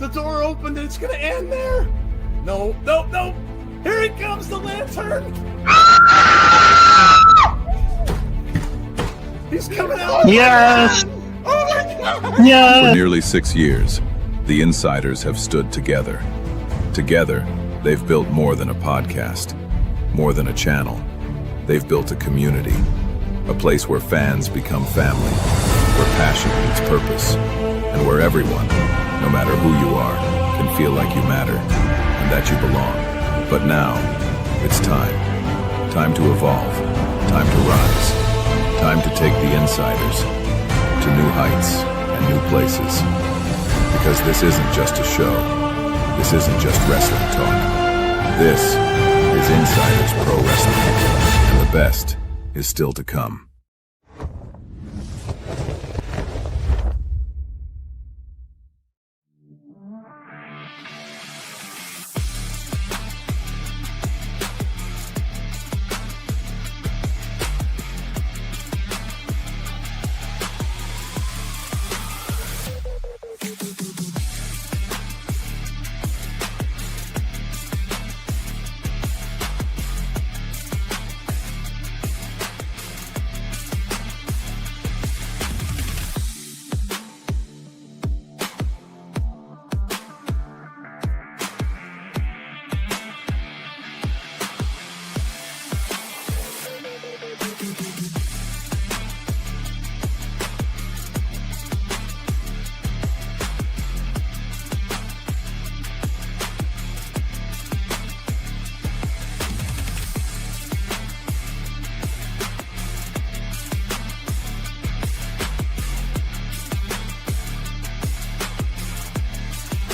The door opened and it's going to end there. No. Here he comes, the lantern. He's coming out. Yes. Oh my God. Yeah. For nearly 6 years, the Insiders have stood together. Together, they've built more than a podcast, more than a channel. They've built a community, a place where fans become family, where passion meets purpose, and where everyone, no matter who you are, can feel like you matter and that you belong. But now, it's time. Time to evolve. Time to rise. Time to take the Insiders to new heights and new places. Because this isn't just a show. This isn't just wrestling talk. This is Insiders Pro Wrestling, and the best is still to come.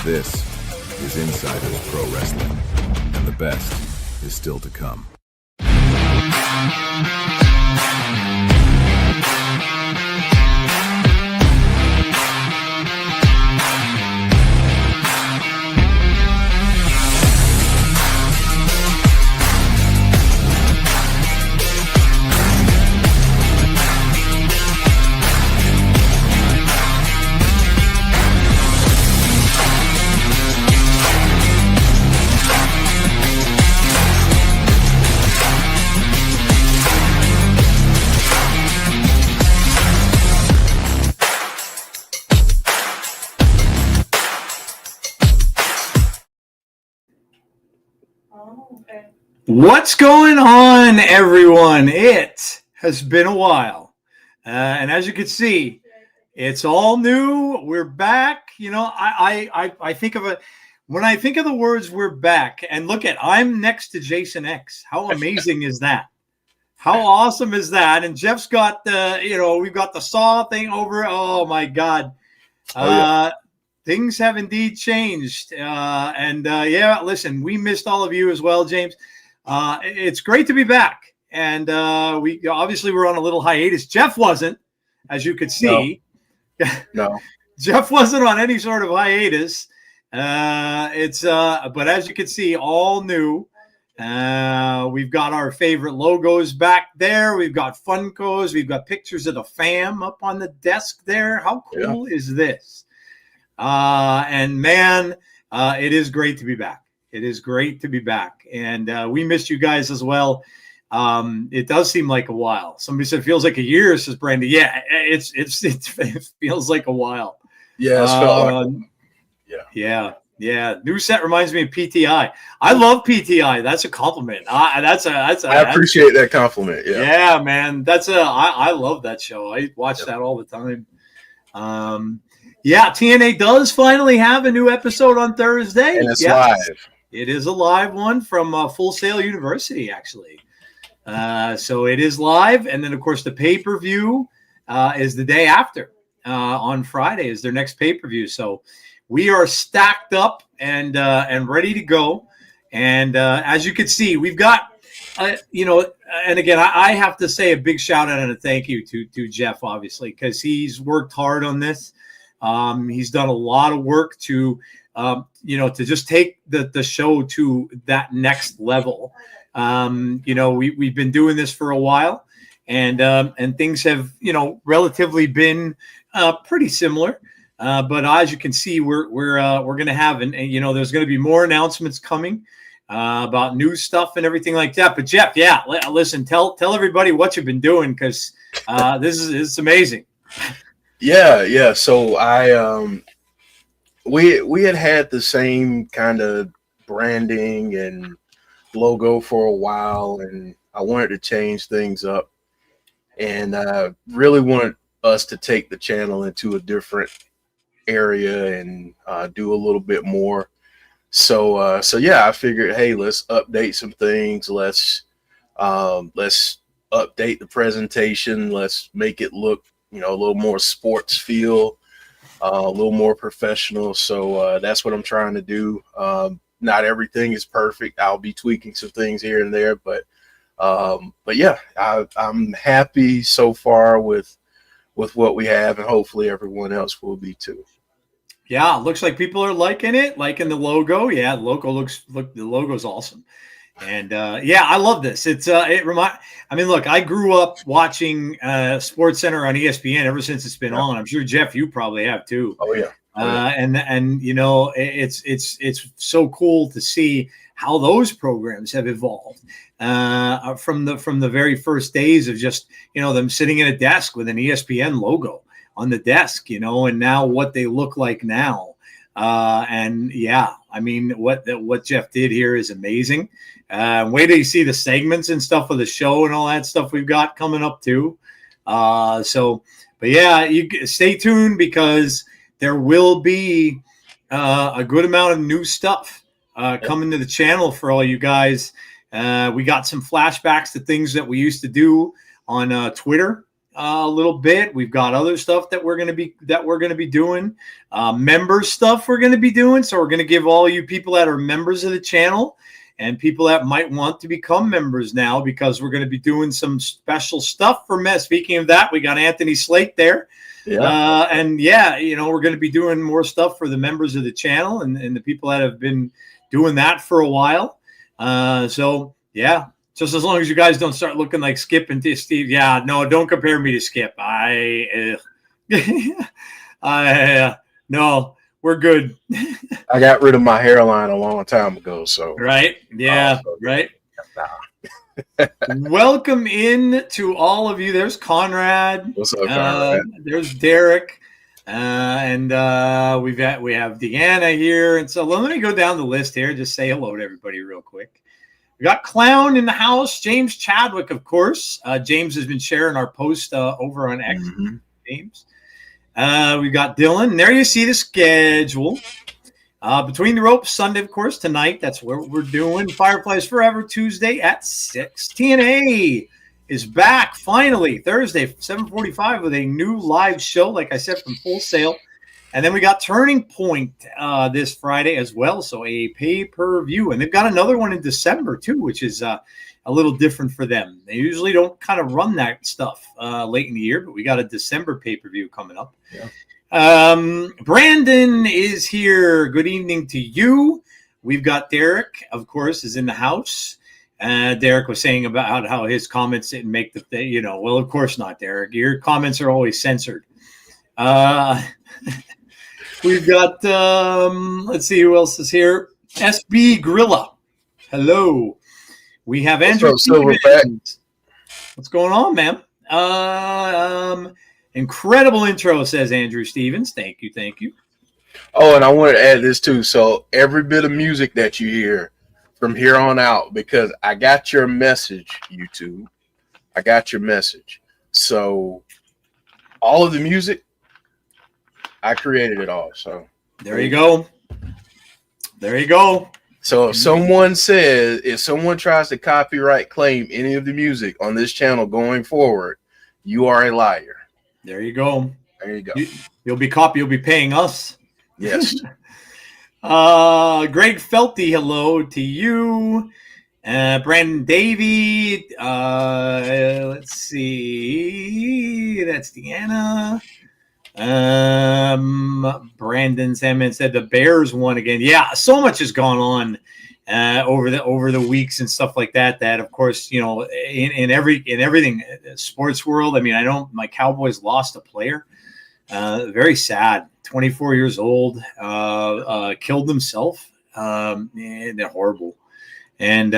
This is Insiders Pro Wrestling, and the best is still to come. What's going on, everyone? It has been a while. And as you can see, it's all new. We're back. You know, I think of it when I think of the words "we're back," and look at I'm next to Jason X. How amazing is that? How awesome is that? And Jeff's got the, we've got the saw thing over. Oh my God. Things have indeed changed. Yeah, listen, we missed all of you as well, James. It's great to be back. And we obviously we're on a little hiatus. Jeff wasn't, as you could see. No. Jeff wasn't on any sort of hiatus. But as you can see, all new. We've got our favorite logos back there. We've got Funkos. We've got pictures of the fam up on the desk there. How cool is this? And man, it is great to be back. It is great to be back. And we missed you guys as well. It does seem like a while. Somebody said it feels like a year, says Brandy. Yeah, it feels like a while. Yeah, it's felt like, yeah. New set reminds me of PTI. I love PTI. That's a compliment. I appreciate that compliment. Yeah, man. I love that show. I watch that all the time. TNA does finally have a new episode on Thursday. And it's live. It is a live one from Full Sail University, actually. So it is live. And then, of course, the pay-per-view is the day after. On Friday is their next pay-per-view. So we are stacked up and ready to go. And as you can see, we've got, and again, I have to say a big shout out and a thank you to Jeff, obviously, because he's worked hard on this. He's done a lot of work to just take the show to that next level. We've been doing this for a while, and things have, relatively been pretty similar. But as you can see, we're going to have, and there's going to be more announcements coming about new stuff and everything like that. But Jeff, yeah, listen, tell everybody what you've been doing, because this is amazing. Yeah. So we had the same kind of branding and logo for a while, and I wanted to change things up, and really wanted us to take the channel into a different area and do a little bit more. So yeah, I figured, hey, let's update some things. Let's update the presentation. Let's make it look, a little more sports feel, a little more professional. So that's what I'm trying to do. Not everything is perfect. I'll be tweaking some things here and there, but yeah, I'm happy so far with what we have, and hopefully everyone else will be too. Yeah, looks like people are liking it, liking the logo. Yeah, the logo's awesome. And yeah, I love this. Look, I grew up watching Sports Center on ESPN ever since it's been on. I'm sure, Jeff, you probably have too. Oh yeah. And it's so cool to see how those programs have evolved from the very first days of just them sitting at a desk with an ESPN logo on the desk, and now what they look like now. And yeah, I mean, what Jeff did here is amazing. Wait till you see the segments and stuff of the show and all that stuff we've got coming up too. But yeah, you stay tuned, because there will be a good amount of new stuff coming to the channel for all you guys. We got some flashbacks to things that we used to do on Twitter. A little bit. We've got other stuff that we're going to be doing. Member stuff we're going to be doing. So we're going to give all you people that are members of the channel and people that might want to become members now, because we're going to be doing some special stuff for men. Speaking of that, we got Anthony Slate there. Yeah. And yeah, we're going to be doing more stuff for the members of the channel and the people that have been doing that for a while. So yeah. Just as long as you guys don't start looking like Skip and Steve. Yeah, no, don't compare me to Skip. No, we're good. I got rid of my hairline a long time ago. So right, yeah, right. Welcome in to all of you. There's Conrad. What's up, Conrad? There's Derek, and we have Deanna here. And so let me go down the list here. Just say hello to everybody real quick. We got Clown in the house. James Chadwick, of course. James has been sharing our post over on X. Mm-hmm. James. We've got Dylan. And there you see the schedule. Between the Ropes, Sunday, of course, tonight. That's what we're doing. Fireflies Forever, Tuesday at 6. TNA is back, finally, Thursday, 7:45, with a new live show, like I said, from Full Sail. And then we got Turning Point this Friday as well, so a pay-per-view. And they've got another one in December, too, which is a little different for them. They usually don't kind of run that stuff late in the year, but we got a December pay-per-view coming up. Yeah. Brandon is here. Good evening to you. We've got Derek, of course, is in the house. Derek was saying about how his comments didn't make well, of course not, Derek. Your comments are always censored. We've got, let's see who else is here. SB Grilla. Hello. We have Andrew Silverback. What's going on, man? Incredible intro, says Andrew Stevens. Thank you. Oh, and I wanted to add this too. So every bit of music that you hear from here on out, because I got your message, YouTube. I got your message. So all of the music, I created it all. So there you go. So if someone tries to copyright claim any of the music on this channel going forward, you are a liar. There you go. You'll be paying us. Yes. Greg Felty, hello to you. Brandon Davey. Let's see. That's Deanna. Brandon Salmon said the Bears won again. Yeah, so much has gone on over the weeks and stuff like that. That of course, in everything sports world. I mean, I know my Cowboys lost a player Very sad. 24 years old. Killed himself. They're horrible. And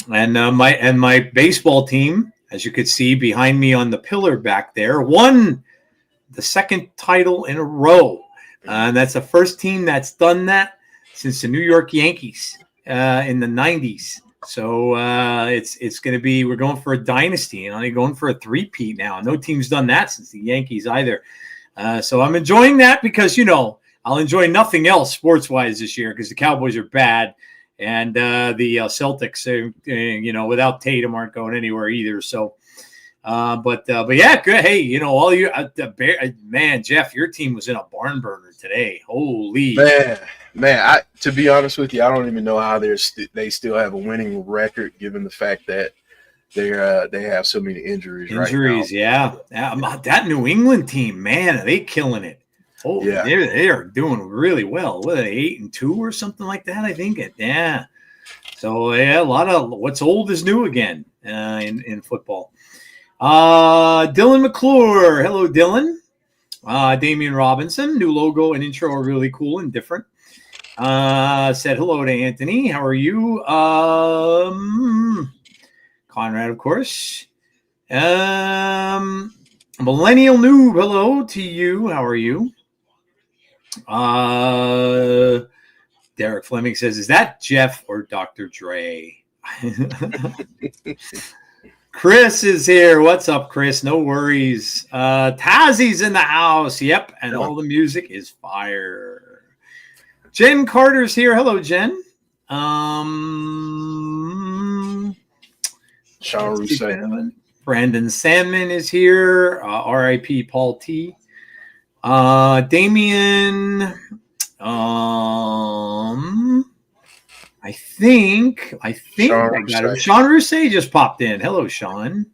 my baseball team, as you could see behind me on the pillar back there, won the second title in a row. And that's the first team that's done that since the New York Yankees in the 90s. So it's going to be, we're going for a dynasty, and they're going for a three-peat now. No team's done that since the Yankees either. So I'm enjoying that because, I'll enjoy nothing else sports-wise this year because the Cowboys are bad. And the Celtics, without Tatum, aren't going anywhere either. So, but yeah, good. Hey, all you, man, Jeff, your team was in a barn burner today. Holy man! To be honest with you, I don't even know how they still have a winning record, given the fact that they have so many injuries. Right now. Yeah. That New England team, man, are they killing it? Oh, yeah. They are doing really well. What are they, 8-2 or something like that? I think Yeah. So yeah, a lot of what's old is new again in football. Dylan McClure, hello Dylan. Damian Robinson, new logo and intro are really cool and different. Said hello to Anthony. How are you? Conrad, of course. Millennial Noob, hello to you. How are you? Derek Fleming says, is that Jeff or Dr. Dre? Chris is here. What's up, Chris? No worries. Tazzie's in the house. Yep. And all the music is fire. Jen Carter's here. Hello, Jen. Sean Rousseau. Brandon Sandman is here. R.I.P. Paul T. Damien. I think I got it. Sean Rousseau just popped in. Hello, Sean.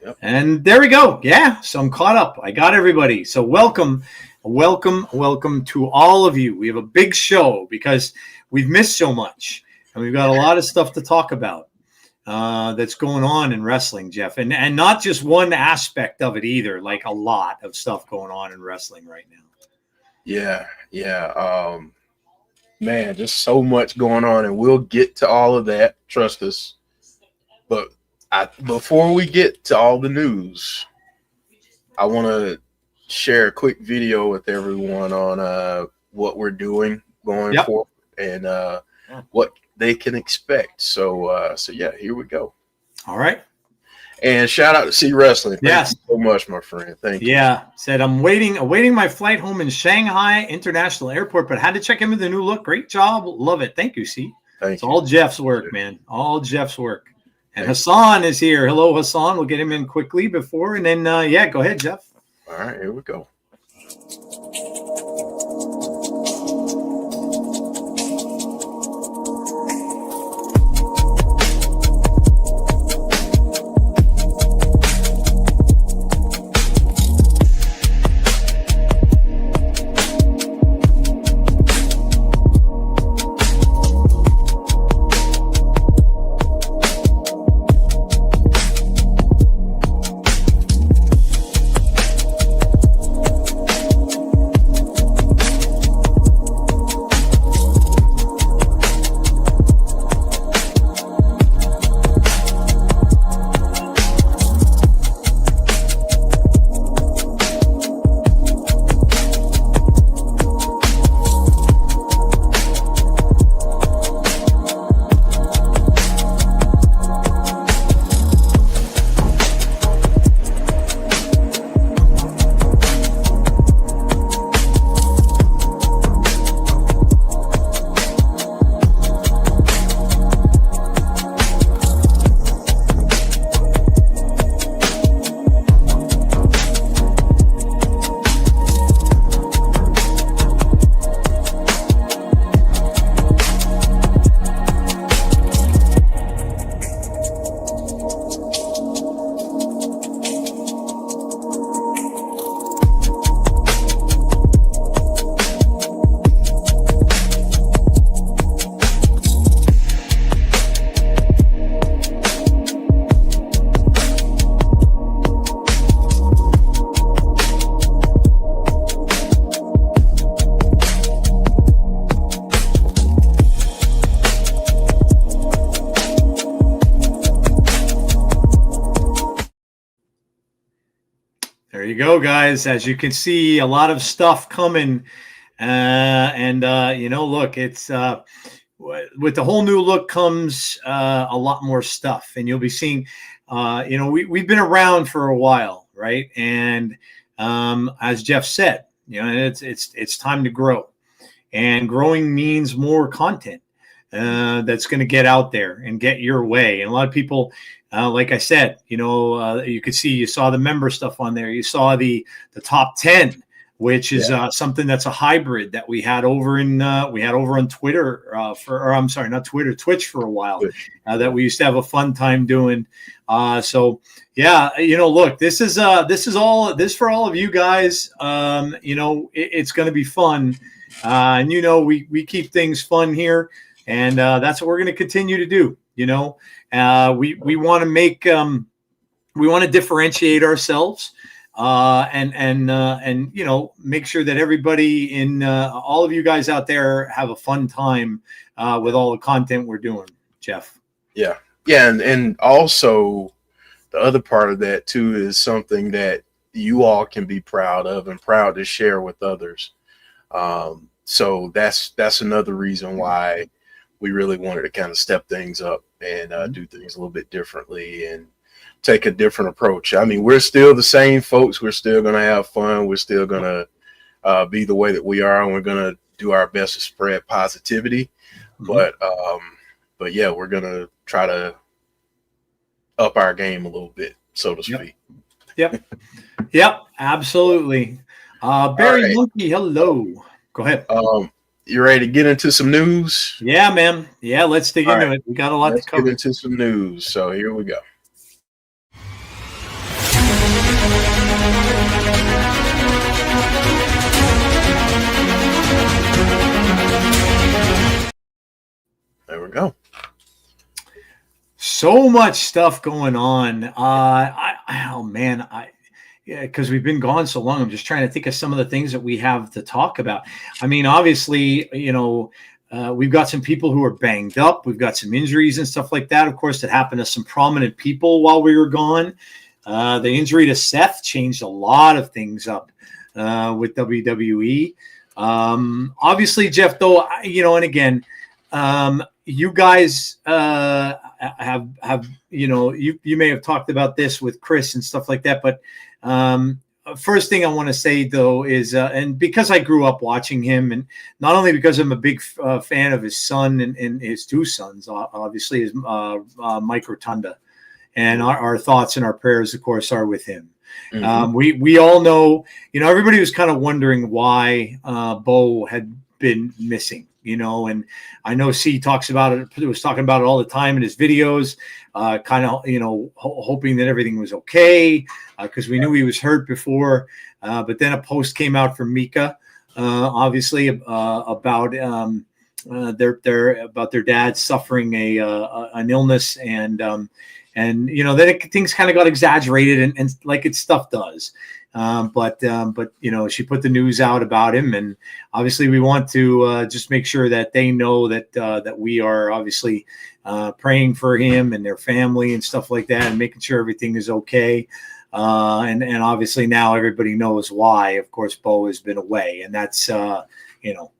Yep. And there we go. Yeah, so I'm caught up. I got everybody. So welcome to all of you. We have a big show because we've missed so much, and we've got a lot of stuff to talk about that's going on in wrestling, Jeff, and not just one aspect of it either. Like a lot of stuff going on in wrestling right now. Yeah. Man, just so much going on, and we'll get to all of that. Trust us. But before we get to all the news, I want to share a quick video with everyone on what we're doing going forward and what they can expect. So yeah, here we go. All right. And shout out to C Wrestling. Thank you so much, my friend. Thank you. Yeah. Said I'm awaiting my flight home in Shanghai International Airport, but had to check in with the new look. Great job. Love it. Thank you, C. It's all Jeff's work, man. All Jeff's work. And Hassan is here. Hello, Hassan. We'll get him in quickly before. And then, go ahead, Jeff. All right, here we go. you go, guys. As you can see, a lot of stuff coming. Look, it's with the whole new look comes a lot more stuff, and you'll be seeing. We've been around for a while, right? And as Jeff said, it's time to grow, and growing means more content that's going to get out there and get your way. And a lot of people, like I said, you saw the member stuff on there. You saw the top 10, which is something that's a hybrid that we had over on Twitter Twitch for a while, that we used to have a fun time doing. Look, this is for all of you guys. It's going to be fun. And we keep things fun here, and that's what we're going to continue to do. We want to we want to differentiate ourselves, and make sure that everybody all of you guys out there have a fun time with all the content we're doing. Jeff. Yeah, and also the other part of that too is something that you all can be proud of and proud to share with others. So that's another reason why we really wanted to kind of step things up and do things a little bit differently and take a different approach. I mean, we're still the same folks. We're still going to have fun. We're still going to be the way that we are, and we're going to do our best to spread positivity. Mm-hmm. But yeah, we're going to try to up our game a little bit, so to speak. Yep, absolutely. Barry right. Monkey, hello. Go ahead. You ready to get into some news? Yeah, man. Yeah, let's dig into it. We got a lot to cover. Let's get into some news. So here we go. There we go. So much stuff going on. Because we've been gone so long, I'm just trying to think of some of the things that we have to talk about. I mean, obviously, we've got some people who are banged up. We've got some injuries and stuff like that. Of course, that happened to some prominent people while we were gone. The injury to Seth changed a lot of things up with WWE. Obviously, Jeff, though, and again, you guys have you may have talked about this with Chris and stuff like that, but first thing I want to say though is, and because I grew up watching him, and not only because I'm a big fan of his son and his two sons, obviously, is Mike Rotunda, and our thoughts and our prayers, of course, are with him. Mm-hmm. We all know, everybody was kind of wondering why Bo had been missing. And I know C talks about it, was talking about it all the time in his videos, kind of, hoping that everything was okay, because we knew he was hurt before. But then a post came out from Mika, obviously, about their dad suffering an illness, and then things kind of got exaggerated, and like stuff does. But she put the news out about him, and obviously we want to just make sure that they know that we are obviously praying for him and their family and stuff like that, and making sure everything is okay. And obviously now everybody knows why. Of course, Bo has been away, and that's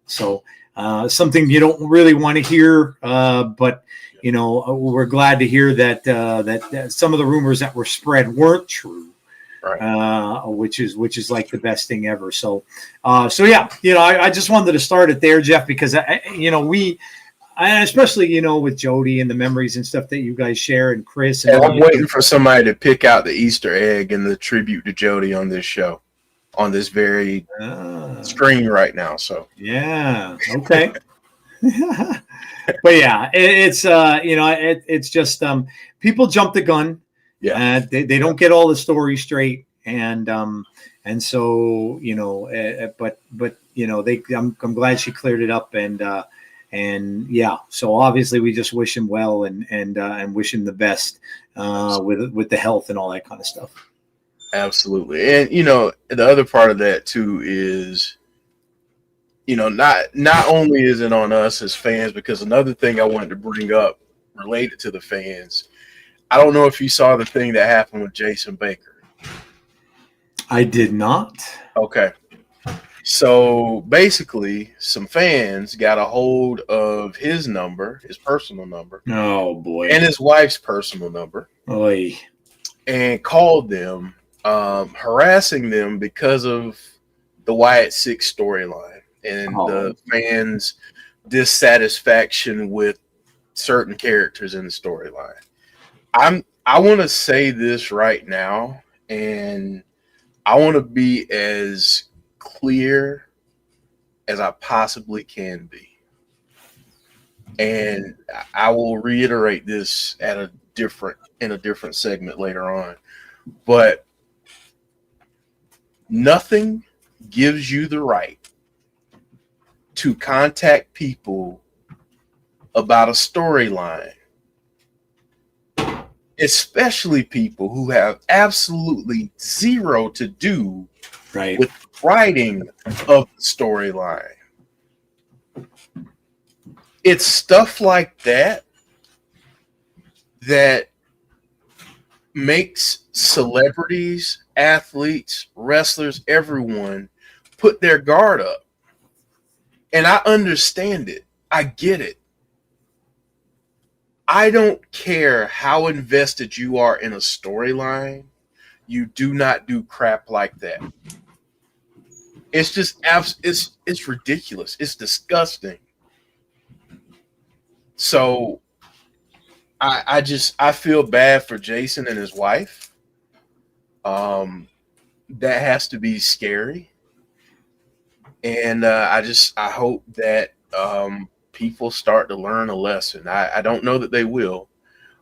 something you don't really want to hear, but we're glad to hear that some of the rumors that were spread weren't true. Right. Which is like the best thing ever. So yeah, I just wanted to start it there, Jeff, because especially with Jody and the memories and stuff that you guys share, and Chris. And I'm waiting for somebody to pick out the Easter egg and the tribute to Jody on this show, on this very screen right now. So yeah, okay. But yeah, it's just people jump the gun. Yeah, they don't get all the story straight, and so but I'm glad she cleared it up, and yeah, so obviously we just wish him well and wish him the best with the health and all that kind of stuff. Absolutely, and the other part of that too is, not only is it on us as fans, because another thing I wanted to bring up related to the fans. I don't know if you saw the thing that happened with Jason Baker. I did not. Okay. So basically, some fans got a hold of his number, his personal number, Oh boy. and his wife's personal number, Oy. and called them, harassing them because of the Wyatt Six storyline and the fans' dissatisfaction with certain characters in the storyline. I want to say this right now, and I want to be as clear as I possibly can be. And I will reiterate this in a different segment later on. But nothing gives you the right to contact people about a storyline, especially people who have absolutely zero to do Right. with writing of the storyline. It's stuff like that that makes celebrities, athletes, wrestlers, everyone put their guard up. And I understand it. I get it. I don't care how invested you are in a storyline. You do not do crap like that. It's just it's ridiculous. It's disgusting. So I feel bad for Jason and his wife. That has to be scary. And I hope that people start to learn a lesson. I don't know that they will,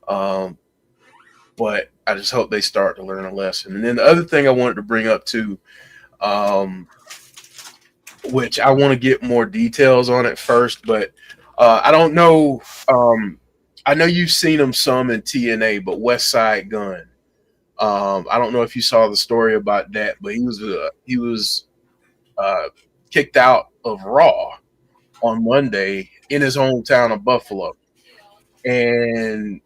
but I just hope they start to learn a lesson. And then the other thing I wanted to bring up too, which I want to get more details on it first, but I don't know. I know you've seen him some in TNA, but West Side Gun. I don't know if you saw the story about that, but he was kicked out of Raw on Monday in his hometown of Buffalo, and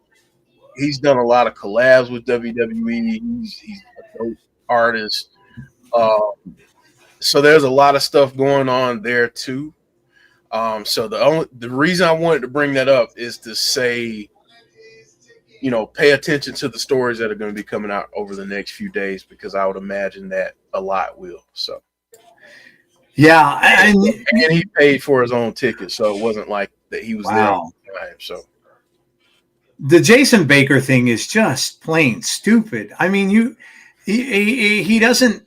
he's done a lot of collabs with WWE. He's a dope artist, so there's a lot of stuff going on there too. So the reason I wanted to bring that up is to say, pay attention to the stories that are going to be coming out over the next few days, because I would imagine that a lot will. So. Yeah, and he paid for his own ticket, so it wasn't like that he was there all the time. So the Jason Baker thing is just plain stupid. I mean, he doesn't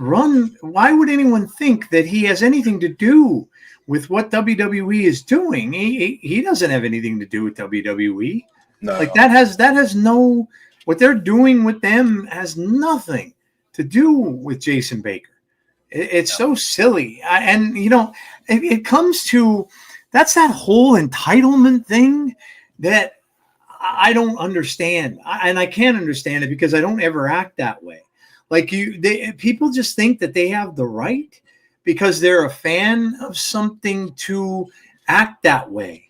run. Why would anyone think that he has anything to do with what WWE is doing? He doesn't have anything to do with WWE. No. Like that has no, what they're doing with them has nothing to do with Jason Baker. It's so silly. And, it comes to, that's that whole entitlement thing that I don't understand. And I can't understand it because I don't ever act that way. Like people just think that they have the right because they're a fan of something to act that way.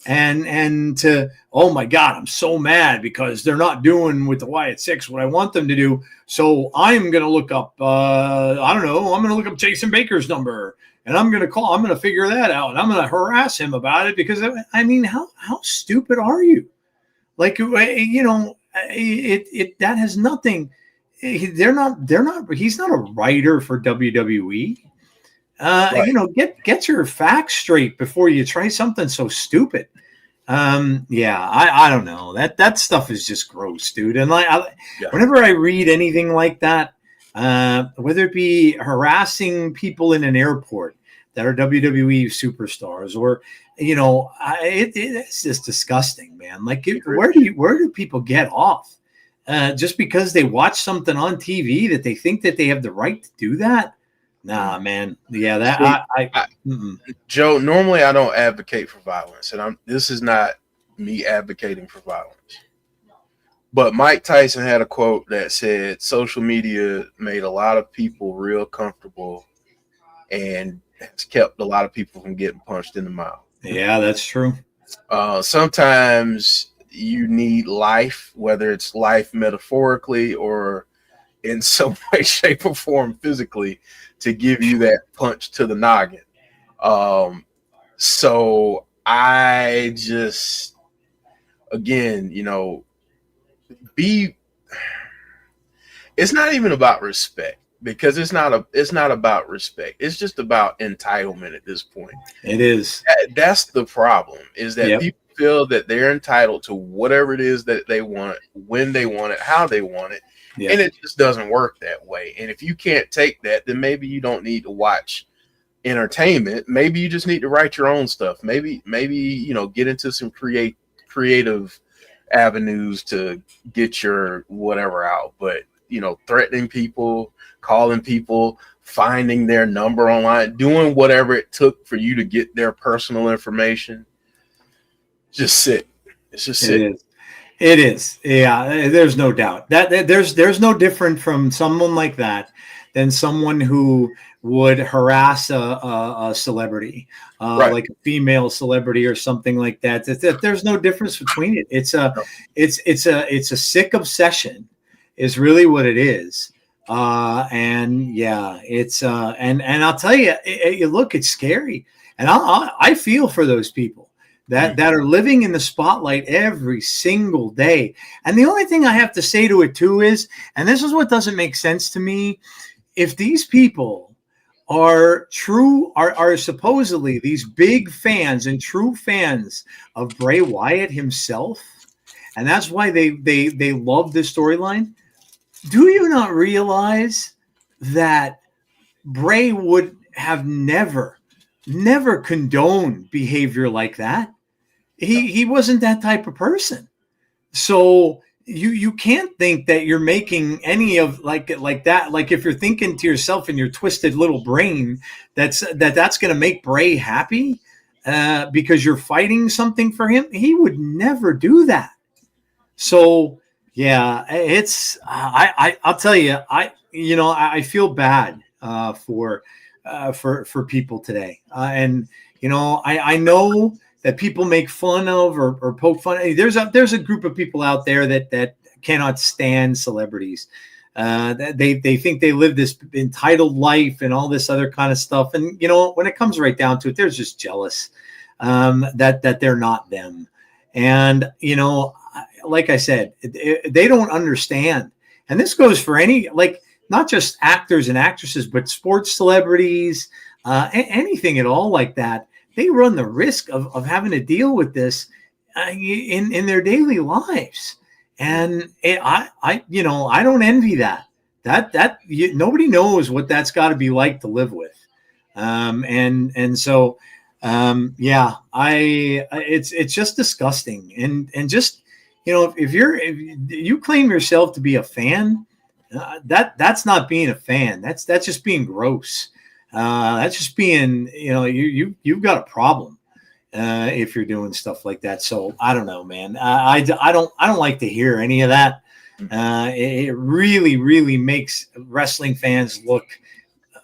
And to, oh my God, I'm so mad because they're not doing with the Wyatt Six what I want them to do. So I'm going to look up, I don't know, I'm going to look up Jason Baker's number and I'm going to figure that out. And I'm going to harass him about it because, I mean, how stupid are you? Like, that has nothing. He's not a writer for WWE. Right. Get your facts straight before you try something so stupid. I don't know. That stuff is just gross, dude. And whenever I read anything like that, whether it be harassing people in an airport that are WWE superstars, or it's just disgusting, man. Like, where do people get off? Just because they watch something on TV that they think that they have the right to do that? Nah, man. Yeah, Joe, normally I don't advocate for violence, and this is not me advocating for violence. But Mike Tyson had a quote that said, social media made a lot of people real comfortable and has kept a lot of people from getting punched in the mouth. Yeah, that's true. Sometimes you need life, whether it's life metaphorically or in some way, shape, or form physically to give you that punch to the noggin. So I just, again, be. It's not even about respect, because it's not about respect. It's just about entitlement at this point. It is. That's the problem, is that Yep. people feel that they're entitled to whatever it is that they want, when they want it, how they want it. Yep. And it just doesn't work that way. And if you can't take that, then maybe you don't need to watch entertainment. Maybe you just need to write your own stuff. Maybe get into some creative avenues to get your whatever out. But threatening people, calling people, finding their number online, doing whatever it took for you to get their personal information, just sit. It's just sit. It is. Yeah, there's no doubt that there's no different from someone like that than someone who would harass a celebrity, Right. like a female celebrity or something like that. There's no difference between it. It's a sick obsession, is really what it is. And yeah, it's and I'll tell you, look, it's scary, and I feel for those people that are living in the spotlight every single day. And the only thing I have to say to it too is, and this is what doesn't make sense to me, if these people are supposedly these big fans and true fans of Bray Wyatt himself, and that's why they love this storyline, do you not realize that Bray would have never condoned behavior like that? He wasn't that type of person. So you can't think that you're making any of like that. Like if you're thinking to yourself in your twisted little brain that's going to make Bray happy because you're fighting something for him, he would never do that. So yeah, it's I'll tell you, I feel bad for people today, and I know that people make fun of or poke fun. There's a group of people out there that cannot stand celebrities. They think they live this entitled life and all this other kind of stuff. And when it comes right down to it, they're just jealous that they're not them. And like I said, they don't understand. And this goes for any, like, not just actors and actresses, but sports celebrities, anything at all like that. They run the risk of having to deal with this in their daily lives, and I don't envy that. Nobody knows what that's got to be like to live with, and so it's just disgusting, and just if you claim yourself to be a fan, that's not being a fan. That's just being gross. That's just being, you've got a problem if you're doing stuff like that. So I don't know, man. I don't like to hear any of that. It really, really makes wrestling fans look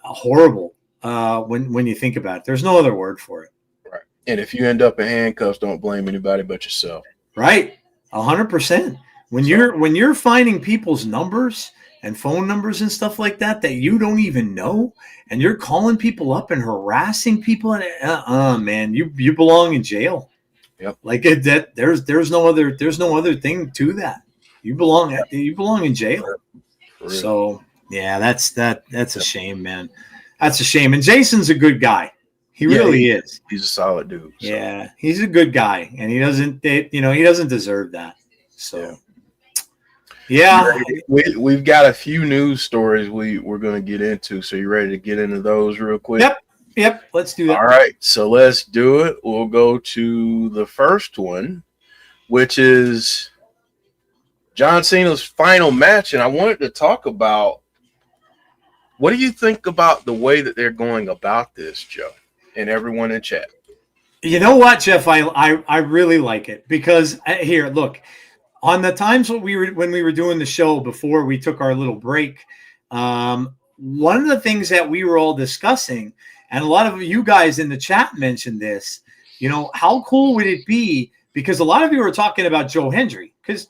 horrible when you think about it. There's no other word for it. Right. And if you end up in handcuffs, don't blame anybody but yourself. Right. 100%. When you're finding people's numbers and phone numbers and stuff like that you don't even know, and you're calling people up and harassing people, and man, you belong in jail. Yep. Like there's no other thing to that. You belong in jail. So yeah, that's a shame, man. That's a shame. And Jason's a good guy. He really is. He's a solid dude. So. Yeah, he's a good guy, and he doesn't deserve that. So. Yeah, we've got a few news stories we're going to get into. So you ready to get into those real quick? Yep. Let's do that. All right, so let's do it. We'll go to the first one, which is John Cena's final match. And I wanted to talk about, what do you think about the way that they're going about this, Joe, and everyone in chat? You know what, Jeff? I really like it, because here, look. On the times when we were doing the show before we took our little break, one of the things that we were all discussing, and a lot of you guys in the chat mentioned this, how cool would it be? Because a lot of you were talking about Joe Hendry, because,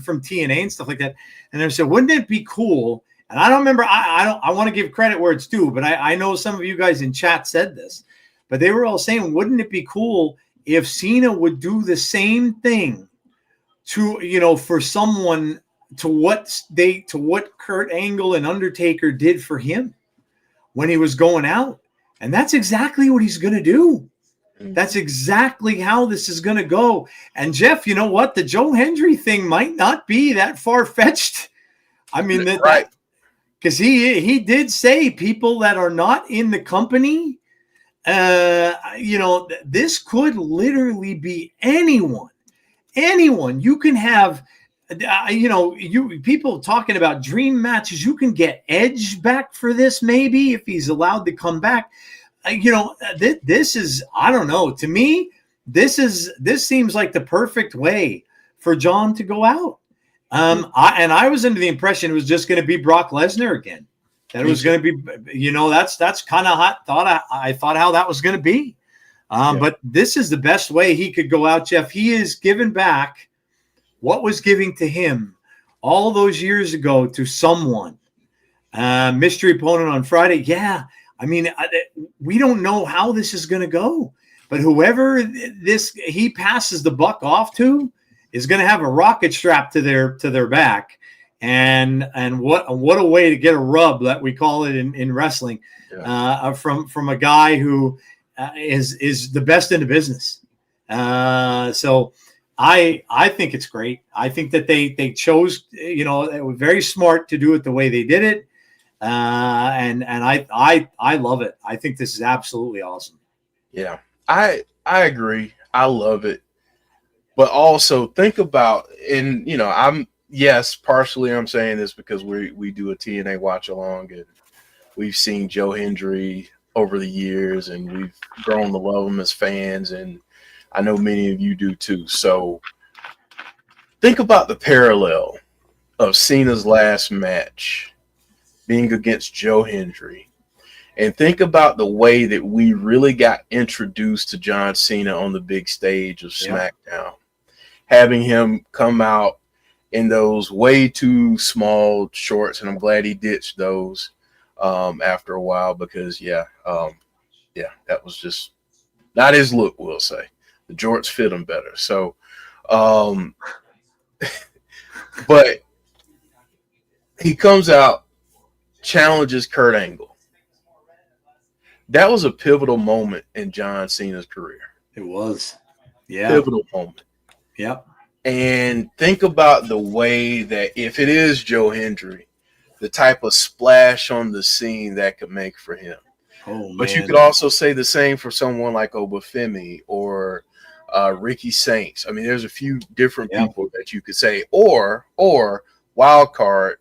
from TNA and stuff like that. And they said, wouldn't it be cool And I don't remember. I want to give credit where it's due, but I know some of you guys in chat said this, but they were all saying, wouldn't it be cool if Cena would do the same thing to, for someone to what Kurt Angle and Undertaker did for him when he was going out? And that's exactly what he's going to do. That's exactly how this is going to go. And Jeff, you know what? The Joe Hendry thing might not be that far-fetched. I mean, right. Because he did say people that are not in the company, this could literally be anyone. Anyone. You can have, people talking about dream matches. You can get Edge back for this, maybe, if he's allowed to come back. This is, I don't know. To me, this seems like the perfect way for John to go out. I was under the impression it was just going to be Brock Lesnar again. That it was going to be, that's kind of I thought how that was going to be. But this is the best way he could go out, Jeff. He is giving back what was giving to him all those years ago to someone. Mystery opponent on Friday. Yeah. I mean, we don't know how this is going to go, but whoever he passes the buck off to is going to have a rocket strapped to their back, and what a way to get a rub, that we call it in wrestling, from a guy who is the best in the business. So I think it's great. I think that they chose, they were very smart to do it the way they did it. And I love it. I think this is absolutely awesome. Yeah, I agree. I love it. But also think about, and partially I'm saying this because we do a TNA watch along, and we've seen Joe Hendry over the years, and we've grown to love him as fans, and I know many of you do too. So think about the parallel of Cena's last match being against Joe Hendry, and think about the way that we really got introduced to John Cena on the big stage of SmackDown, having him come out in those way too small shorts, and I'm glad he ditched those after a while, because that was just not his look, we'll say. The jorts fit him better. So but he comes out, challenges Kurt Angle. That was a pivotal moment in John Cena's career. It was. Yeah. Pivotal moment. Yep. And think about the way that if it is Joe Hendry, the type of splash on the scene that could make for him. Oh, man. But you could also say the same for someone like Obafemi or Ricky Saints. I mean, there's a few different people that you could say, or wild card,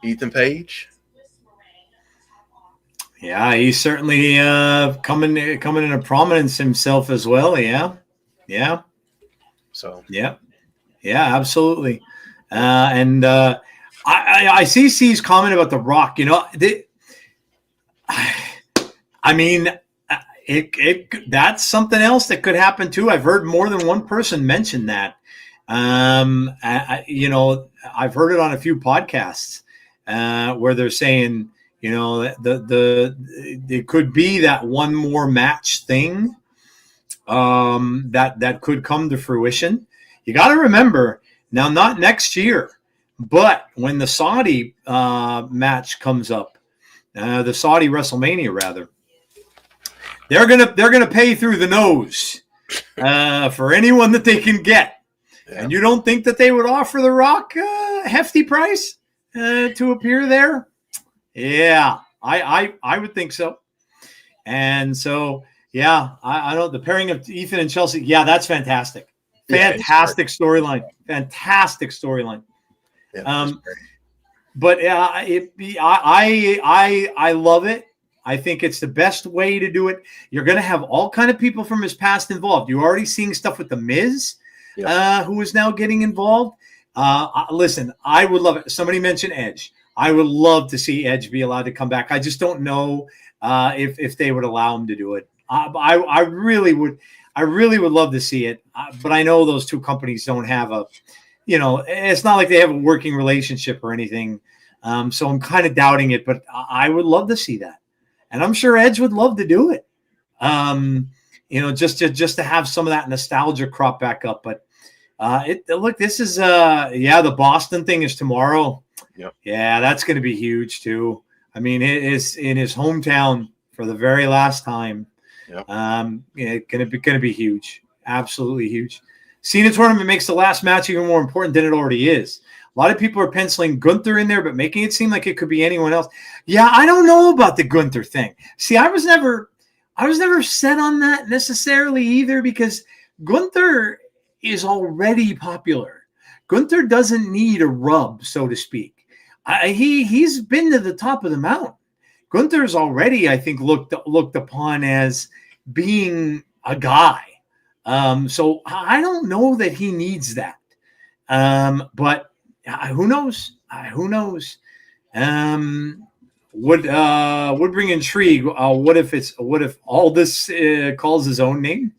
Ethan Page. Yeah, he's certainly coming into prominence himself as well. Yeah. So yeah, absolutely. And I see C's comment about The Rock. I mean, that's something else that could happen too. I've heard more than one person mention that. I've heard it on a few podcasts where they're saying, it could be that one more match thing that could come to fruition. You got to remember now, not next year, but when the Saudi match comes up, the Saudi WrestleMania rather, they're gonna pay through the nose for anyone that they can get. Yeah. And you don't think that they would offer The Rock a hefty price to appear there? Yeah, I would think so. And so, I know the pairing of Ethan and Chelsea. Yeah, that's fantastic. Fantastic storyline. Fantastic storyline. Yeah, but I love it. I think it's the best way to do it. You're going to have all kind of people from his past involved. You're already seeing stuff with The Miz, who is now getting involved. Listen, I would love it. Somebody mentioned Edge. I would love to see Edge be allowed to come back. I just don't know if they would allow him to do it. I really would love to see it, but I know those two companies don't have it's not like they have a working relationship or anything. So I'm kind of doubting it, but I would love to see that. And I'm sure Edge would love to do it. Just to have some of that nostalgia crop back up. But look, this is the Boston thing is tomorrow. Yep. Yeah, that's going to be huge too. I mean, it is in his hometown for the very last time. Yep. Going to be huge, absolutely huge. Cena tournament makes the last match even more important than it already is. A lot of people are penciling Gunther in there, but making it seem like it could be anyone else. Yeah, I don't know about the Gunther thing. See, I was never set on that necessarily either, because Gunther is already popular. Gunther doesn't need a rub, so to speak. He's been to the top of the mountain. Gunther's already, I think, looked upon as being a guy. So I don't know that he needs that. But who knows? Who knows? Would bring intrigue. What if Aldis calls his own name?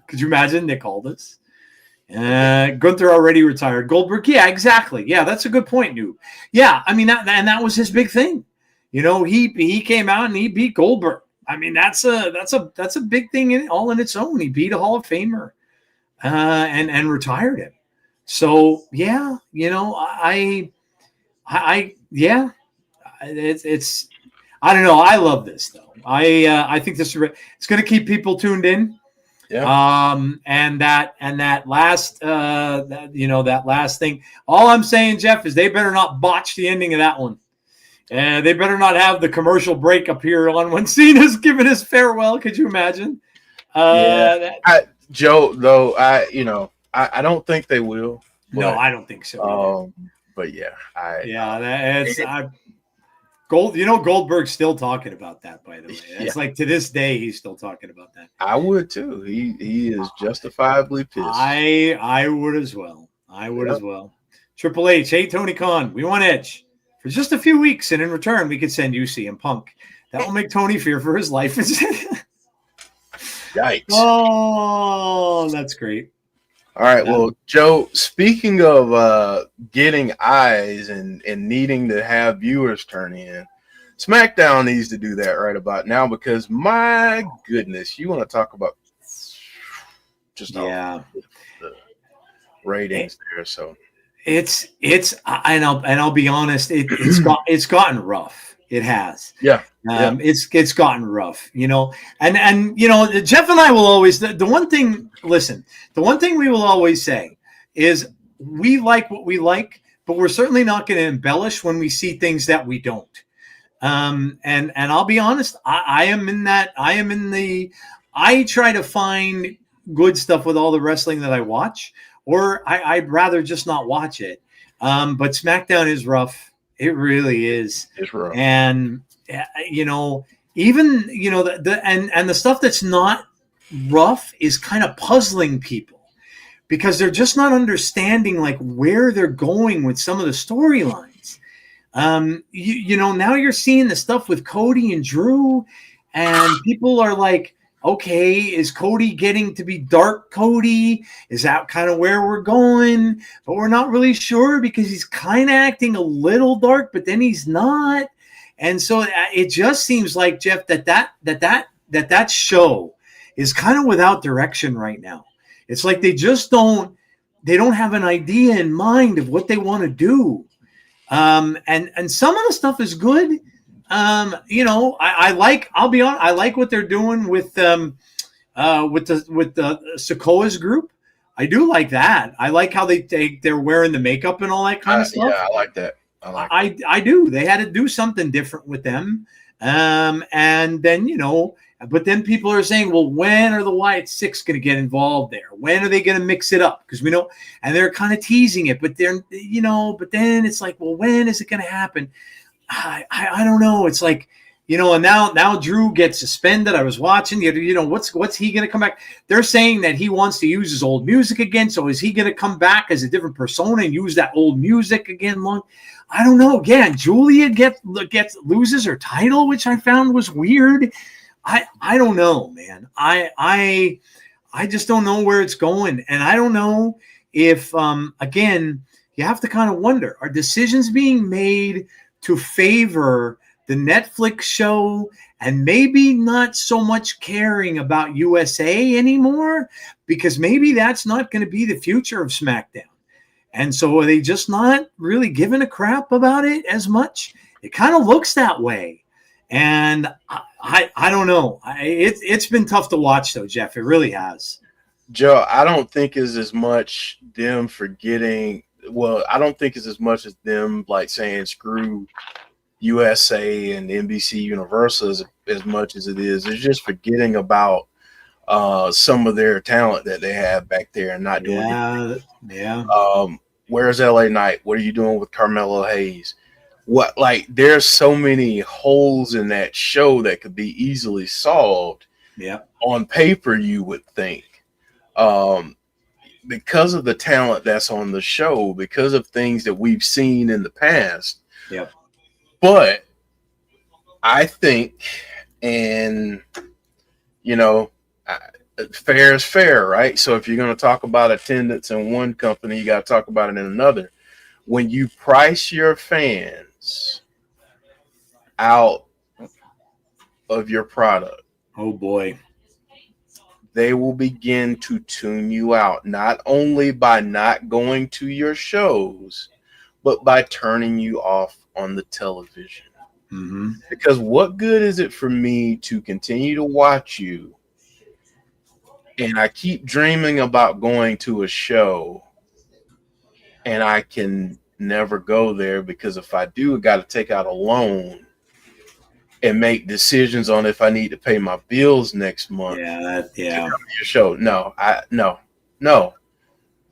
Could you imagine Nick Aldis? Gunther already retired. Goldberg, yeah, exactly. Yeah, that's a good point, Noob. Yeah, I mean that was his big thing. He came out and he beat Goldberg. I mean, that's a big thing all in its own. He beat a Hall of Famer, and retired him. So yeah, it's I don't know. I love this though. I think this it's going to keep people tuned in. Yeah. And that last that last thing. All I'm saying, Jeff, is they better not botch the ending of that one. And they better not have the commercial break appear on when Cena's giving his farewell. Could you imagine? Joe, though, I don't think they will. But, no, I don't think so. But Goldberg's still talking about that, by the way. It's like to this day he's still talking about that. I would too. He is justifiably pissed. I would as well. As well. Triple H, hey Tony Khan, we want Edge for just a few weeks, and in return we could send you CM Punk. That will make Tony fear for his life. Yikes! Oh, that's great. All right, well, Joe, speaking of getting eyes and needing to have viewers turn in, SmackDown needs to do that right about now, because my goodness, you want to talk about just the ratings there. So it's and I'll be honest, it's gotten rough. It has. Yeah. It's gotten rough, and Jeff and I will always, the one thing we will always say is we like what we like, but we're certainly not going to embellish when we see things that we don't. And I'll be honest, I try to find good stuff with all the wrestling that I watch, or I'd rather just not watch it. But SmackDown is rough. It really is. It's rough. And even the stuff that's not rough is kind of puzzling people, because they're just not understanding like where they're going with some of the storylines. Now you're seeing the stuff with Cody and Drew, and people are like, okay, is Cody getting to be Dark Cody? Is that kind of where we're going? But we're not really sure, because he's kind of acting a little dark, but then he's not. And so it just seems like, Jeff, that show is kind of without direction right now. It's like they don't have an idea in mind of what they want to do. And some of the stuff is good. I'll be honest, I like what they're doing with the Sokoa's group. I do like that. I like how they're wearing the makeup and all that kind of stuff. Yeah, I like that. I do. They had to do something different with them. And then, but then people are saying, well, when are the Wyatt Six going to get involved there? When are they going to mix it up? Because we know, and they're kind of teasing it, but but then it's like, well, when is it going to happen? I don't know. It's like, and now Drew gets suspended. I was watching, what's he going to come back? They're saying that he wants to use his old music again. So is he going to come back as a different persona and use that old music again? I don't know. Again, Julia loses her title, which I found was weird. I don't know, man. I just don't know where it's going. And I don't know, if again, you have to kind of wonder, are decisions being made to favor the Netflix show and maybe not so much caring about USA anymore? Because maybe that's not going to be the future of SmackDown. And so are they just not really giving a crap about it as much? It kind of looks that way. And I don't know. It's been tough to watch, though, Jeff. It really has. Joe, I don't think it's as much them forgetting. Well, I don't think it's as much as them like saying screw USA and NBC Universal as much as it is. It's just forgetting about some of their talent that they have back there and not doing it. Yeah. Where's LA Knight? What are you doing with Carmelo Hayes? What, like, there's so many holes in that show that could be easily solved. Yeah. On paper, you would think. Because of the talent that's on the show, because of things that we've seen in the past. Yep. But I think, and you know, fair is fair, right? So if you're going to talk about attendance in one company, you got to talk about it in another. When you price your fans out of your product, oh boy, they will begin to tune you out, not only by not going to your shows, but by turning you off on the television. Mm-hmm. Because what good is it for me to continue to watch you and I keep dreaming about going to a show and I can never go there because if I do, I got to take out a loan and make decisions on if I need to pay my bills next month. Yeah. To come to your show. No.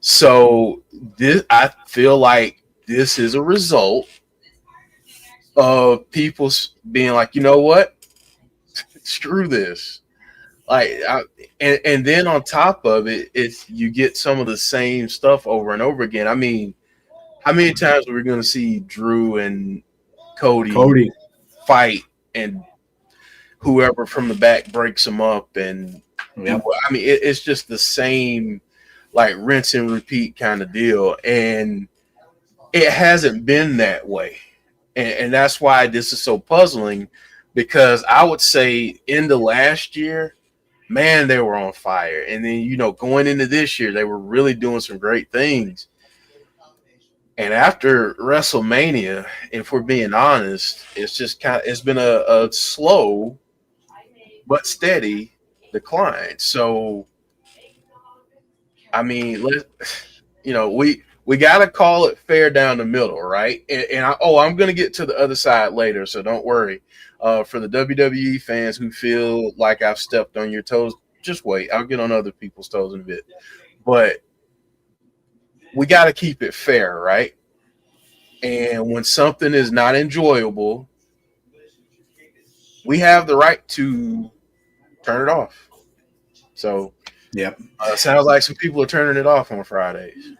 So this, I feel like this is a result of people being like, you know what? Screw this. Like, and then on top of it, it's you get some of the same stuff over and over again. I mean, how many times are we going to see Drew and Cody fight and whoever from the back breaks them up? And yep. I mean, it's just the same, like, rinse and repeat kind of deal. And it hasn't been that way. And that's why this is so puzzling, because I would say in the last year, man, they were on fire. And then, you know, going into this year, they were really doing some great things. And after WrestleMania, if we're being honest, it's just it's been a slow but steady decline. So, I mean, we got to call it fair down the middle, right? And I'm going to get to the other side later, so don't worry. For the WWE fans who feel like I've stepped on your toes, just wait. I'll get on other people's toes in a bit. But we got to keep it fair, right? And when something is not enjoyable, we have the right to turn it off. So, yep. Sounds like some people are turning it off on Fridays.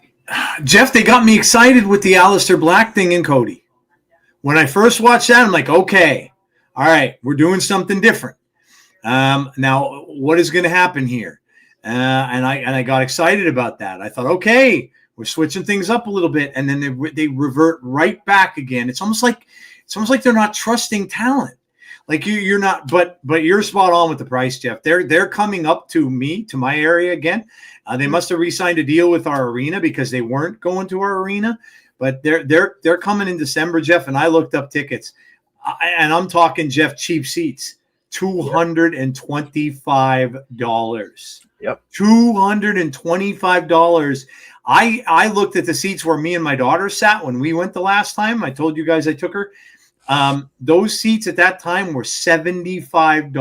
Jeff, they got me excited with the Aleister Black thing and Cody. When I first watched that, I'm like, okay, all right, we're doing something different. Now, what is going to happen here? And I got excited about that. I thought, okay, we're switching things up a little bit, and then they revert right back again. It's almost like they're not trusting talent. Like you're not, but you're spot on with the price, Jeff. They're coming up to my area again. They must have re-signed a deal with our arena because they weren't going to our arena, but they're coming in December, Jeff. And I looked up tickets, and I'm talking, Jeff, cheap seats, $225. Yep, $225. I looked at the seats where me and my daughter sat when we went the last time. I told you guys I took her. Those seats at that time were $75.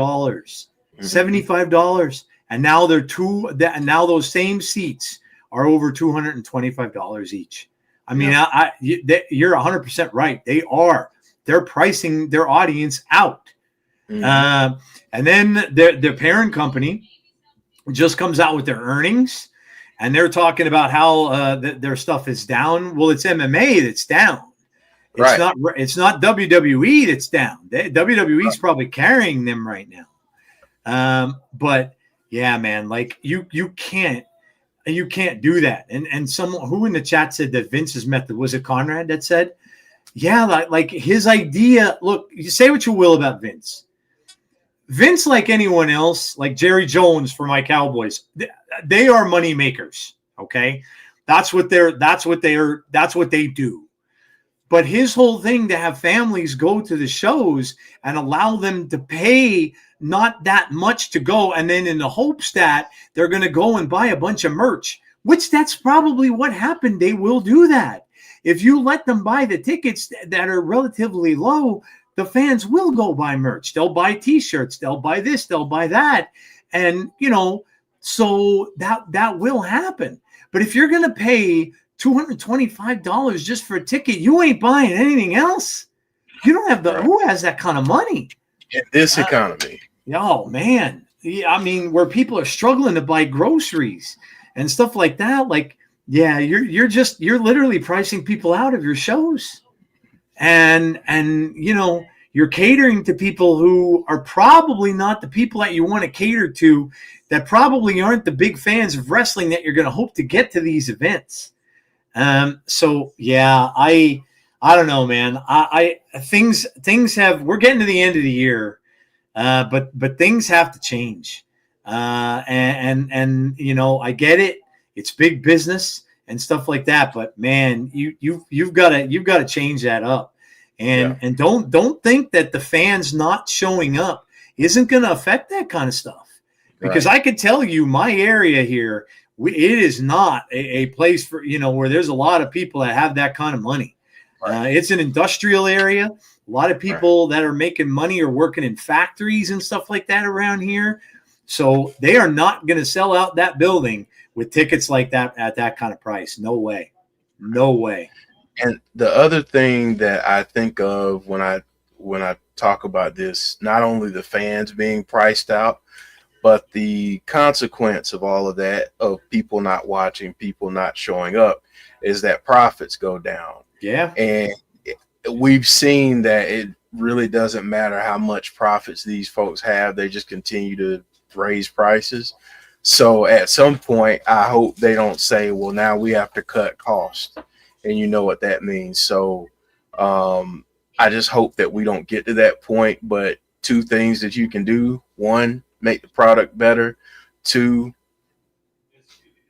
$75. And now now those same seats are over $225 each. I mean, you're 100% right. They're pricing their audience out. Mm-hmm. And then their parent company just comes out with their earnings, and they're talking about how their stuff is down. Well, it's MMA that's down. It's not WWE that's down. WWE's probably carrying them right now. But yeah, man, like you can't. And you can't do that. And someone who in the chat said that Vince's method, was it Conrad that said, yeah, like his idea, look, you say what you will about Vince. Vince, like anyone else, like Jerry Jones for my Cowboys, they are money makers. Okay. That's what they do. But his whole thing to have families go to the shows and allow them to pay not that much to go, and then in the hopes that they're going to go and buy a bunch of merch, which that's probably what happened. They will do that. If you let them buy the tickets that are relatively low, the fans will go buy merch. They'll buy T-shirts. They'll buy this. They'll buy that. And, so that will happen. But if you're going to pay $225 just for a ticket, you ain't buying anything else. You don't have who has that kind of money in this economy? Oh man. Yeah, I mean, where people are struggling to buy groceries and stuff like that. Like, yeah, you're literally pricing people out of your shows. And you're catering to people who are probably not the people that you want to cater to, that probably aren't the big fans of wrestling that you're going to hope to get to these events. So yeah, I don't know, man. Things have, we're getting to the end of the year, but things have to change. And I get it. It's big business and stuff like that, but man, you've got to change that up. And don't think that the fans not showing up isn't going to affect that kind of stuff. Because I could tell you, my area here, it is not a place for, where there's a lot of people that have that kind of money. It's an industrial area. A lot of people that are making money are working in factories and stuff like that around here. So they are not going to sell out that building with tickets like that at that kind of price. No way. No way. And the other thing that I think of when I talk about this, not only the fans being priced out, but the consequence of all of that, of people not watching, people not showing up, is that profits go down. Yeah. And we've seen that it really doesn't matter how much profits these folks have. They just continue to raise prices. So at some point, I hope they don't say, well, now we have to cut costs. And you know what that means. So I just hope that we don't get to that point. But two things that you can do: one, make the product better; two,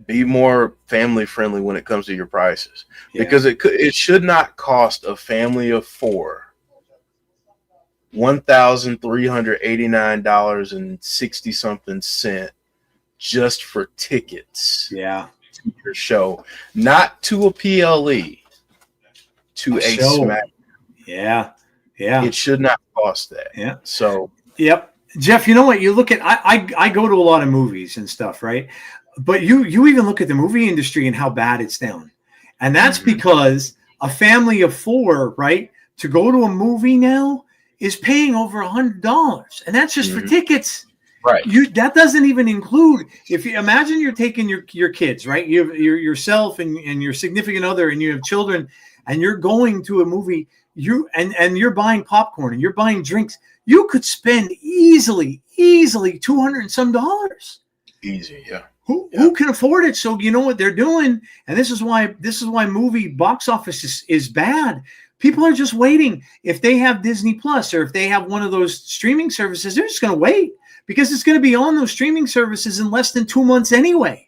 be more family friendly when it comes to your prices, because it should not cost a family of four $1,389.60 something just for tickets. Yeah. To your show, not to a PLE, to a Smack. Yeah. Yeah. It should not cost that. Yeah. So, yep. Jeff, you know what? You look at, I go to a lot of movies and stuff, right? But you even look at the movie industry and how bad it's down. And that's because a family of four, right, to go to a movie now is paying over $100. And that's just for tickets. Right. That doesn't even include, if you imagine you're taking your kids, right? You have yourself and your significant other, and you have children, and you're going to a movie, and you're buying popcorn and you're buying drinks. You could spend easily $200 and some dollars. Easy, yeah. Who can afford it? So you know what they're doing, and this is why movie box office is bad. People are just waiting. If they have Disney Plus or if they have one of those streaming services, they're just going to wait, because it's going to be on those streaming services in less than 2 months anyway.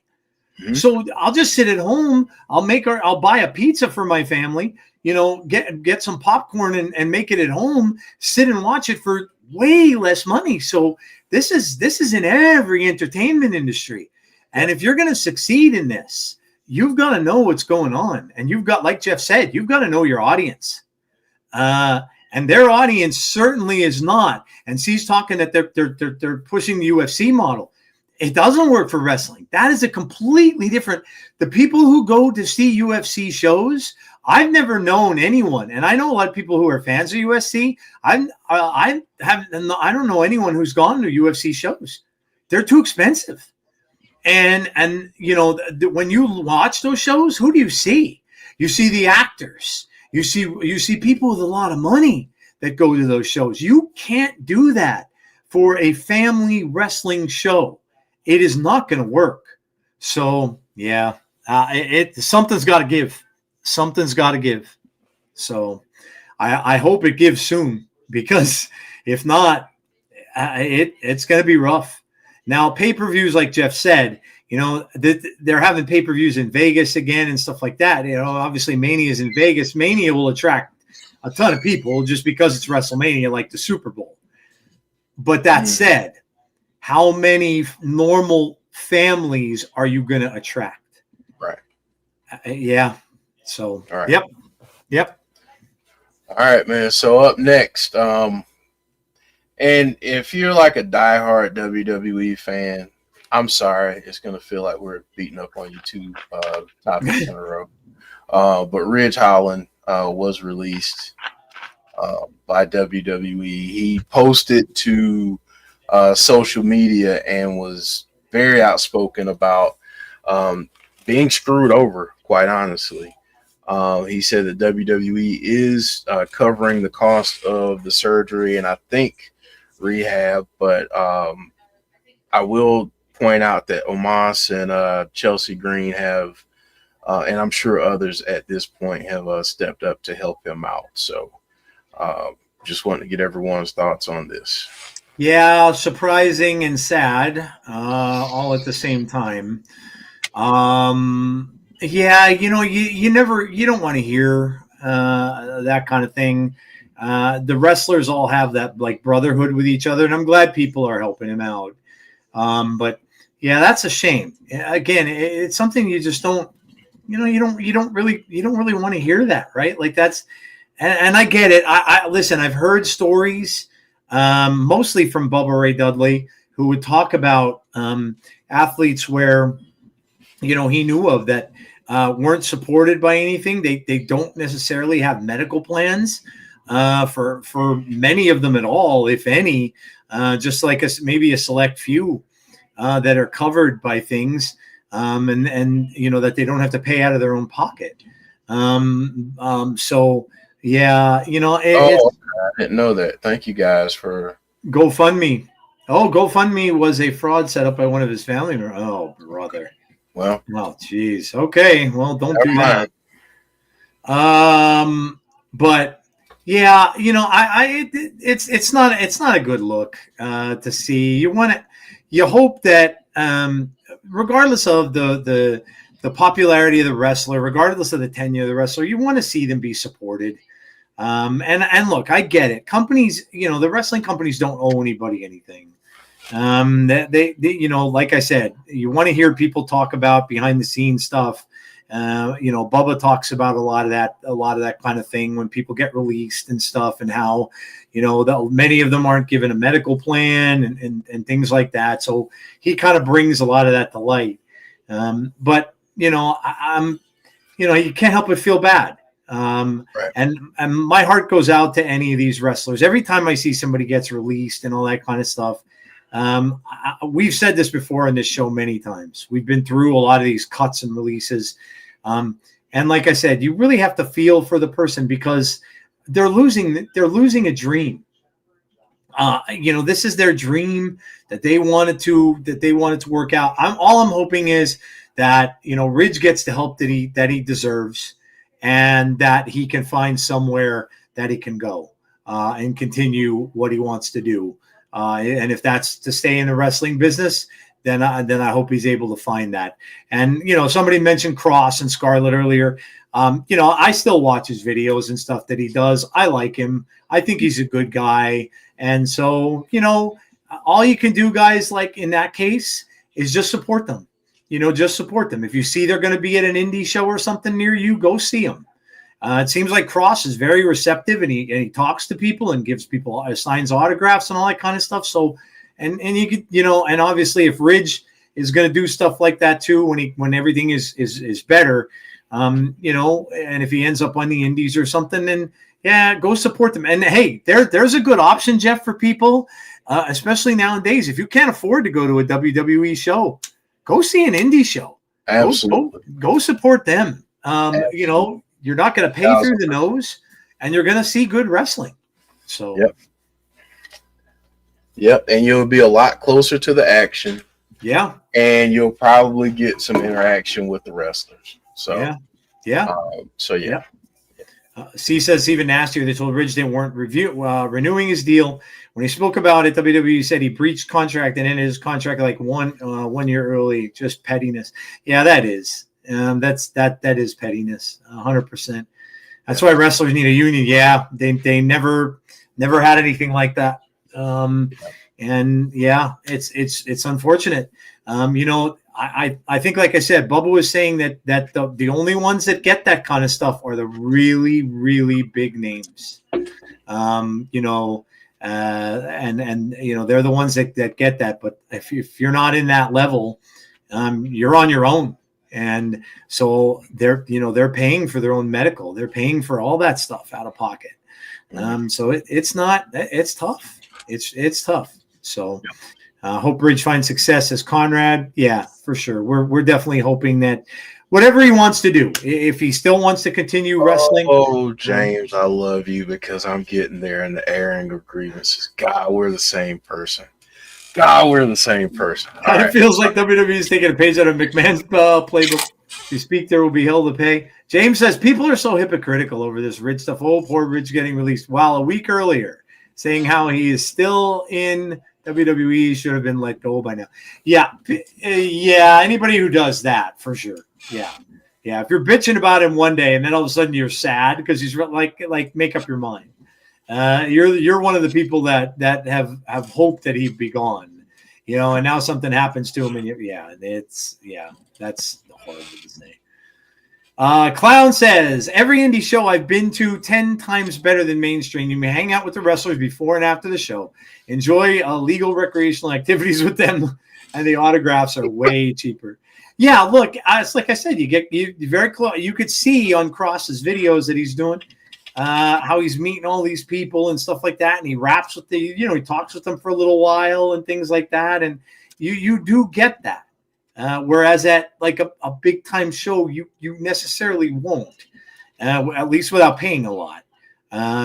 So I'll just sit at home. I'll buy a pizza for my family, get some popcorn and make it at home, sit and watch it for way less money. So this is in every entertainment industry. And if you're going to succeed in this, you've got to know what's going on. And you've got, like Jeff said, you've got to know your audience. And their audience certainly is not. And she's talking that they're pushing the UFC model. It doesn't work for wrestling. That is a completely different. The people who go to see UFC shows, I've never known anyone, and I know a lot of people who are fans of UFC. I don't know anyone who's gone to UFC shows. They're too expensive. And when you watch those shows, who do you see? You see the actors. You see people with a lot of money that go to those shows. You can't do that for a family wrestling show. It is not going to work. So yeah, something's got to give. Something's got to give. So I hope it gives soon, because if not, it's going to be rough. Now, pay-per-views, like Jeff said, they're having pay-per-views in Vegas again and stuff like that. Obviously Mania is in Vegas. Mania will attract a ton of people just because it's WrestleMania, like the Super Bowl. But that said, how many normal families are you going to attract? Right. Yeah. So, all right. Yep. All right, man. So up next, and if you're like a diehard WWE fan, I'm sorry, it's gonna feel like we're beating up on you two topics in a row. But Ridge Holland was released by WWE. He posted to social media and was very outspoken about being screwed over, quite honestly. He said that WWE is covering the cost of the surgery and I think rehab, but I will point out that Omos and Chelsea Green have, and I'm sure others at this point have stepped up to help him out. So just wanting to get everyone's thoughts on this. Yeah, surprising and sad, all at the same time. Yeah, you don't want to hear that kind of thing. The wrestlers all have that like brotherhood with each other, and I'm glad people are helping him out. But yeah, that's a shame. Again, it's something you just don't, you don't really want to hear that, right? Like that's, and I get it. I listen. I've heard stories, mostly from Bubba Ray Dudley, who would talk about athletes where, he knew of that weren't supported by anything. They don't necessarily have medical plans for many of them at all, if any. Just like maybe a select few that are covered by things, and that they don't have to pay out of their own pocket. So yeah, I didn't know that. Thank you guys for GoFundMe. Oh, GoFundMe was a fraud set up by one of his family members. Oh, brother. Well, oh, geez. Okay. Well, don't do mind. that. But yeah, it's not a good look to see. You hope that regardless of the popularity of the wrestler, regardless of the tenure of the wrestler, you want to see them be supported. And look, I get it. Companies, the wrestling companies don't owe anybody anything. They like I said, you want to hear people talk about behind the scenes stuff. Bubba talks about a lot of that kind of thing when people get released and stuff, and how, many of them aren't given a medical plan and things like that. So he kind of brings a lot of that to light. But you can't help but feel bad. Right. And my heart goes out to any of these wrestlers. Every time I see somebody gets released and all that kind of stuff. We've said this before on this show many times. We've been through a lot of these cuts and releases. And like I said, you really have to feel for the person because they're losing a dream. This is their dream that they wanted to work out. All I'm hoping is that, Ridge gets the help that he deserves, and that he can find somewhere that he can go and continue what he wants to do. And if that's to stay in the wrestling business, then I hope he's able to find that. And, somebody mentioned Cross and Scarlett earlier. I still watch his videos and stuff that he does. I like him. I think he's a good guy. And so, all you can do, guys, like in that case, is just support them. Just support them. If you see they're going to be at an indie show or something near you, go see them. It seems like Cross is very receptive, and he talks to people and gives people signs autographs and all that kind of stuff. So, and you could, and obviously if Ridge is going to do stuff like that too, when everything is better, and if he ends up on the indies or something, then yeah, go support them. And hey, there's a good option, Jeff, for people, especially nowadays. If you can't afford to go to a WWE show, go see an indie show. Absolutely. Go support them. You're not going to pay through the nose, and you're going to see good wrestling. So, yep, and you'll be a lot closer to the action. Yeah. and you'll probably get some interaction with the wrestlers. So Yeah. Yeah. so yeah. Yeah. C says even nastier. They told Ridge they weren't renewing his deal. When he spoke about it, WWE said he breached contract and ended his contract like 1 year early. Just pettiness. Yeah, that is. That is pettiness. 100%. That's why wrestlers need a union. Yeah, they never had anything like that. And yeah, it's unfortunate. I think, like I said, Bubba was saying that the only ones that get that kind of stuff are the really, really big names. And they're the ones that get that. But if you're not in that level, you're on your own. And so they're paying for their own medical. They're paying for all that stuff out of pocket. So it's tough. It's tough. So hope Ridge finds success as Conrad. Yeah, for sure. We're definitely hoping that whatever he wants to do, if he still wants to continue wrestling. Oh, James, I love you because I'm getting there in the airing of grievances. God, we're the same person. It feels like WWE is taking a page out of McMahon's playbook. If you speak, there will be hell to pay. James says people are so hypocritical over this Ridge stuff. Oh, poor Ridge getting released. While a week earlier, saying how he is still in WWE, should have been let go by now. Yeah. Anybody who does that, for sure. Yeah. If you're bitching about him one day and then all of a sudden you're sad because he's like make up your mind. You're one of the people that have hoped that he'd be gone, and now something happens to him, and that's horrible to say. Clown says every indie show I've been to 10 times better than mainstream. You may hang out with the wrestlers before and after the show, enjoy legal recreational activities with them, and the autographs are way cheaper. Yeah, look, it's like I said, you very close. You could see on Cross's videos that he's doing. How he's meeting all these people and stuff like that, and he raps with he talks with them for a little while and things like that, and you do get that. Whereas at like a big time show, you necessarily won't, at least without paying a lot.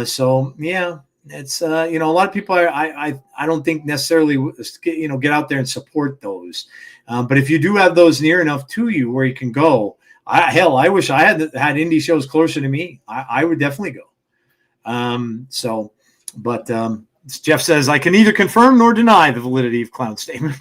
So yeah, it's a lot of people I don't think necessarily get out there and support those, but if you do have those near enough to you where you can go. I wish I had indie shows closer to me. I would definitely go. But Jeff says, I can neither confirm nor deny the validity of Clown's statement.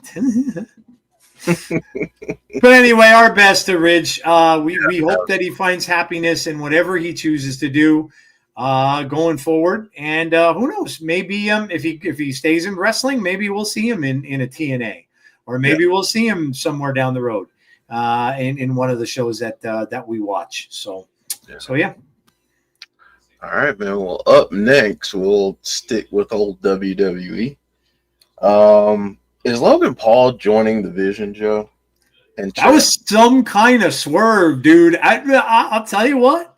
But anyway, our best to Ridge. We hope that he finds happiness in whatever he chooses to do going forward. And who knows? Maybe if he stays in wrestling, maybe we'll see him in a TNA. Or maybe we'll see him somewhere down the road. In one of the shows that we watch. So yeah. All right, man. Well, up next, we'll stick with old WWE. Is Logan Paul joining the Vision, Joe? And that was some kind of swerve, dude. I'll tell you what.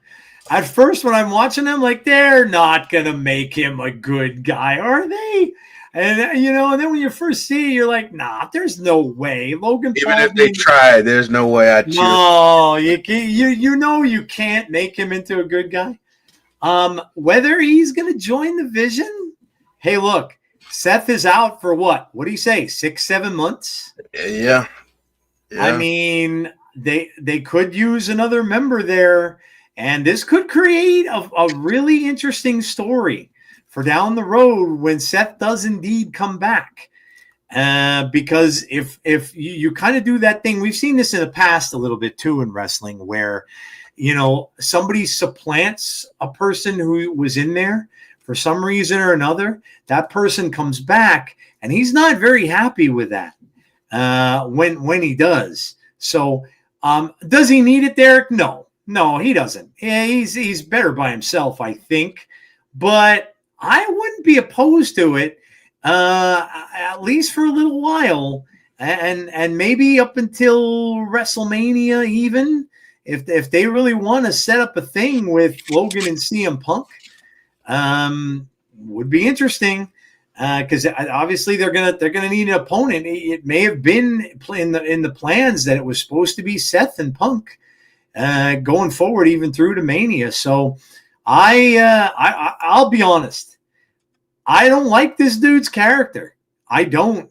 At first, when I'm watching them, like, they're not gonna make him a good guy, are they? And and then when you first see it, you're like, nah, there's no way. Logan Paul. Even if they try, there's no way I'd choose. No, you can't make him into a good guy. Whether he's gonna join the Vision, hey, look, Seth is out for what? What do you say? 6-7 months? Yeah. I mean, they could use another member there, and this could create a really interesting story for down the road when Seth does indeed come back. Because if you kind of do that thing, we've seen this in the past a little bit too in wrestling where, somebody supplants a person who was in there for some reason or another. That person comes back and he's not very happy with that when he does. So does he need it, Derek? No, he doesn't. Yeah, he's better by himself, I think. But I wouldn't be opposed to it, at least for a little while, and maybe up until WrestleMania, even if they really want to set up a thing with Logan and CM Punk, would be interesting because obviously they're gonna need an opponent. It may have been in the plans that it was supposed to be Seth and Punk going forward, even through to Mania. So. I'll be honest. I don't like this dude's character. I don't.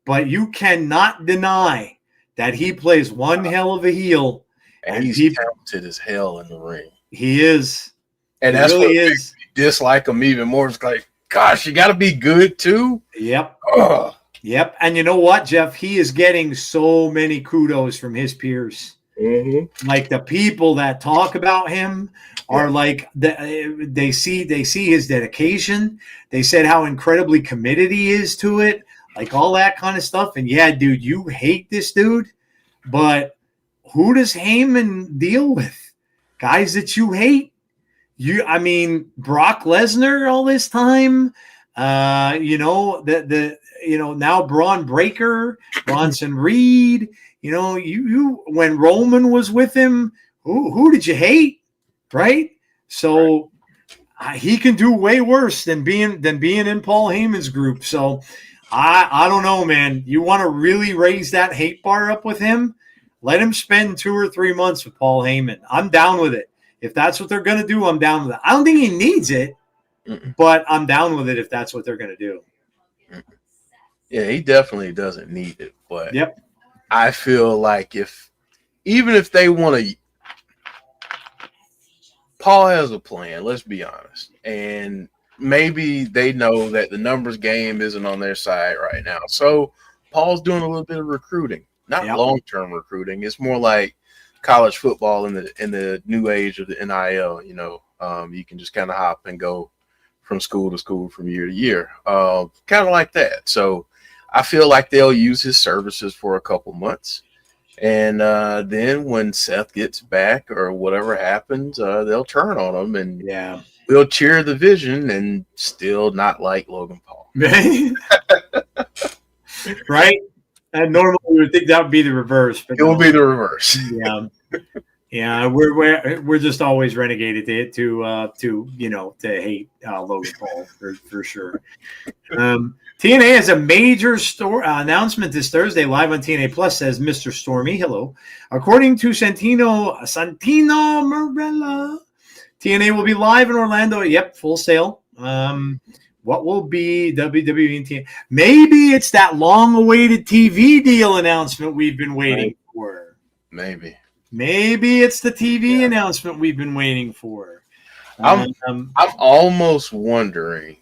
but you cannot deny that he plays one hell of a heel. And he's talented as hell in the ring. He is. And he that's really what is. Dislike him even more. It's like, gosh, you got to be good too. Yep. Ugh. Yep. And you know what, Jeff? He is getting so many kudos from his peers. Mm-hmm. Like the people that talk about him are like they see his dedication. They said how incredibly committed he is to it, like all that kind of stuff. And yeah, dude, you hate this dude, but who does Heyman deal with? Guys that you hate. I mean, Brock Lesnar all this time. Now Braun Breaker, Bronson Reed. You when Roman was with him, who did you hate, right? So he can do way worse than being in Paul Heyman's group. So I don't know, man. You want to really raise that hate bar up with him? Let him spend 2 or 3 months with Paul Heyman. I'm down with it. If that's what they're going to do, I'm down with it. I don't think he needs it, but I'm down with it if that's what they're going to do. Yeah, he definitely doesn't need it, but yep. I feel like even if they want to, Paul has a plan, let's be honest. And maybe they know that the numbers game isn't on their side right now. So Paul's doing a little bit of recruiting, not long-term recruiting. It's more like college football in the new age of the NIL. You can just kind of hop and go from school to school, from year to year, kind of like that. So I feel like they'll use his services for a couple months. And then when Seth gets back or whatever happens, they'll turn on him and we'll cheer the vision and still not like Logan Paul. Right? And normally we would think that would be the reverse. But it will be the reverse. Yeah, we're just always renegated to hate Logan Paul for sure. TNA has a major announcement this Thursday live on TNA Plus, says Mr. Stormy. Hello. According to Santino Marella, TNA will be live in Orlando. Yep, Full Sail. What will be WWE and TNA? Maybe it's that long-awaited TV deal announcement we've been waiting for. Maybe it's the TV announcement we've been waiting for. I'm almost wondering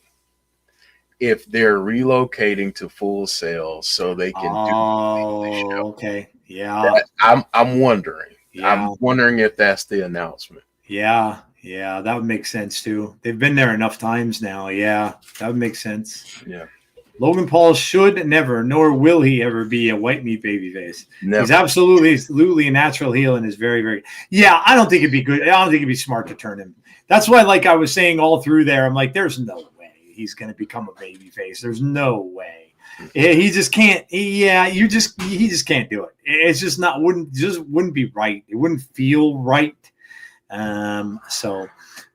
if they're relocating to Full Sail so they can do the show. Okay. Yeah. I'm wondering. Yeah. I'm wondering if that's the announcement. Yeah. Yeah. That would make sense too. They've been there enough times now. Yeah. That would make sense. Yeah. Logan Paul should never, nor will he ever be a white meat babyface. Never. He's absolutely a natural heel and is very, very. Yeah. I don't think it'd be good. I don't think it'd be smart to turn him. That's why, like I was saying all through there, I'm like, there's no way he's going to become a babyface. There's no way. He just can't. He just can't do it. It's just wouldn't be right. It wouldn't feel right.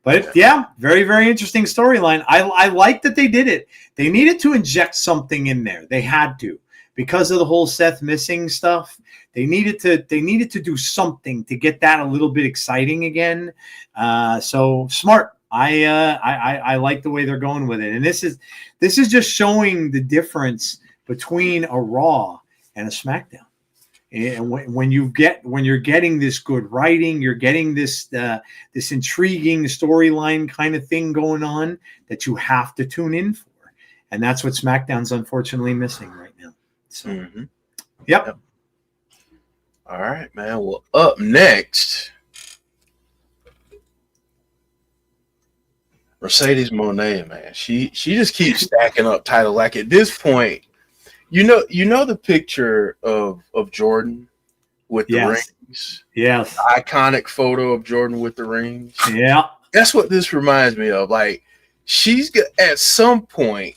But yeah, very, very interesting storyline. I like that they did it. They needed to inject something in there. They had to, because of the whole Seth missing stuff. They needed to do something to get that a little bit exciting again. So smart. I like the way they're going with it, and this is just showing the difference between a Raw and a SmackDown. And when you're getting this good writing, you're getting this intriguing storyline kind of thing going on that you have to tune in for, and that's what SmackDown's unfortunately missing right now. So, Yep. All right, man. Well, up next, Mercedes Moné, man, she just keeps stacking up titles. Like at this point, you know the picture of Jordan with the rings. Yes. The iconic photo of Jordan with the rings. Yeah. That's what this reminds me of. Like at some point,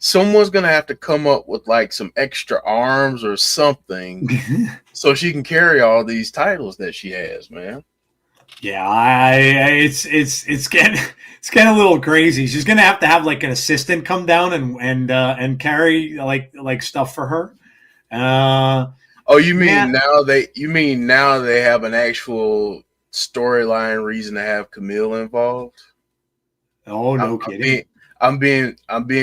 someone's gonna have to come up with like some extra arms or something so she can carry all these titles that she has, man. Yeah, it's getting a little crazy. She's gonna have to have like an assistant come down and carry like stuff for her. You mean now they have an actual storyline reason to have Camille involved? Oh, no kidding. I'm being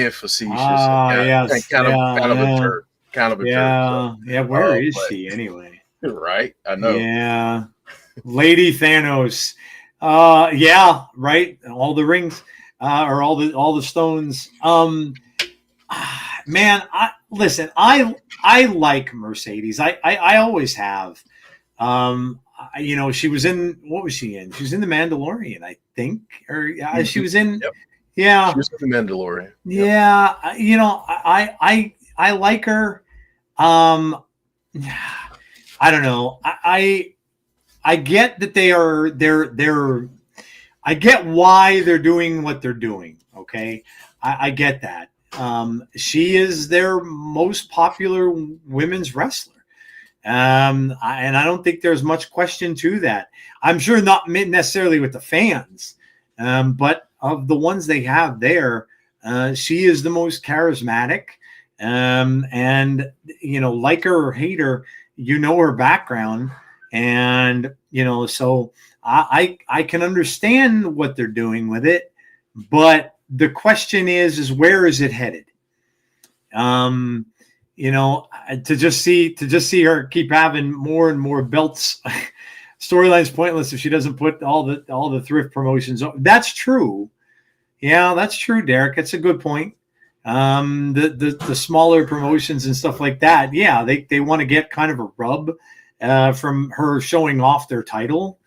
facetious. Yes. Kind of a jerk. kind of a jerk. So, Yeah. Where is but she anyway? right, I know. Yeah. Lady Thanos. Yeah, right. All the rings, or all the stones. Man, I like Mercedes. I always have. She was in, what was she in? She was in The Mandalorian, I think, or she Mhm. was in. Yep. She Yeah, was in the Mandalorian. Yep. yeah. I like her. Um, I don't know. I get that they're I get why they're doing what they're doing. Okay, I get that. She is their most popular women's wrestler. And I don't think there's much question to that. I'm sure not necessarily with the fans, but of the ones they have there, she is the most charismatic. And like her or hate her, her background, and so I can understand what they're doing with it, but the question is where is it headed? Um, to just see her keep having more and more belts. Storyline's pointless if she doesn't put all the thrift promotions on. That's true. Yeah, that's true, Derek. That's a good point. The smaller promotions and stuff like that, yeah, they want to get kind of a rub from her showing off their title,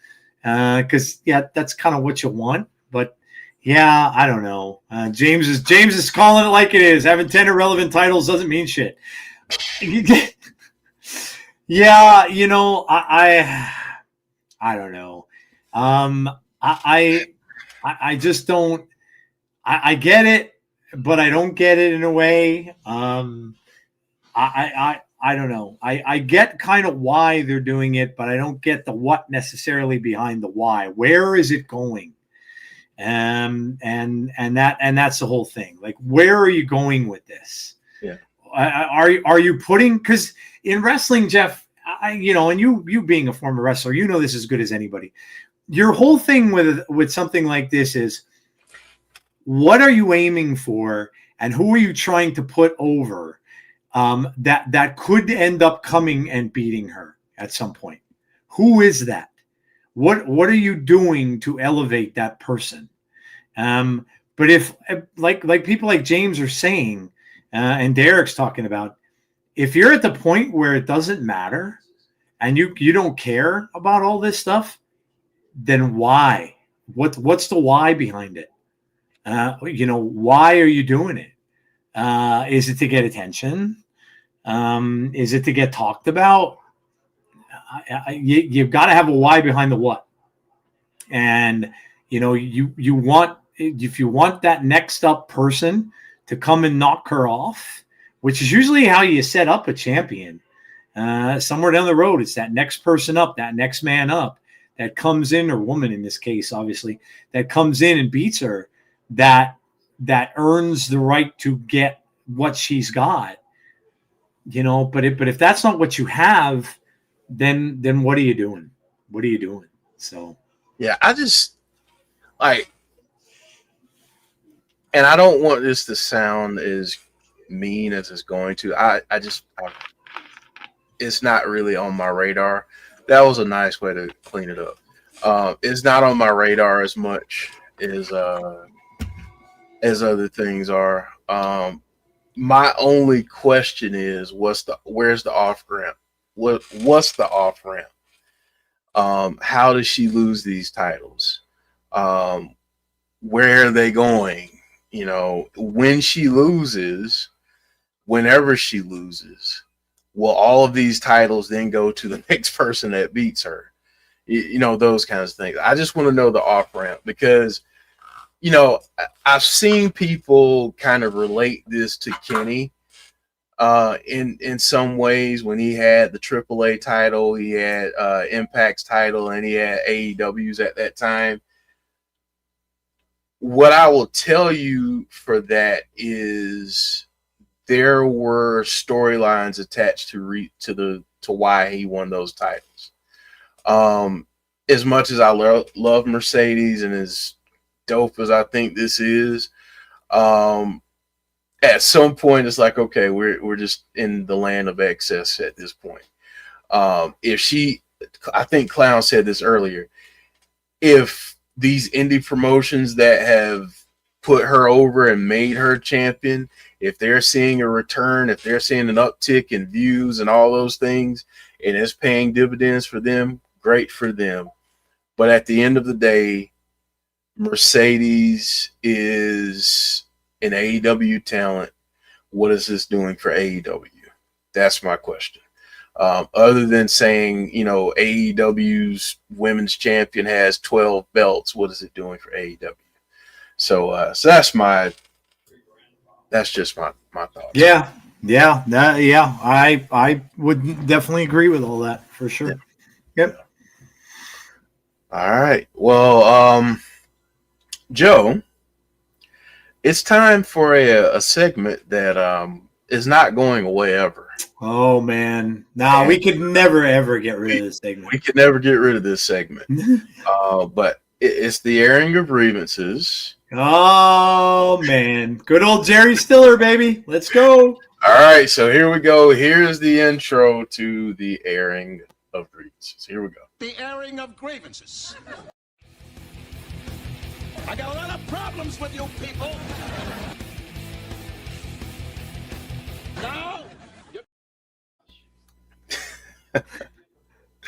because yeah, that's kind of what you want. But yeah, I don't know. James is calling it like it is. Having 10 irrelevant titles doesn't mean shit. Yeah, I don't know. I just don't. I get it, but I don't get it in a way. I don't know. I get kind of why they're doing it, but I don't get the what necessarily behind the why. Where is it going? And that's the whole thing. Like, where are you going with this? Yeah. Are you putting, because in wrestling, Jeff, and you being a former wrestler, this as good as anybody. Your whole thing with something like this is, what are you aiming for, and who are you trying to put over, that could end up coming and beating her at some point? Who is that? What are you doing to elevate that person? But if like people like James are saying, and Derek's talking about, if you're at the point where it doesn't matter and you don't care about all this stuff, then why? What's the why behind it? Why are you doing it? Is it to get attention? Is it to get talked about? You've got to have a why behind the what. And you want, if you want that next up person to come and knock her off, which is usually how you set up a champion. Somewhere down the road, it's that next person up, that next man up that comes in, or woman in this case, obviously, that comes in and beats her, that earns the right to get what she's got. But if that's not what you have, then what are you doing? What are you doing? So Yeah, I just like, and I don't want this to sound as mean as it's going to. It's not really on my radar. That was a nice way to clean it up. It's not on my radar as much as other things are. My only question is, where's the off ramp? What's the off ramp? How does she lose these titles? Where are they going? When she loses, whenever she loses, will all of these titles then go to the next person that beats her? Those kinds of things. I just want to know the off ramp, because, I've seen people kind of relate this to Kenny in some ways. When he had the AAA title, he had Impact's title, and he had AEW's at that time. What I will tell you for that is there were storylines attached to why he won those titles. As much as I love Mercedes, and as dope as I think this is, at some point it's like, okay, we're just in the land of excess at this point. I think Clown said this earlier, if these indie promotions that have put her over and made her champion, if they're seeing a return, if they're seeing an uptick in views and all those things, and it's paying dividends for them, great for them. But at the end of the day, Mercedes is an AEW talent. What is this doing for AEW? That's my question. Other than saying, AEW's women's champion has 12 belts, what is it doing for AEW? So that's just my thoughts. Yeah. I would definitely agree with all that for sure. Yep. All right. Well, Joe, it's time for a segment that is not going away ever. Oh man, we could never ever get rid of this segment. We could never get rid of this segment. But it's the airing of grievances. Oh man, good old Jerry Stiller, baby. Let's go. All right, so here we go. Here's the intro to the airing of grievances. Here we go. The airing of grievances. I got a lot of problems with you people. Now,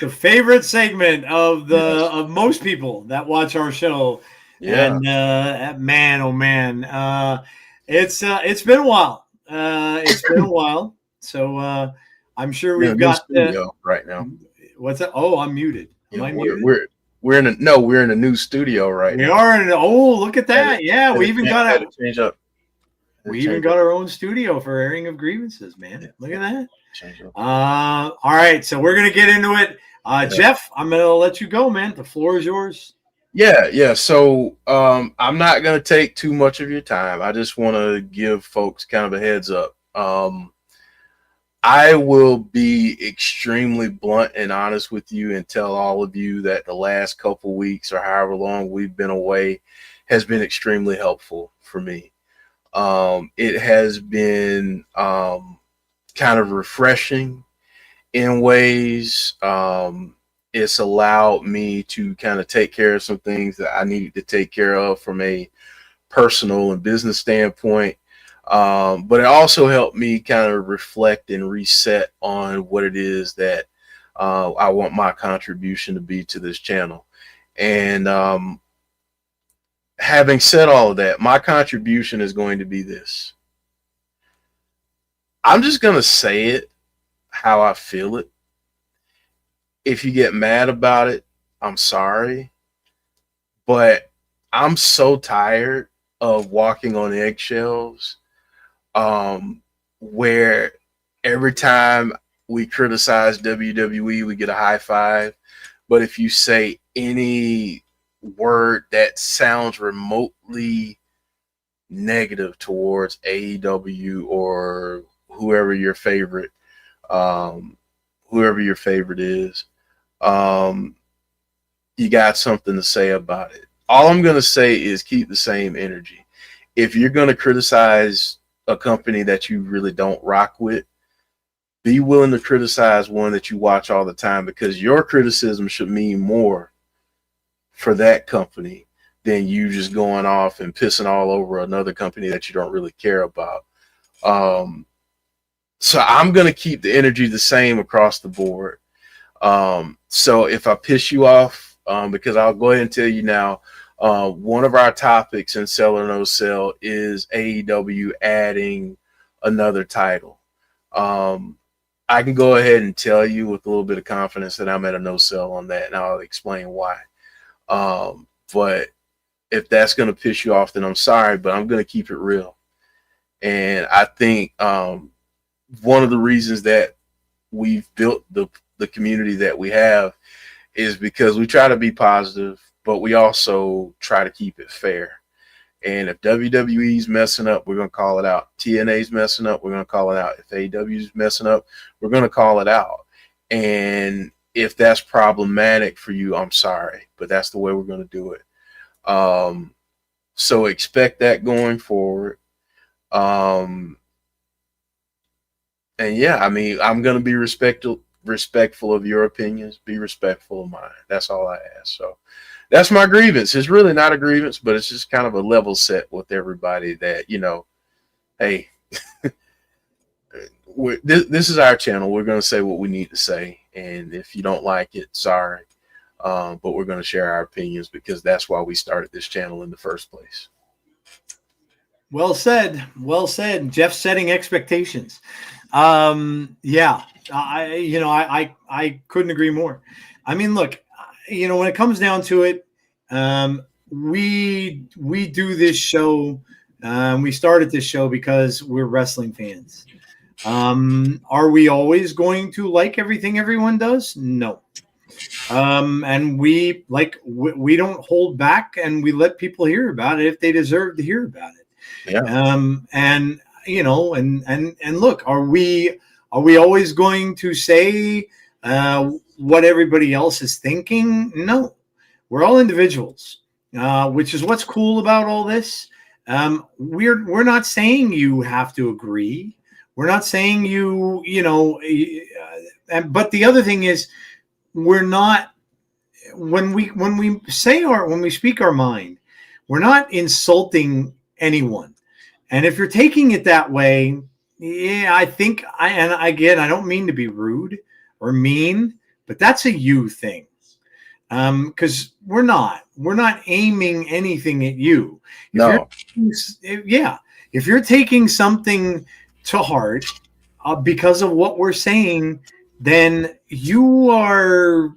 the favorite segment of most people that watch our show. Yeah. And man, oh man, it's been a while. It's been a while. So I'm sure we've got studio right now. What's that? Oh, I'm muted. Am I muted? We're in a new studio right now. We are in. Oh, look at that! Yeah, we even got to change up. We even got our own studio for airing of grievances, man. Look at that. All right, so we're gonna get into it. Jeff, I'm gonna let you go, man. The floor is yours. Yeah. So I'm not gonna take too much of your time. I just want to give folks kind of a heads up. I will be extremely blunt and honest with you and tell all of you that the last couple weeks or however long we've been away has been extremely helpful for me. It has been kind of refreshing in ways. It's allowed me to kind of take care of some things that I needed to take care of from a personal and business standpoint. But it also helped me kind of reflect and reset on what it is that I want my contribution to be to this channel. And having said all of that, my contribution is going to be this. I'm just going to say it how I feel it. If you get mad about it, I'm sorry. But I'm so tired of walking on eggshells, where every time we criticize WWE, we get a high five. But if you say any word that sounds remotely negative towards AEW or whoever your favorite is, you got something to say about it. All I'm going to say is keep the same energy. If you're going to criticize a company that you really don't rock with, be willing to criticize one that you watch all the time, because your criticism should mean more for that company than you just going off and pissing all over another company that you don't really care about. So I'm going to keep the energy the same across the board. So if I piss you off, because I'll go ahead and tell you now, one of our topics in Sell or No Sell is AEW adding another title. I can go ahead and tell you with a little bit of confidence that I'm at a no sell on that, and I'll explain why. But if that's going to piss you off, then I'm sorry, but I'm going to keep it real. And I think one of the reasons that we've built the community that we have is because we try to be positive, but we also try to keep it fair. And if WWE's messing up, we're going to call it out. TNA's messing up, we're going to call it out. If AEW's messing up, we're going to call it out. And if that's problematic for you, I'm sorry, but that's the way we're going to do it. So expect that going forward. Um, and yeah, I mean, I'm gonna be respectful of your opinions. Be respectful of mine. That's all I ask. So that's my grievance. It's really not a grievance, but it's just kind of a level set with everybody that, hey, this is our channel. We're going to say what we need to say. And if you don't like it, sorry. But we're going to share our opinions because that's why we started this channel in the first place. Well said. Well said. Jeff setting expectations. Yeah, I couldn't agree more. I mean, look, when it comes down to it, we do this show. We started this show because we're wrestling fans. Are we always going to like everything everyone does? No. And we don't hold back, and we let people hear about it if they deserve to hear about it. Yeah. And look, are we always going to say what everybody else is thinking? No, we're all individuals, which is what's cool about all this. We're not saying you have to agree. We're not saying but the other thing is, we're not, when we speak our mind, we're not insulting anyone. And if you're taking it that way, yeah, I think I don't mean to be rude or mean, but that's a you thing. Because we're not aiming anything at you. No. If you're taking something to heart because of what we're saying, then you are,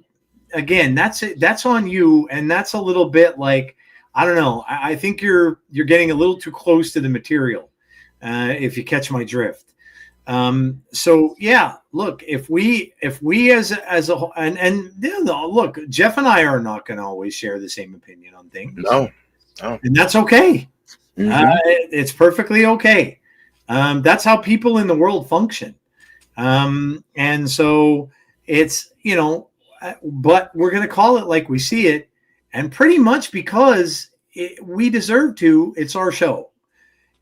again, that's on you. And that's a little bit like, I don't know. I think you're getting a little too close to the material, if you catch my drift. So yeah, look, if we as a whole, and look, Jeff and I are not going to always share the same opinion on things. No. And that's okay. Mm-hmm. It's perfectly okay. That's how people in the world function. And so it's, but we're going to call it like we see it. And pretty much because we deserve to, it's our show.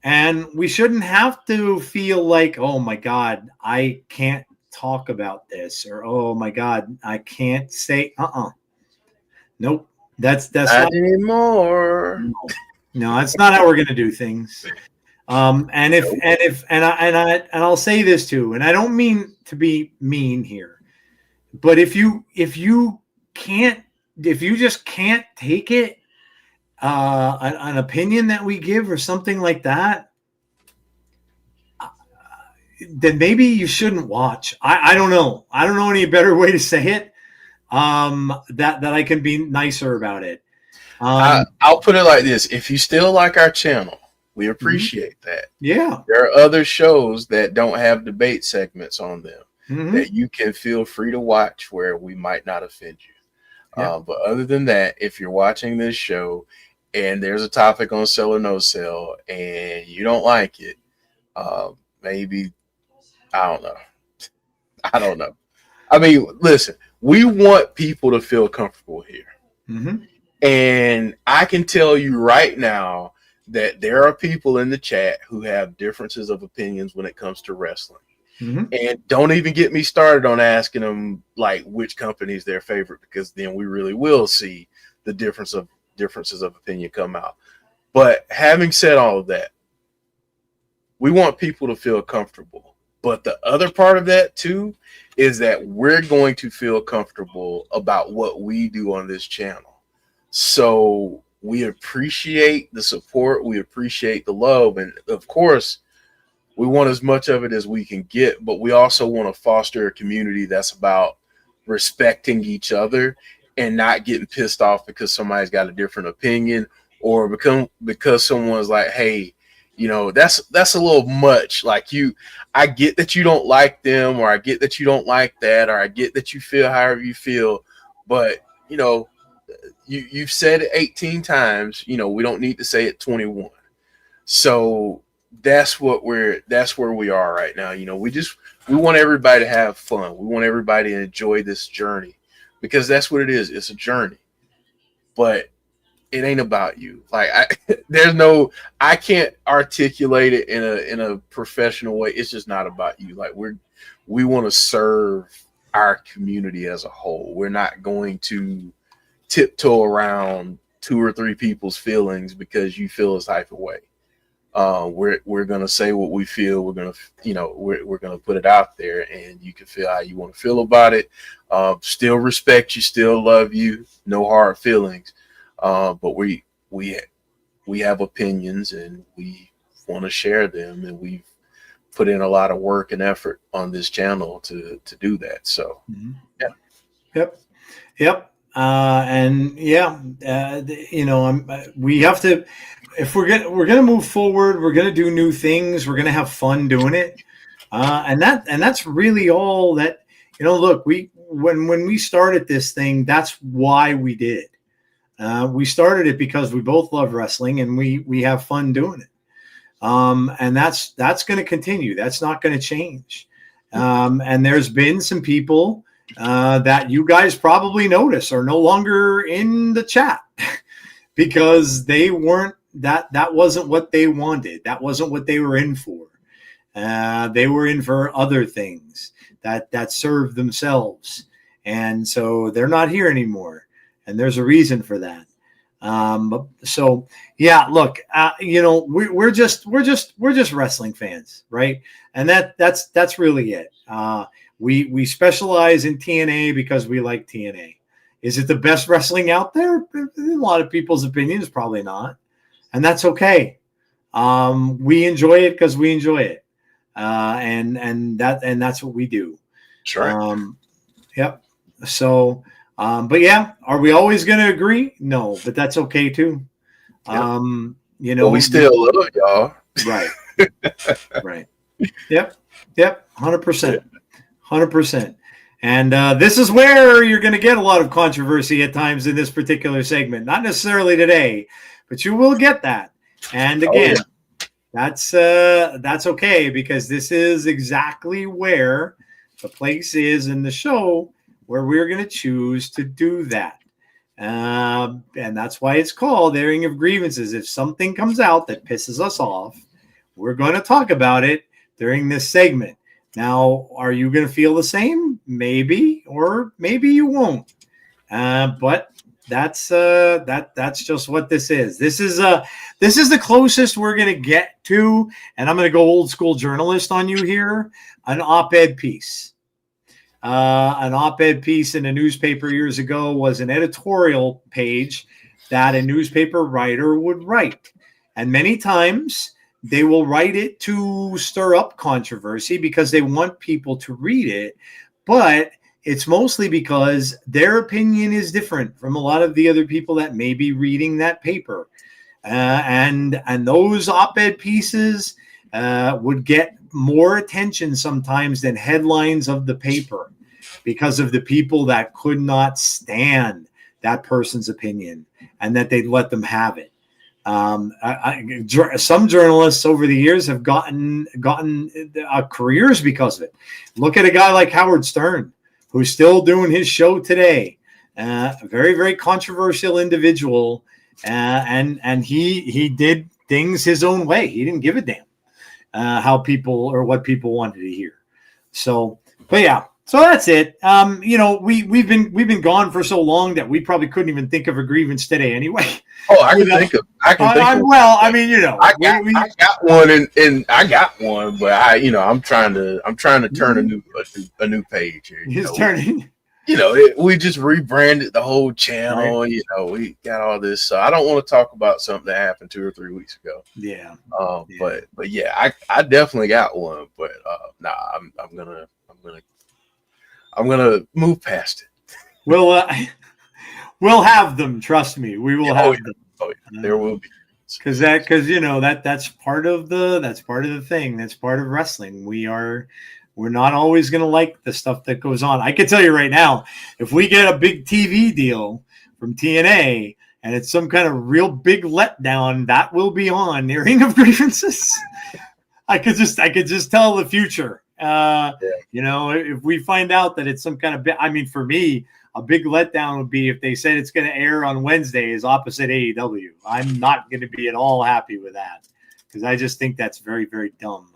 And we shouldn't have to feel like, oh my God, I can't talk about this, or oh my God, I can't say, nope. That's not anymore. No, that's not how we're going to do things. And I'll say this too, and I don't mean to be mean here, but if you just can't take it, an opinion that we give or something like that, then maybe you shouldn't watch. I don't know. I don't know any better way to say it. That I can be nicer about it. I'll put it like this: if you still like our channel, we appreciate that. Yeah. There are other shows that don't have debate segments on them that you can feel free to watch where we might not offend you. Yeah. But other than that, if you're watching this show and there's a topic on sell or no sell and you don't like it, maybe, I don't know. I mean, listen, we want people to feel comfortable here. Mm-hmm. And I can tell you right now that there are people in the chat who have differences of opinions when it comes to wrestling. Mm-hmm. And don't even get me started on asking them like which company is their favorite, because then we really will see the differences of opinion come out. But having said all of that, we want people to feel comfortable. But the other part of that too is that we're going to feel comfortable about what we do on this channel. So we appreciate the support. We appreciate the love. And of course, we want as much of it as we can get, but we also want to foster a community that's about respecting each other and not getting pissed off because somebody's got a different opinion, or because someone's like, hey, that's a little much. Like I get that you don't like them, or I get that you don't like that, or I get that you feel however you feel, but you've said it 18 times, we don't need to say it 21. So that's where we are right now. We want everybody to have fun. We want everybody to enjoy this journey, because that's what it is. It's a journey. But it ain't about you. Like I can't articulate it in a professional way. It's just not about you. Like we want to serve our community as a whole. We're not going to tiptoe around 2 or 3 people's feelings because you feel a type of way. We're gonna say what we feel. We're gonna, we're gonna put it out there, and you can feel how you want to feel about it. Still respect you, still love you, no hard feelings. But we have opinions, and we want to share them, and we've put in a lot of work and effort on this channel to do that. So, yeah. Yep. We have to, if we're gonna move forward, we're gonna do new things, we're gonna have fun doing it, and that's really all that. Look, when we started this thing, that's why we did it. We started it because we both love wrestling, and we have fun doing it. And that's going to continue. That's not going to change. And there's been some people that you guys probably notice are no longer in the chat because they weren't, that wasn't what they wanted. That wasn't what they were in for. They were in for other things that served themselves. And so they're not here anymore. And there's a reason for that. So yeah, look, we're just wrestling fans, right? And that's really it. We specialize in TNA because we like TNA. Is it the best wrestling out there? In a lot of people's opinions, probably not. And that's okay. We enjoy it because we enjoy it. And that's what we do. Sure. Yep. So, but yeah, are we always going to agree? No, but that's okay too. Yep. We still love y'all. Right. Right. Yep. 100%. 100%. And this is where you're going to get a lot of controversy at times in this particular segment. Not necessarily today, but you will get that. And again, that's okay, because this is exactly where the place is in the show where we're going to choose to do that. And that's why it's called Airing of Grievances. If something comes out that pisses us off, we're going to talk about it during this segment. Now, are you going to feel the same? Maybe, or maybe you won't. But that's just what this is. This is the closest we're going to get to, and I'm going to go old school journalist on you here, an op-ed piece. An op-ed piece in a newspaper years ago was an editorial page that a newspaper writer would write. And many times they will write it to stir up controversy because they want people to read it. But it's mostly because their opinion is different from a lot of the other people that may be reading that paper. And those op-ed pieces would get more attention sometimes than headlines of the paper because of the people that could not stand that person's opinion and that they'd let them have it. Some journalists over the years have gotten careers because of it. Look at a guy like Howard Stern, who's still doing his show today. A very, very controversial individual. And he did things his own way. He didn't give a damn how people or what people wanted to hear. So, but yeah, so that's it. We've been gone for so long that we probably couldn't even think of a grievance today anyway. Oh, I can think of. I got one, and I got one, but I'm trying to turn a new page here. He's turning. We just rebranded the whole channel. Right. We got all this. So I don't want to talk about something that happened 2 or 3 weeks ago. Yeah. But yeah, I definitely got one. But I'm gonna move past it. We'll have them. Trust me, we will have them. Oh, yeah. There will be. Because that's part of the thing. That's part of wrestling. We're not always going to like the stuff that goes on. I can tell you right now, if we get a big TV deal from TNA and it's some kind of real big letdown, that will be on Airing of Grievances. I could just tell the future. If we find out that it's some kind of, I mean, for me, a big letdown would be if they said it's going to air on Wednesdays opposite AEW. I'm not going to be at all happy with that because I just think that's very, very dumb.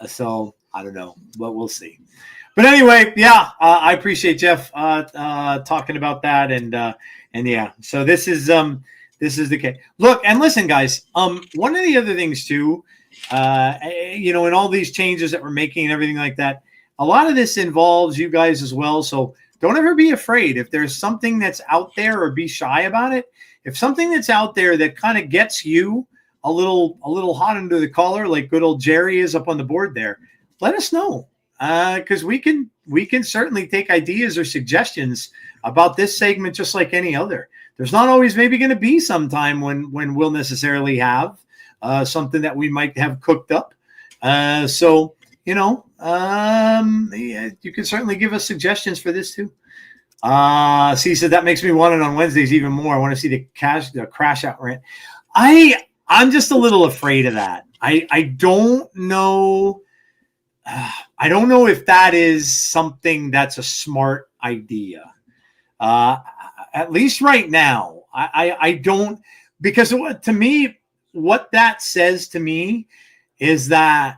So I don't know, but we'll see. But anyway, yeah, I appreciate Jeff talking about that, and yeah, so this is the case. Look, and listen, guys. One of the other things too, in all these changes that we're making and everything like that, a lot of this involves you guys as well. So don't ever be afraid if there's something that's out there, or be shy about it. If something that's out there that kind of gets you a little hot under the collar, like good old Jerry is up on the board there, let us know. Because we can certainly take ideas or suggestions about this segment just like any other. There's not always maybe going to be some time when we'll necessarily have something that we might have cooked up. So you can certainly give us suggestions for this too. See, so that makes me want it on Wednesdays even more. I want to see the crash out rant. I'm just a little afraid of that. I don't know. I don't know if that is something that's a smart idea. At least right now, I don't, because to me, what that says to me is that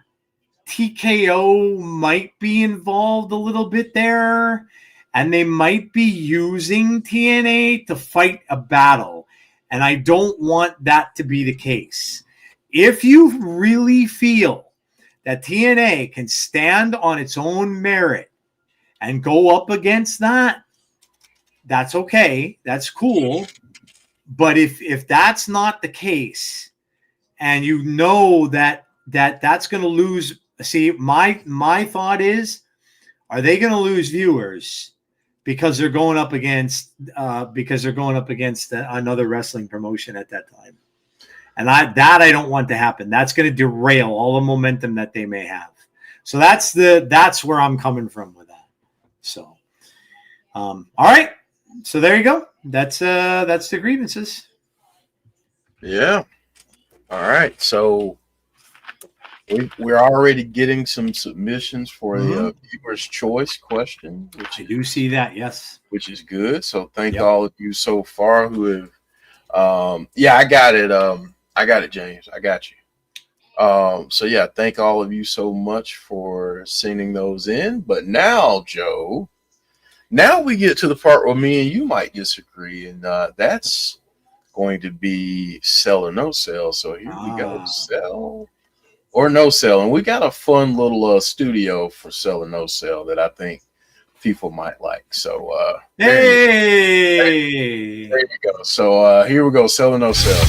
TKO might be involved a little bit there, and they might be using TNA to fight a battle. And I don't want that to be the case. If you really feel that TNA can stand on its own merit and go up against that, that's okay. That's cool. But if that's not the case, and you know that's going to lose, see, my thought is, are they going to lose viewers because they're going up against another wrestling promotion at that time? And I don't want to happen. That's going to derail all the momentum that they may have. So that's where I'm coming from with that. So, all right. So there you go. That's the grievances. Yeah. All right. So we're already getting some submissions for the viewer's choice question, which I do see that. Yes. Which is good. So thank all of you so far who have. I got it. I got it, James. I got you. So yeah, thank all of you so much for sending those in. But now, Joe, now we get to the part where me and you might disagree, and that's going to be sell or no sell. So here we go, sell or no sell, and we got a fun little studio for sell or no sell that I think people might like. So there you go. So here we go, sell or no sell.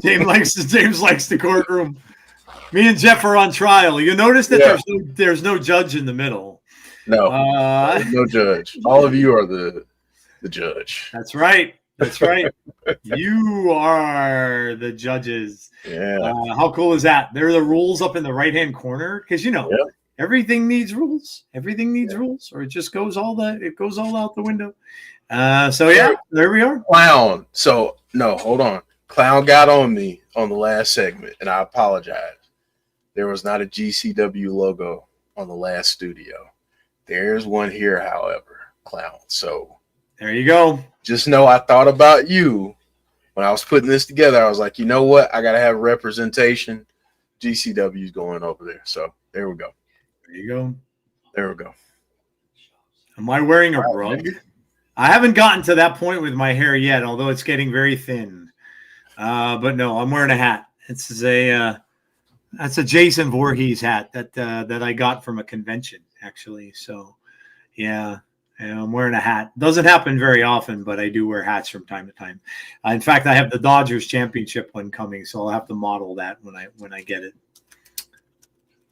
James likes the courtroom. Me and Jeff are on trial. You notice that there's no judge in the middle. No, no judge. All of you are the judge. That's right. That's right. You are the judges. Yeah. How cool is that? There are the rules up in the right-hand corner, because everything needs rules. Everything needs rules, or it just goes all out the window. There we are. Clown. So no, hold on. Clown got on me on the last segment, and I apologize. There was not a GCW logo on the last studio. There's one here, however, Clown. So there you go. Just know I thought about you when I was putting this together. I was like, you know what? I got to have representation. GCW is going over there. So there we go. There you go. There we go. Am I wearing a rug? I haven't gotten to that point with my hair yet, although it's getting very thin. But no, I'm wearing a hat. That's a Jason Voorhees hat that I got from a convention, actually. So, yeah, I'm wearing a hat. Doesn't happen very often, but I do wear hats from time to time. In fact, I have the Dodgers championship one coming, so I'll have to model that when I get it.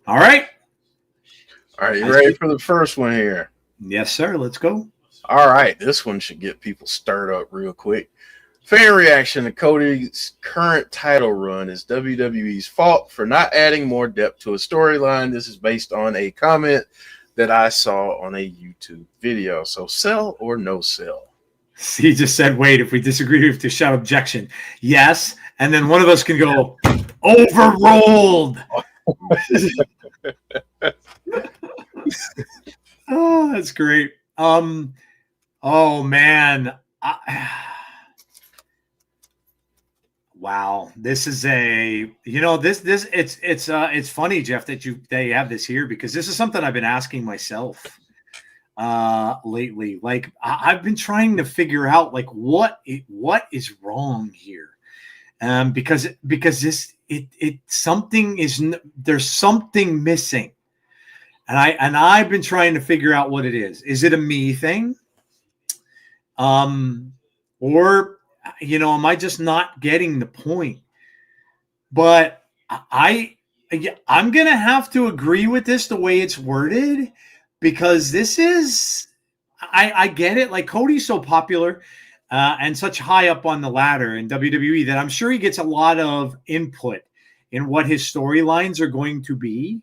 All right. All right, you ready for the first one here? Yes, sir. Let's go. All right, this one should get people stirred up real quick. Fan reaction to Cody's current title run is WWE's fault for not adding more depth to a storyline. This is based on a comment that I saw on a YouTube video. So sell or no sell? He just said, wait, if we disagree, we have to shout objection. Yes. And then one of us can go, overruled. Oh, that's great. Oh man. Wow. This is it's funny, Jeff, that you have this here, because this is something I've been asking myself lately. Like I've been trying to figure out like what is wrong here. Because there's something missing. And I've been trying to figure out what it is. Is it a me thing? Or am I just not getting the point? But I'm going to have to agree with this the way it's worded, because this is, I get it. Like Cody's so popular and such high up on the ladder in WWE that I'm sure he gets a lot of input in what his storylines are going to be.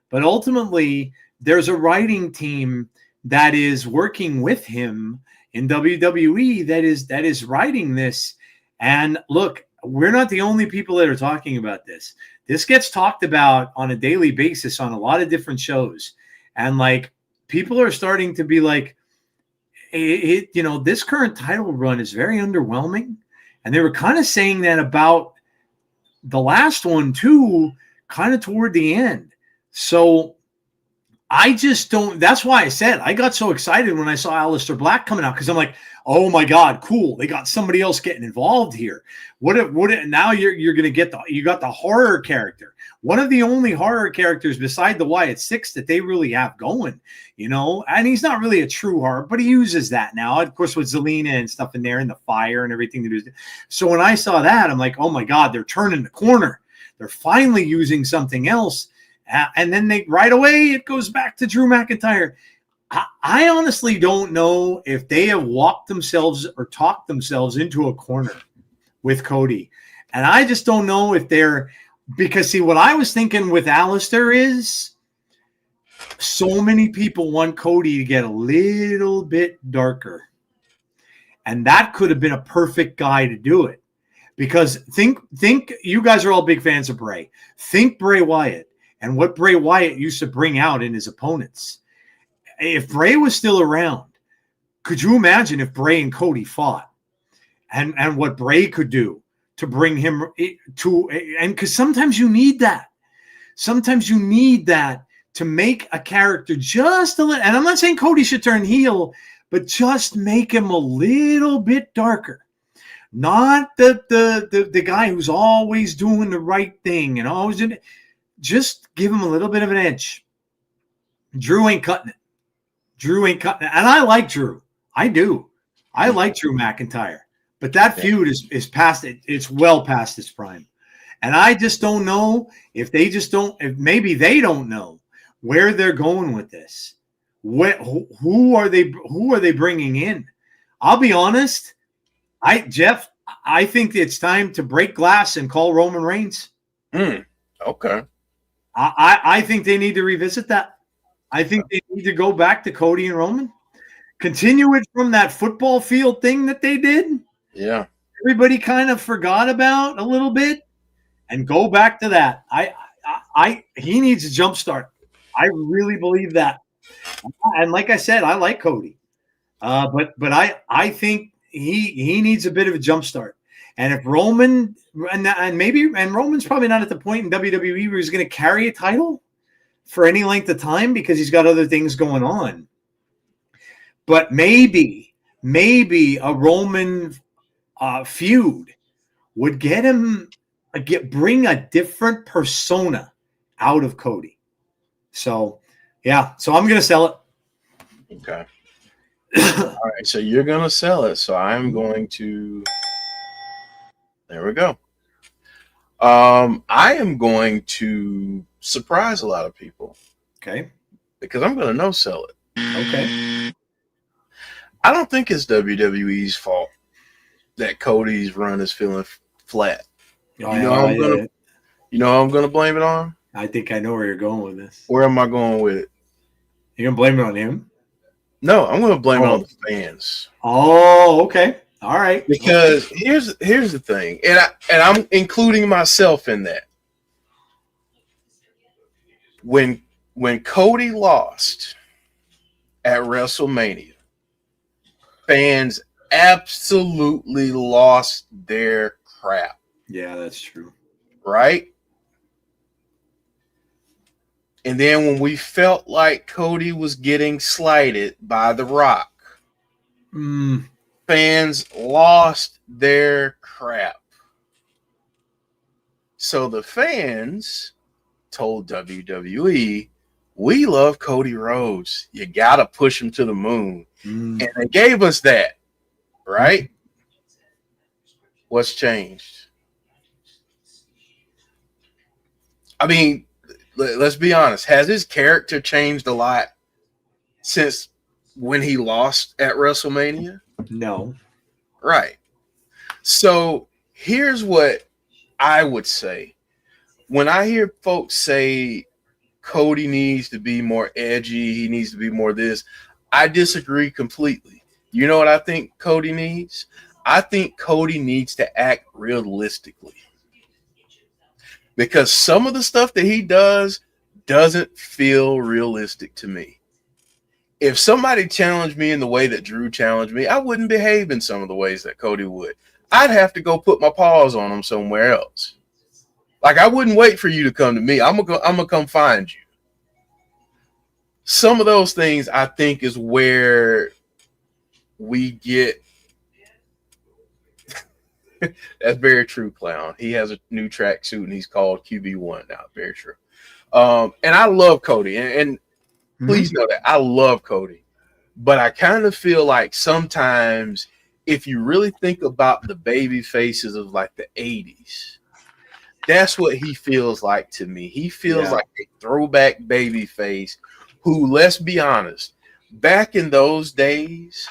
But ultimately, there's a writing team that is working with him in WWE that is writing this. And look, we're not the only people that are talking about this. This gets talked about on a daily basis on a lot of different shows. And like people are starting to be like, this current title run is very underwhelming. And they were kind of saying that about the last one too, kind of toward the end. So I just don't. That's why I said I got so excited when I saw Aleister Black coming out, because I'm like, oh my God, cool! They got somebody else getting involved here. What if now you're going to get you got the horror character, one of the only horror characters beside the Wyatt Six that they really have going, And he's not really a true horror, but he uses that now, of course, with Zelina and stuff in there, and the fire and everything to do. So when I saw that, I'm like, oh my God, they're turning the corner. They're finally using something else. And then right away, it goes back to Drew McIntyre. I honestly don't know if they have walked themselves or talked themselves into a corner with Cody. And I just don't know if because see, what I was thinking with Aleister is so many people want Cody to get a little bit darker. And that could have been a perfect guy to do it. Because think you guys are all big fans of Bray. Think Bray Wyatt. And what Bray Wyatt used to bring out in his opponents. If Bray was still around, could you imagine if Bray and Cody fought? And what Bray could do to bring him to, and because sometimes you need that. Sometimes you need that to make a character just a little, and I'm not saying Cody should turn heel, but just make him a little bit darker. Not the guy who's always doing the right thing and always doing it. Just give him a little bit of an edge. Drew ain't cutting it. And I like Drew. I do. I like Drew McIntyre. But that feud is past it. It's well past its prime. And I just don't know if maybe they don't know where they're going with this. Who are they bringing in? I'll be honest. Jeff, I think it's time to break glass and call Roman Reigns. Okay. I think they need to revisit that. I think they need to go back to Cody and Roman. Continue it from that football field thing that they did. Yeah. Everybody kind of forgot about a little bit, and go back to that. He needs a jump start. I really believe that. And like I said, I like Cody. But I think he needs a bit of a jump start. And if Roman and Roman's probably not at the point in WWE where he's going to carry a title for any length of time because he's got other things going on. But maybe a Roman feud would get him bring a different persona out of Cody. So yeah, so I'm going to sell it. Okay. All right, so you're going to sell it. So I'm going to. There we go. I am going to surprise a lot of people. Okay. Because I'm going to no sell it. Okay. I don't think it's WWE's fault that Cody's run is feeling flat. Oh, You know how I'm gonna blame it on? I think I know where you're going with this. Where am I going with it? You're gonna blame it on him? No, I'm gonna blame it on the fans. Oh, okay. All right. Because here's the thing, and I'm including myself in that. When Cody lost at WrestleMania, fans absolutely lost their crap. Yeah, that's true. Right? And then when we felt like Cody was getting slighted by The Rock, fans lost their crap. So the fans told WWE, we love Cody Rhodes. You got to push him to the moon. And they gave us that, right? What's changed? I mean, let's be honest. Has his character changed a lot since when he lost at WrestleMania? No. Right. So here's what I would say. When I hear folks say Cody needs to be more edgy, he needs to be more this, I disagree completely. You know what I think Cody needs? I think Cody needs to act realistically. Because some of the stuff that he does doesn't feel realistic to me. If somebody challenged me in the way that Drew challenged me, I wouldn't behave in some of the ways that Cody would. I'd have to go put my paws on him somewhere else. Like, I wouldn't wait for you to come to me. I'm gonna come find you. Some of those things, I think, is where we get. That's very true, Clown. He has a new tracksuit and he's called QB1 now. Very true. And I love Cody, and please know that I love Cody. But I kind of feel like sometimes, if you really think about the baby faces of like the 80s, that's what he feels like to me. He feels like a throwback baby face who, let's be honest, back in those days,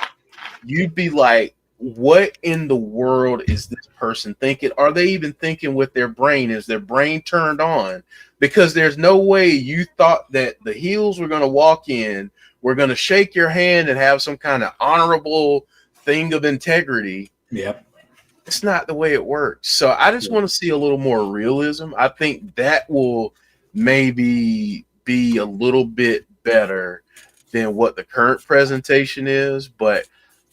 you'd be like, what in the world is this person thinking? Are they even thinking with their brain? Is their brain turned on? Because there's no way you thought that the heels were going to walk in, we're going to shake your hand and have some kind of honorable thing of integrity. Yep. It's not the way it works. So I just want to see a little more realism. I think that will maybe be a little bit better than what the current presentation is. But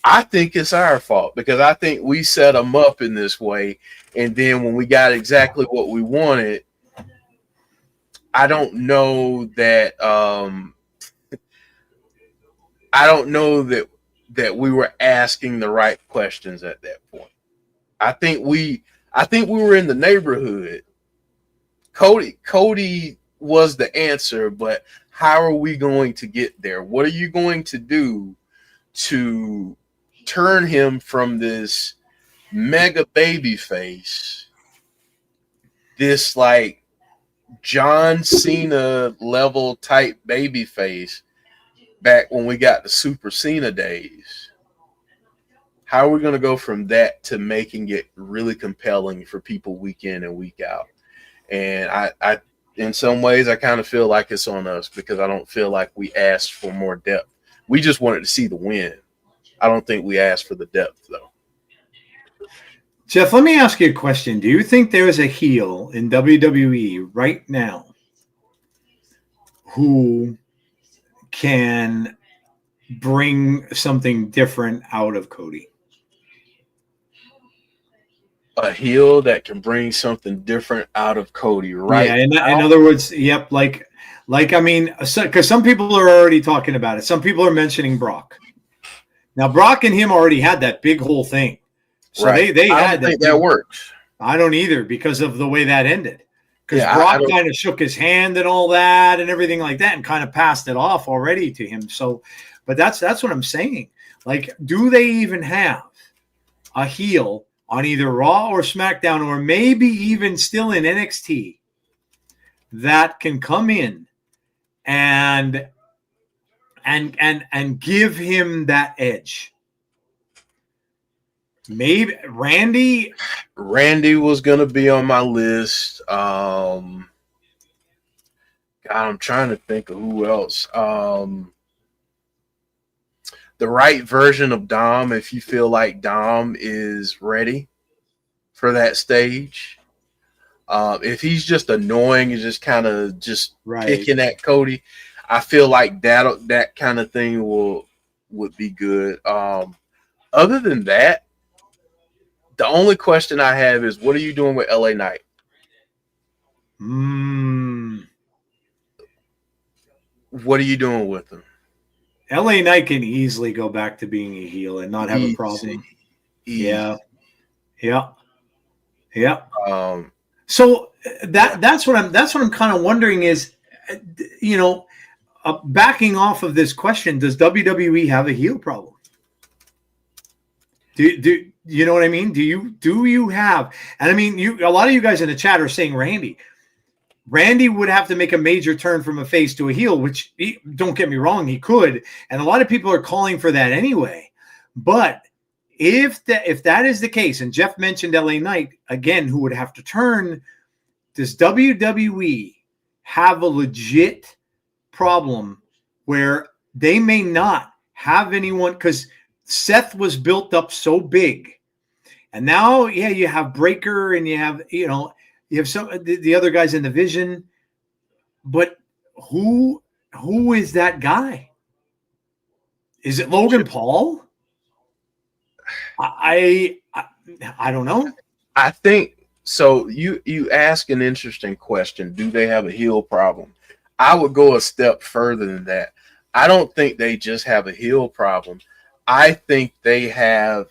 I think it's our fault because I think we set them up in this way. And then when we got exactly what we wanted, I don't know that we were asking the right questions at that point. I think we were in the neighborhood. Cody was the answer, but how are we going to get there? What are you going to do to turn him from this mega baby face, this like John Cena level type baby face back when we got the Super Cena days? How are we going to go from that to making it really compelling for people week in and week out? And I in some ways, I kind of feel like it's on us because I don't feel like we asked for more depth. We just wanted to see the win. I don't think we asked for the depth, though. Jeff, let me ask you a question. Do you think there is a heel in WWE right now who can bring something different out of Cody? A heel that can bring something different out of Cody, right? Yeah, in other words, yep, like I mean, because some people are already talking about it. Some people are mentioning Brock. Now, Brock and him already had that big whole thing. So right. they I had don't think that works. I don't either because of the way that ended. Because Yeah, Brock kind of shook his hand and all that and everything like that and kind of passed it off already to him. So, but that's what I'm saying. Like, do they even have a heel on either Raw or SmackDown or maybe even still in NXT that can come in and give him that edge? Maybe Randy. Randy was gonna be on my list. God, I'm trying to think of who else. The right version of Dom, if you feel like Dom is ready for that stage. If he's just annoying and just kind of just Right. picking at Cody, I feel like that kind of thing would be good. Other than that, the only question I have is, what are you doing with LA Knight? What are you doing with him? LA Knight can easily go back to being a heel and not have a problem. Easy. Yeah. So that's what I'm kind of wondering is, backing off of this question, does WWE have a heel problem? Do you know what I mean? Do you have? And I mean, a lot of you guys in the chat are saying Randy. Randy would have to make a major turn from a face to a heel, which don't get me wrong, he could, and a lot of people are calling for that anyway. But if that is the case, and Jeff mentioned LA Knight again, who would have to turn, does WWE have a legit problem where they may not have anyone? Because Seth was built up so big, and now you have Breaker and you have some the other guys in the Vision, but who is that guy? Is it Logan Paul? I don't know. I think so. You ask an interesting question. Do they have a heel problem? I would go a step further than that. I don't think they just have a heel problem. I think they have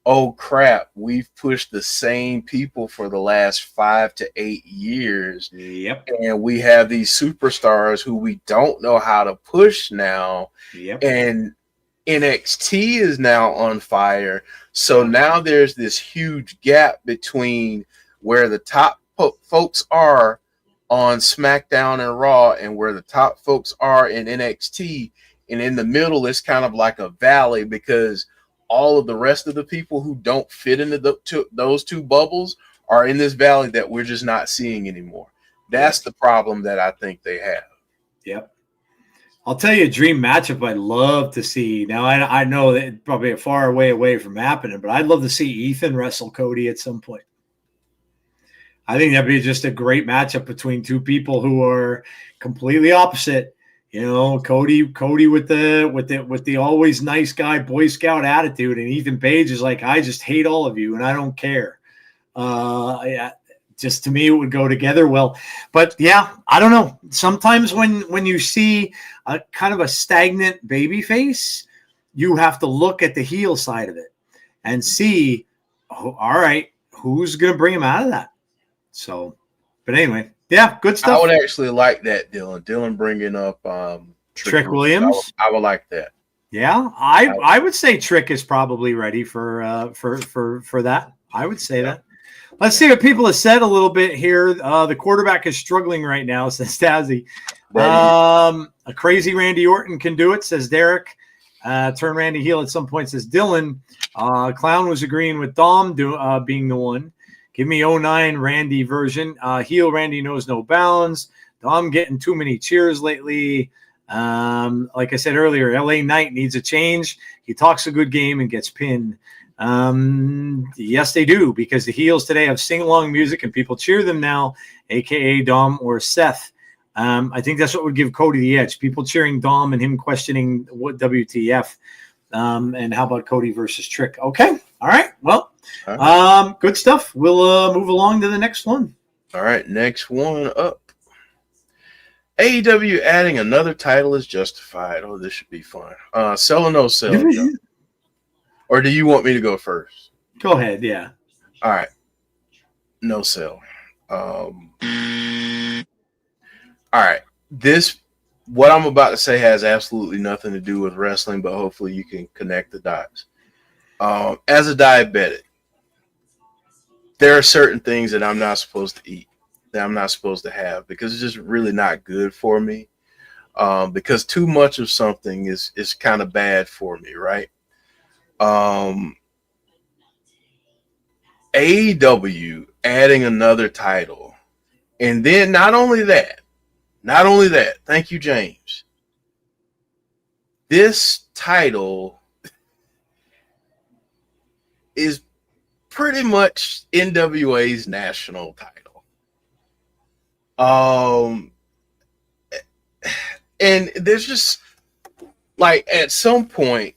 oh crap, we've pushed the same people for the last 5 to 8 years. Yep. And we have these superstars who we don't know how to push now. Yep. And NXT is now on fire. So now there's this huge gap between where the top folks are on SmackDown and Raw and where the top folks are in NXT. And in the middle, it's kind of like a valley because all of the rest of the people who don't fit into those two bubbles are in this valley that we're just not seeing anymore. That's the problem that I think they have. Yep. I'll tell you a dream matchup I'd love to see. Now, I know that it's probably a far away from happening, but I'd love to see Ethan wrestle Cody at some point. I think that'd be just a great matchup between two people who are completely opposite. Cody with the always nice guy, Boy Scout attitude, and Ethan Page is like, I just hate all of you and I don't care. Just to me, it would go together well. But yeah, I don't know. Sometimes when you see a kind of a stagnant baby face, you have to look at the heel side of it and see, all right, who's going to bring him out of that? So, but anyway. Yeah, good stuff. I would actually like that, Dylan. Dylan bringing up Trick Williams. I would like that. Yeah, I would say Trick is probably ready for that. I would say that. Let's see what people have said a little bit here. The quarterback is struggling right now, says Stazzy. A crazy Randy Orton can do it, says Derek. Turn Randy heel at some point, says Dylan. Clown was agreeing with Dom being the one. Give me 09 Randy version. Heel Randy knows no bounds. Dom getting too many cheers lately. Like I said earlier, LA Knight needs a change. He talks a good game and gets pinned. Yes, they do, because the heels today have sing-along music and people cheer them now, a.k.a. Dom or Seth. I think that's what would give Cody the edge. People cheering Dom and him questioning what WTF. And how about Cody versus Trick? Okay. All right. Well, good stuff. We'll move along to the next one. All right. Next one up. AEW adding another title is justified. Oh, this should be fun. Sell or no sell? Or do you want me to go first? Go ahead. Yeah. All right. No sell. All right. What I'm about to say has absolutely nothing to do with wrestling, but hopefully you can connect the dots. As a diabetic, there are certain things that I'm not supposed to eat, that I'm not supposed to have, because it's just really not good for me. Because too much of something is kind of bad for me, right? AEW adding another title. And then not only that, thank you, James. This title is pretty much NWA's national title. And there's just like at some point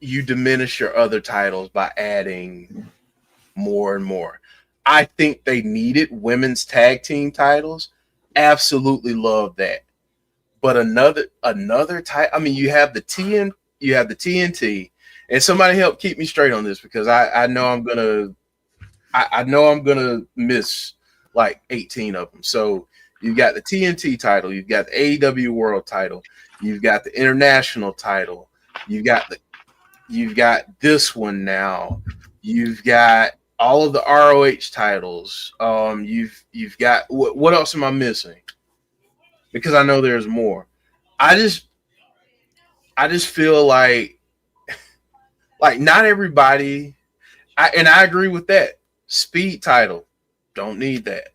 you diminish your other titles by adding more and more. I think they needed women's tag team titles. Absolutely love that. But another title. I mean, you have the TNT, and somebody help keep me straight on this because I know I'm gonna miss like 18 of them. So you've got the TNT title, you've got the AEW World title, you've got the international title, you've got this one now, you've got all of the ROH titles. You've got what else am I missing? Because I know there's more. I just feel like not everybody. I agree with that. Speed title, don't need that.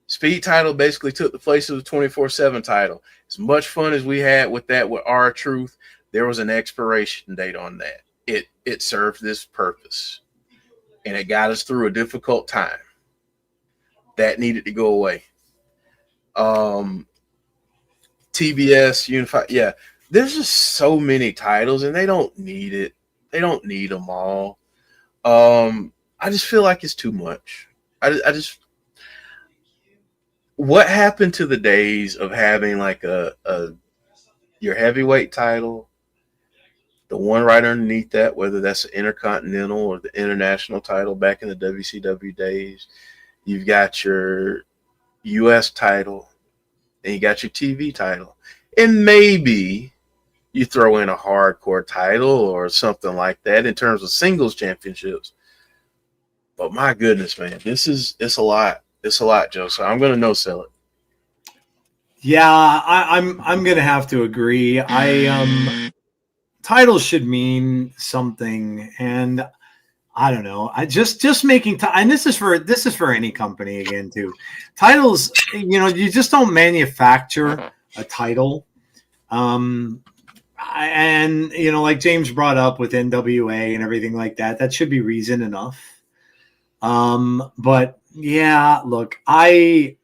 Speed title basically took the place of the 24/7 title. As much fun as we had with that with R-Truth, there was an expiration date on that. It served this purpose, and it got us through a difficult time. That needed to go away. TBS Unified, yeah. There's just so many titles, and they don't need it. They don't need them all. I just feel like it's too much. I just what happened to the days of having like your heavyweight title, the one right underneath that, whether that's the Intercontinental or the International title back in the WCW days. You've got your US title, and you got your TV title. And maybe you throw in a hardcore title or something like that in terms of singles championships. But my goodness, man, it's a lot. It's a lot, Joe. So I'm going to no-sell it. Yeah, I'm going to have to agree. Titles should mean something, and I don't know. I just making and this is for any company again too. Titles, you just don't manufacture a title. And like James brought up with NWA and everything like that, that should be reason enough. But yeah, look, I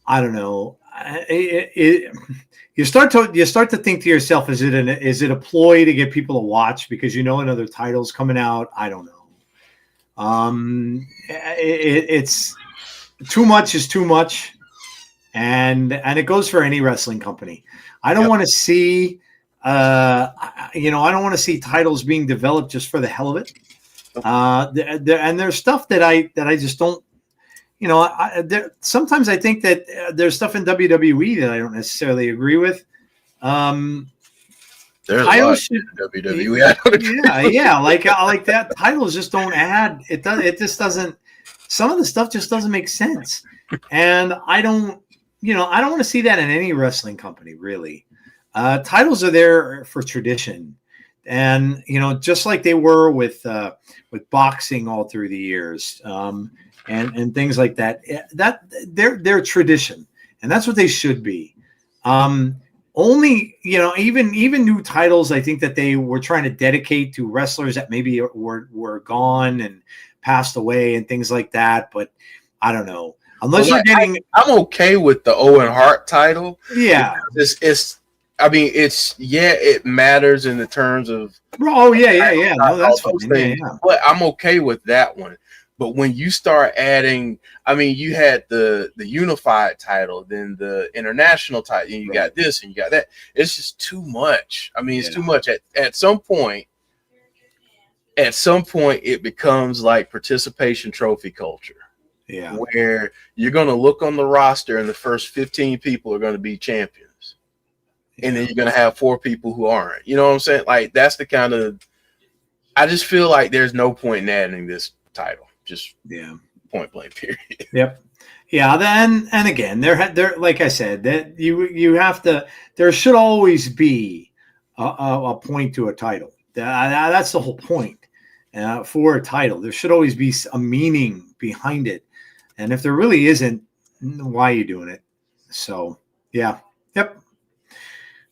don't know. You start to think to yourself, is it a ploy to get people to watch because another title's coming out? I don't know. It's too much is too much, and it goes for any wrestling company. I don't want to see, I don't want to see titles being developed just for the hell of it. And there's stuff that I just don't. Sometimes I think that there's stuff in WWE that I don't necessarily agree with. There's a lot in WWE. Yeah, like that. Titles just don't add. It just doesn't. Some of the stuff just doesn't make sense, and I don't want to see that in any wrestling company. Really, titles are there for tradition, and just like they were with boxing all through the years. And things like that. That they're tradition, and that's what they should be. Only even new titles, I think that they were trying to dedicate to wrestlers that maybe were gone and passed away and things like that. But I don't know. Unless you're getting, I'm okay with the Owen Hart title. Yeah, it matters in the terms of. Oh yeah. No, that's fine. Yeah. But I'm okay with that one. But when you start adding, you had the unified title, then the international title, and you got this and you got that. It's just too much. It's too much. At some point, it becomes like participation trophy culture. Yeah. Where you're going to look on the roster and the first 15 people are going to be champions. Yeah. And then you're going to have 4 people who aren't. You know what I'm saying? Like, that's the kind of, I just feel like there's no point in adding this title. Just point blank period. Yep. Yeah. Then and again, there like I said, that you have to. There should always be a point to a title. That's the whole point. for a title. There should always be a meaning behind it. And if there really isn't, why are you doing it? So, yeah. Yep.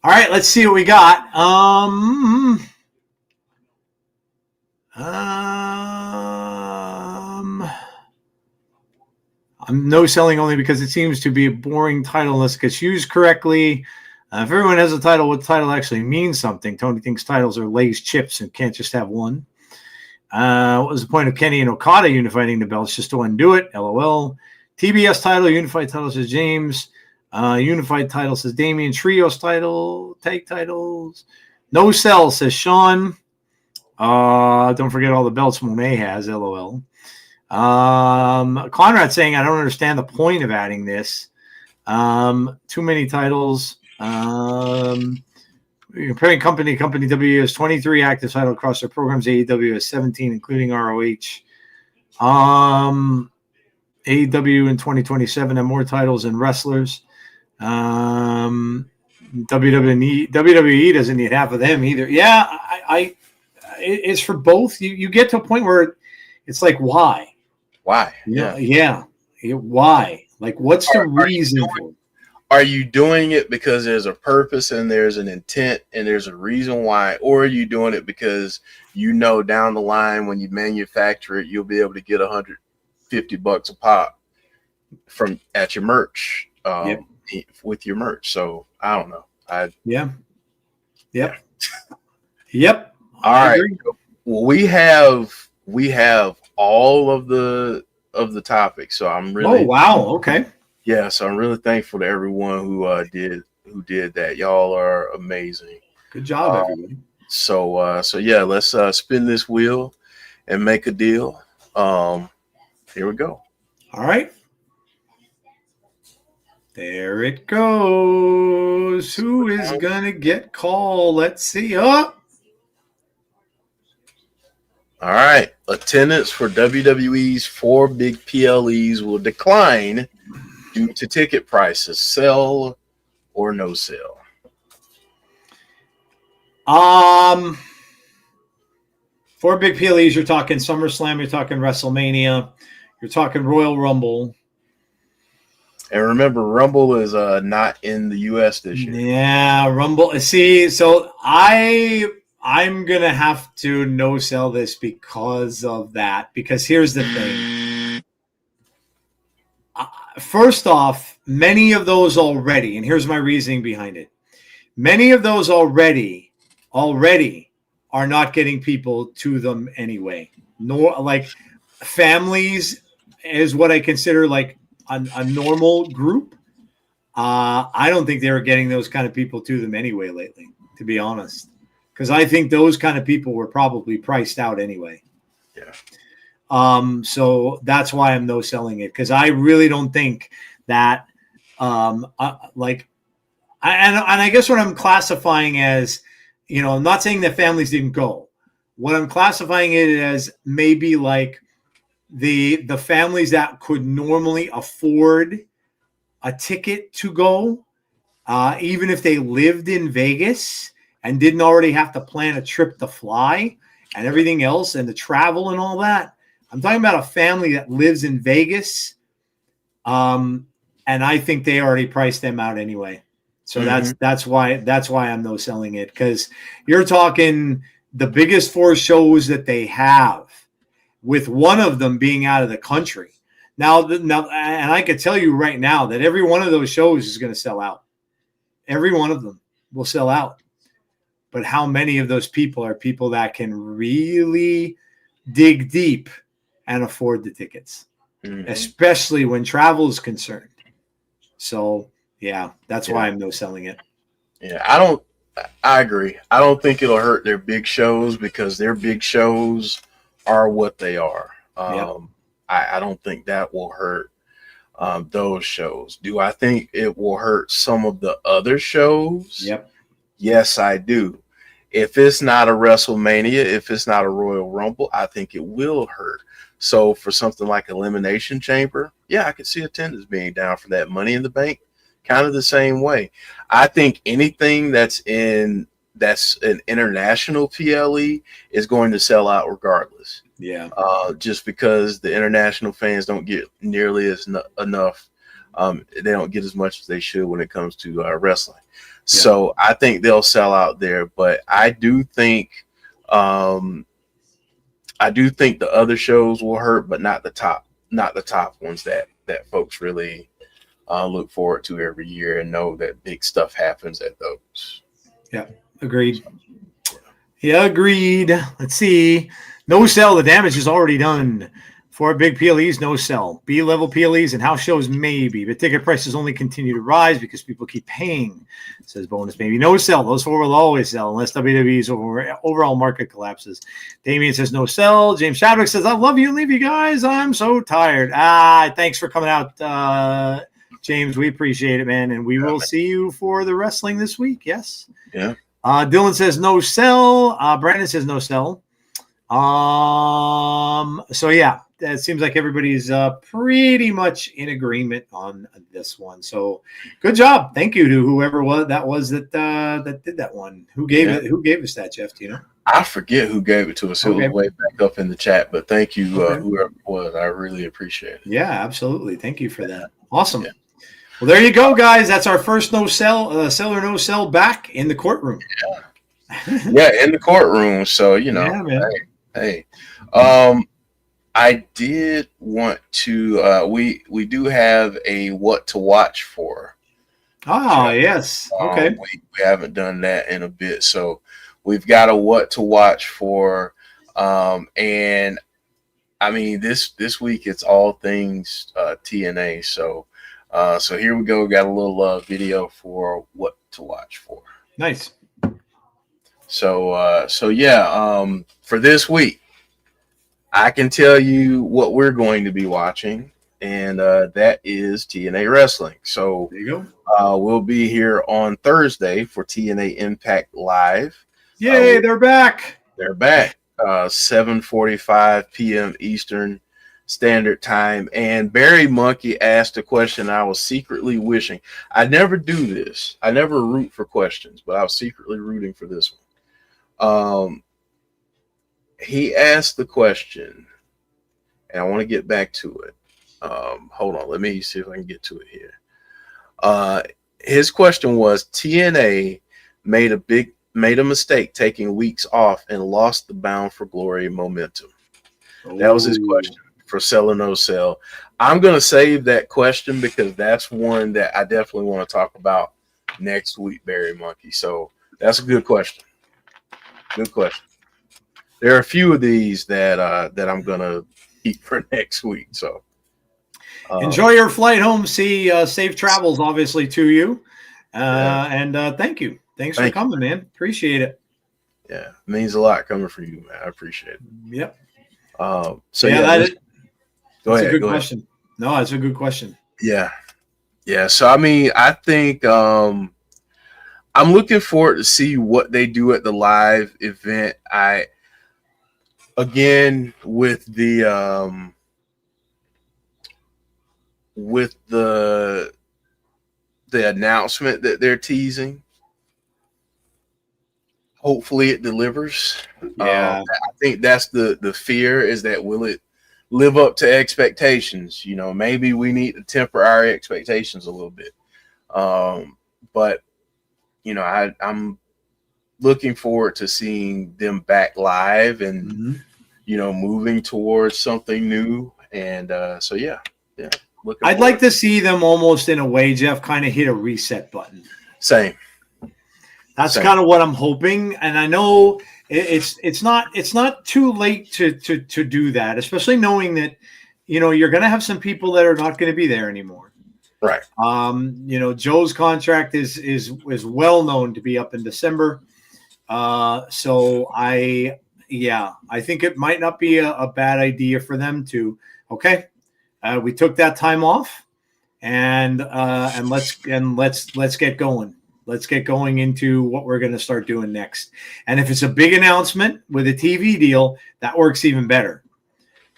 All right, let's see what we got. I'm no selling only because it seems to be a boring title unless it gets used correctly. If everyone has a title, what title actually means something? Tony thinks titles are Lay's chips and can't just have one. What was the point of Kenny and Okada unifying the belts? Just to undo it. LOL. TBS title, unified title says James. Unified title says Damien. Trios title, tag titles. No sell says Sean. Don't forget all the belts Monet has. LOL. Conrad saying I don't understand the point of adding this. Too many titles. Comparing company W has 23 active titles across their programs. AEW has 17, including ROH. AEW in 2027 have more titles than wrestlers. WWE doesn't need half of them either. Yeah, it's for both. You get to a point where it's like, why? Why? Yeah. Why? Like, what's the reason for it? Are you doing it because there's a purpose and there's an intent and there's a reason why? Or are you doing it because you know down the line when you manufacture it, you'll be able to get $150 a pop at your merch with your merch? So I don't know. Yep. All right. Well, we have all of the topics. So I'm really. Oh wow. Okay. Yeah, so I'm really thankful to everyone who did that. Y'all are amazing. Good job, everybody. So yeah, let's spin this wheel and make a deal. Here we go. All right. There it goes. Who is gonna get called? Let's see. Oh. All right. Attendance for WWE's 4 big PLEs will decline due to ticket prices. Sell or no sell? 4 big PLEs. You're talking SummerSlam. You're talking WrestleMania. You're talking Royal Rumble. And remember, Rumble is not in the U.S. this year. Yeah, Rumble. See, so I'm gonna have to no sell this because of that. Because here's the thing. First off, many of those already, and here's my reasoning behind it. Many of those already are not getting people to them anyway. Nor like families is what I consider like a normal group. I don't think they were getting those kind of people to them anyway lately, to be honest. Because I think those kind of people were probably priced out anyway. Yeah. So that's why I'm no selling it, because I really don't think that and I guess what I'm classifying as, I'm not saying that families didn't go. What I'm classifying it as maybe like the families that could normally afford a ticket to go, even if they lived in Vegas and didn't already have to plan a trip to fly and everything else and the travel and all that. I'm talking about a family that lives in Vegas, and I think they already priced them out anyway. So that's why I'm no selling it, because you're talking the biggest 4 shows that they have, with one of them being out of the country. Now, and I can tell you right now that every one of those shows is going to sell out. Every one of them will sell out. But how many of those people are people that can really dig deep and afford the tickets, especially when travel is concerned? So, yeah, that's why I'm no selling it. Yeah, I agree. I don't think it'll hurt their big shows, because their big shows are what they are. I don't think that will hurt those shows. Do I think it will hurt some of the other shows? Yep. Yes, I do. If it's not a WrestleMania, if it's not a Royal Rumble, I think it will hurt. So for something like Elimination Chamber, yeah, I could see attendance being down for that. Money in the Bank, kind of the same way. I think anything that's in that's an international PLE is going to sell out regardless. Yeah. Just because the international fans don't get nearly enough. They don't get as much as they should when it comes to wrestling. Yeah. So I think they'll sell out there, but I do think the other shows will hurt, but not the top ones that folks really look forward to every year and know that big stuff happens at those. Yeah, agreed. Yeah, agreed. Let's see. No sell. The damage is already done. For big PLEs, no sell. B-level PLEs and house shows, maybe. But ticket prices only continue to rise because people keep paying, says Bonus Baby. No sell. Those four will always sell unless WWE's overall market collapses. Damien says no sell. James Chadwick says, I love you and leave you guys. I'm so tired. Thanks for coming out, James. We appreciate it, man. And we will see you for the wrestling this week. Yes. Yeah. Dylan says no sell. Brandon says no sell. So yeah, it seems like everybody's pretty much in agreement on this one. So good job. Thank you to whoever that did that one. Who gave us that, Jeff? Do you know? I forget who gave it to us. It was way back up in the chat, but thank you, whoever it was. I really appreciate it. Yeah, absolutely. Thank you for that. Awesome. Yeah. Well, there you go, guys. That's our first no sell, sell or no sell back in the courtroom. Yeah, in the courtroom. So, hey. I did want to we do have a what to watch for. Oh, yes. Okay. We haven't done that in a bit. So we've got a what to watch for. And I mean this week it's all things TNA. So here we go. Got a little video for what to watch for. Nice. So for this week, I can tell you what we're going to be watching, and that is TNA Wrestling. So there you go. We'll be here on Thursday for TNA Impact Live. Yay, they're back. They're back. 7:45 p.m. Eastern Standard Time. And Barry Monkey asked a question I was secretly wishing. I never do this. I never root for questions, but I was secretly rooting for this one. He asked the question, and I want to get back to it. Hold on. Let me see if I can get to it here. His question was, TNA made a mistake taking weeks off and lost the Bound for Glory momentum. Ooh. That was his question for Sell or No Sell. I'm going to save that question because that's one that I definitely want to talk about next week, Barry Monkey. So that's a good question. Good question. There are a few of these that I'm gonna eat for next week. So enjoy your flight home. See safe travels, obviously, to you. And thank you. Thanks for coming, man. Appreciate it. Yeah, it means a lot coming from you, man. I appreciate it. Yep. Go ahead. That's a good question. No, that's a good question. Yeah. So I mean, I think I'm looking forward to see what they do at the live event. Again, with the announcement that they're teasing, hopefully it delivers. Yeah, I think that's the fear, is that will it live up to expectations? Maybe we need to temper our expectations a little bit. But I'm looking forward to seeing them back live and moving towards something new. And yeah. I'd like to see them almost in a way, Jeff, kind of hit a reset button. Same. That's kind of what I'm hoping. And I know it's not too late to do that, especially knowing that you're going to have some people that are not going to be there anymore. Right. Joe's contract is well known to be up in December. So I think it might not be a bad idea for them to, we took that time off and let's get going. Let's get going into what we're going to start doing next. And if it's a big announcement with a TV deal, that works even better.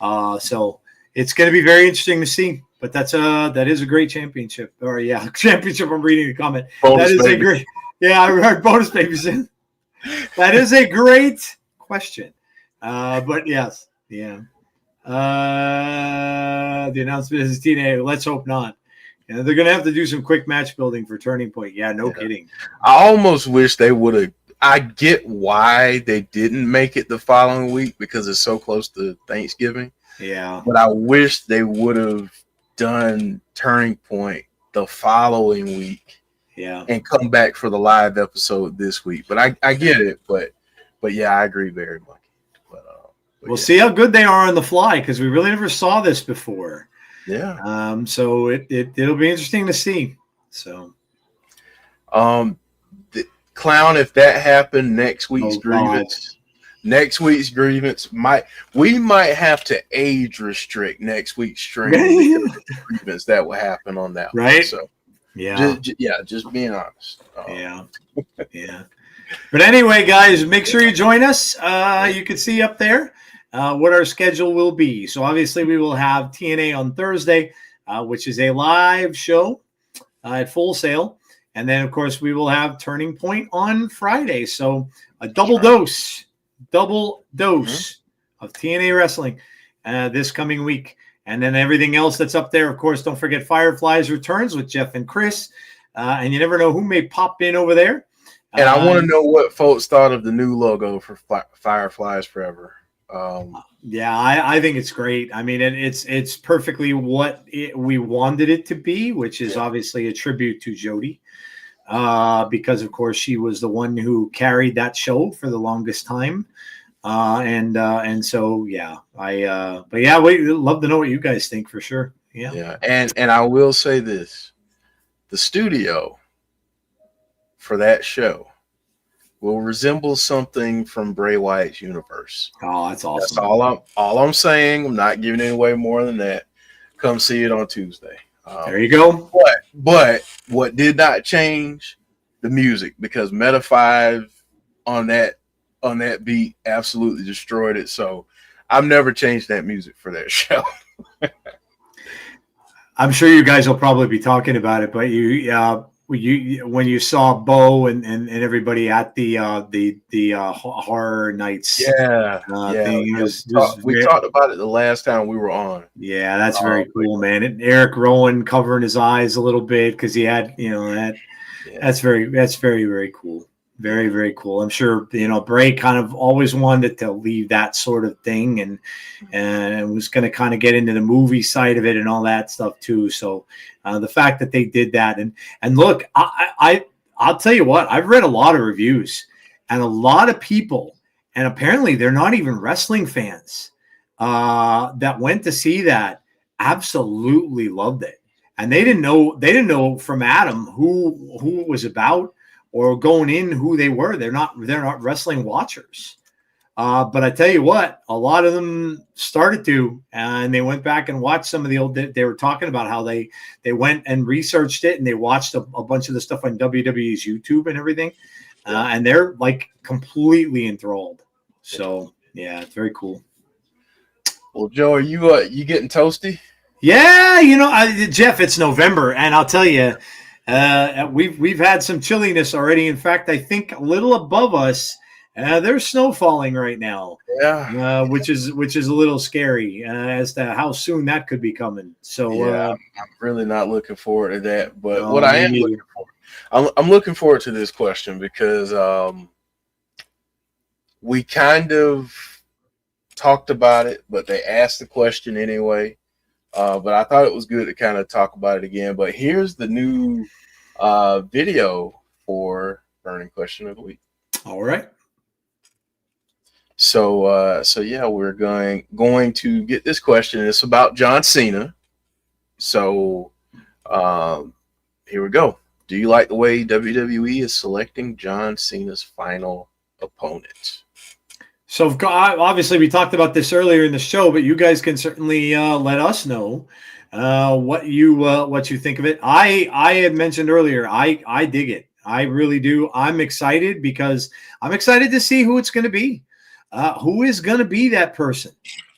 So it's going to be very interesting to see. But that is a great championship. Championship. I'm reading the comment. Bonus that is baby. a great. Yeah, I heard bonus babies in. That is a great question. But yes, yeah. The announcement is TNA. Let's hope not. Yeah, they're gonna have to do some quick match building for Turning Point. Yeah, no kidding. I almost wish they would have. I get why they didn't make it the following week because it's so close to Thanksgiving. Yeah, but I wish they would have done Turning Point the following week. Yeah, and come back for the live episode this week. But I get it. But yeah, I agree very much. We'll see how good they are on the fly because we really never saw this before. Yeah. So it'll be interesting to see. So, the Clown, if that happened next week's grievance. Next week's grievance we might have to age restrict next week's stream grievance that will happen on that right. One. So yeah, just being honest. Yeah. But anyway, guys, make sure you join us. You can see up there what our schedule will be. So obviously we will have TNA on Thursday, which is a live show at Full Sail. And then, of course, we will have Turning Point on Friday. So a double dose of TNA wrestling this coming week. And then everything else that's up there, of course, don't forget Fireflies returns with Jeff and Chris. And you never know who may pop in over there. And I want to know what folks thought of the new logo for Fireflies Forever. Yeah, I think it's great. I mean, it's perfectly what we wanted it to be, which is obviously a tribute to Jody. Because of course she was the one who carried that show for the longest time. And so, yeah, but yeah, we'd love to know what you guys think for sure. Yeah. Yeah. And I will say this, the studio for that show will resemble something from Bray Wyatt's universe. Oh, that's awesome. That's all I'm saying. I'm not giving it away more than that. Come see it on Tuesday. There you go. But what did not change? The music, because Meta 5 on that beat absolutely destroyed it. So I've never changed that music for that show. I'm sure you guys will probably be talking about it, but when you saw Bo and everybody at the horror nights, we talked about it the last time we were on. Yeah, that's very cool, man. And Eric Rowan covering his eyes a little bit because he had, that's very, very cool. Very, very cool. I'm sure, Bray kind of always wanted to leave that sort of thing and was going to kind of get into the movie side of it and all that stuff too. So the fact that they did that and look, I'll tell you what, I've read a lot of reviews and a lot of people, and apparently they're not even wrestling fans that went to see that absolutely loved it. And they didn't know from Adam who it was about or going in who they were. They're not wrestling watchers. But I tell you what, a lot of them started to, and they went back and watched some of the old, they were talking about how they went and researched it and they watched a bunch of the stuff on WWE's YouTube and everything. And they're like completely enthralled. So yeah, it's very cool. Well, Joe, are you getting toasty? Yeah. Jeff, it's November and I'll tell you, we've had some chilliness already. In fact, I think a little above us, there's snow falling right now. Yeah, which is a little scary as to how soon that could be coming. So I'm really not looking forward to that. But what I am looking forward, I'm looking forward to this question because we kind of talked about it, but they asked the question anyway. But I thought it was good to kind of talk about it again. But here's the new video for Burning Question of the Week. All right. So yeah, we're going to get this question. It's about John Cena. So here we go. Do you like the way WWE is selecting John Cena's final opponent? So obviously we talked about this earlier in the show, but you guys can certainly let us know what you think of it. I had mentioned earlier, I dig it. I really do. I'm excited because I'm excited to see who it's going to be. Who is going to be that person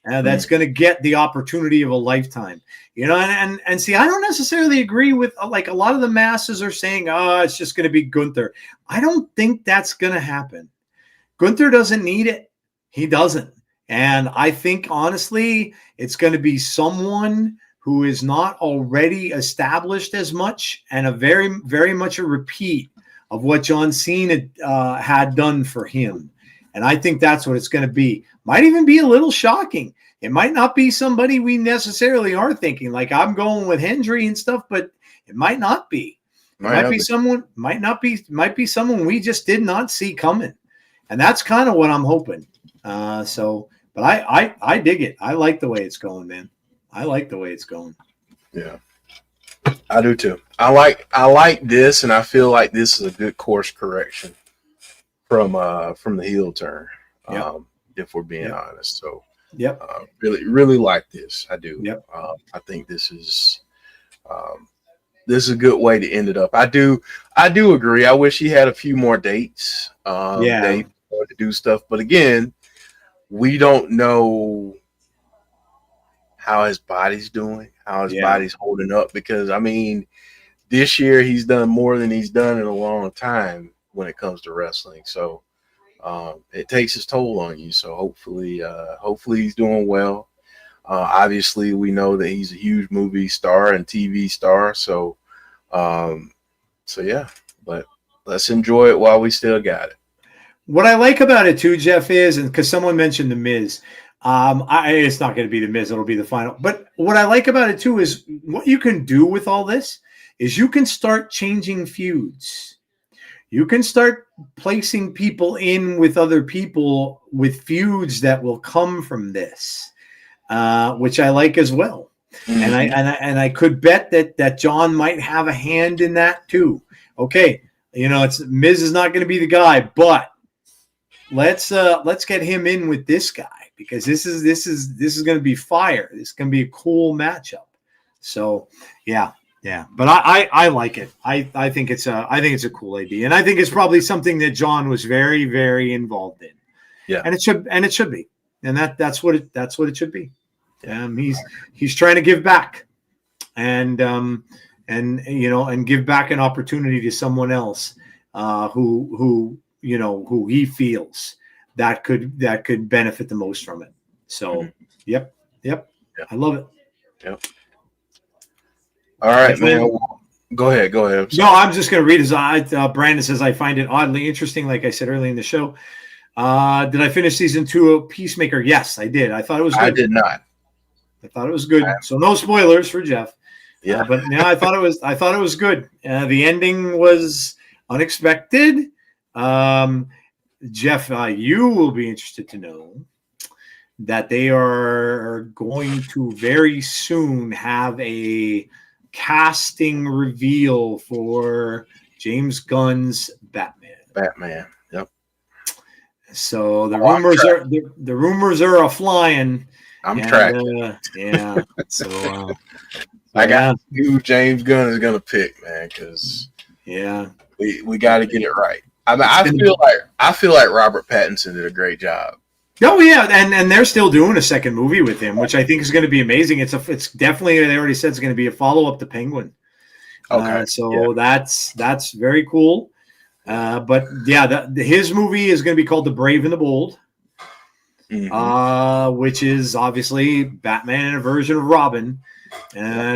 that's going to get the opportunity of a lifetime? And see, I don't necessarily agree with like a lot of the masses are saying, oh, it's just going to be Gunther. I don't think that's going to happen. Gunther doesn't need it. He doesn't. And I think, honestly, it's going to be someone who is not already established as much, and a very, very much a repeat of what John Cena had done for him. And I think that's what it's going to be. Might even be a little shocking. It might not be somebody we necessarily are thinking. Like, I'm going with Hendry and stuff, but it might not be. It might be someone. Might be someone we just did not see coming. And that's kind of what I'm hoping. But I dig it. I like the way it's going, man. I like the way it's going. Yeah, I do too. I like this, and I feel like this is a good course correction from the heel turn. Yep. If we're being honest, so really like this. I do. Yep. I think this is a good way to end it up. I do agree. I wish he had a few more dates. Dates to do stuff, but again, we don't know how his body's doing, how his body's holding up, because I mean, this year he's done more than he's done in a long time when it comes to wrestling. So it takes its toll on you. So hopefully he's doing well. Obviously, we know that he's a huge movie star and TV star. So yeah, but let's enjoy it while we still got it. What I like about it too, Jeff, is, and because someone mentioned The Miz, it's not going to be The Miz, it'll be the final. But what I like about it too is what you can do with all this is you can start changing feuds. You can start placing people in with other people with feuds that will come from this, which I like as well. Mm-hmm. And I could bet that John might have a hand in that too. Okay, it's Miz is not going to be the guy, but let's get him in with this guy, because this is going to be fire. This is going to be a cool matchup. So yeah. But I like it. I think it's a cool idea, and I think it's probably something that John was very, very involved in. Yeah, and it should be, and that's what it should be. He's trying to give back, and give back an opportunity to someone else who he feels that could benefit the most from it. So, yep. I love it. Yep. All right, man. Go ahead. No, I'm just going to read his. Brandon says, I find it oddly interesting, like I said earlier in the show. Did I finish season 2 of Peacemaker? Yes, I did. I thought it was good. I did not. I thought it was good. So no spoilers for Jeff. Yeah. But yeah, I thought it was good. The ending was unexpected. Jeff, you will be interested to know that they are going to very soon have a casting reveal for James Gunn's Batman. Yep. So the rumors are a flying. I'm tracking. Yeah. So I got who James Gunn is gonna pick, man, because we got to get it right. I mean, I feel like Robert Pattinson did a great job. Oh yeah, and they're still doing a second movie with him, which I think is going to be amazing. It's definitely, they already said it's going to be a follow up to Penguin. Okay, that's very cool. But yeah, his movie is going to be called The Brave and the Bold, which is obviously Batman and a version of Robin.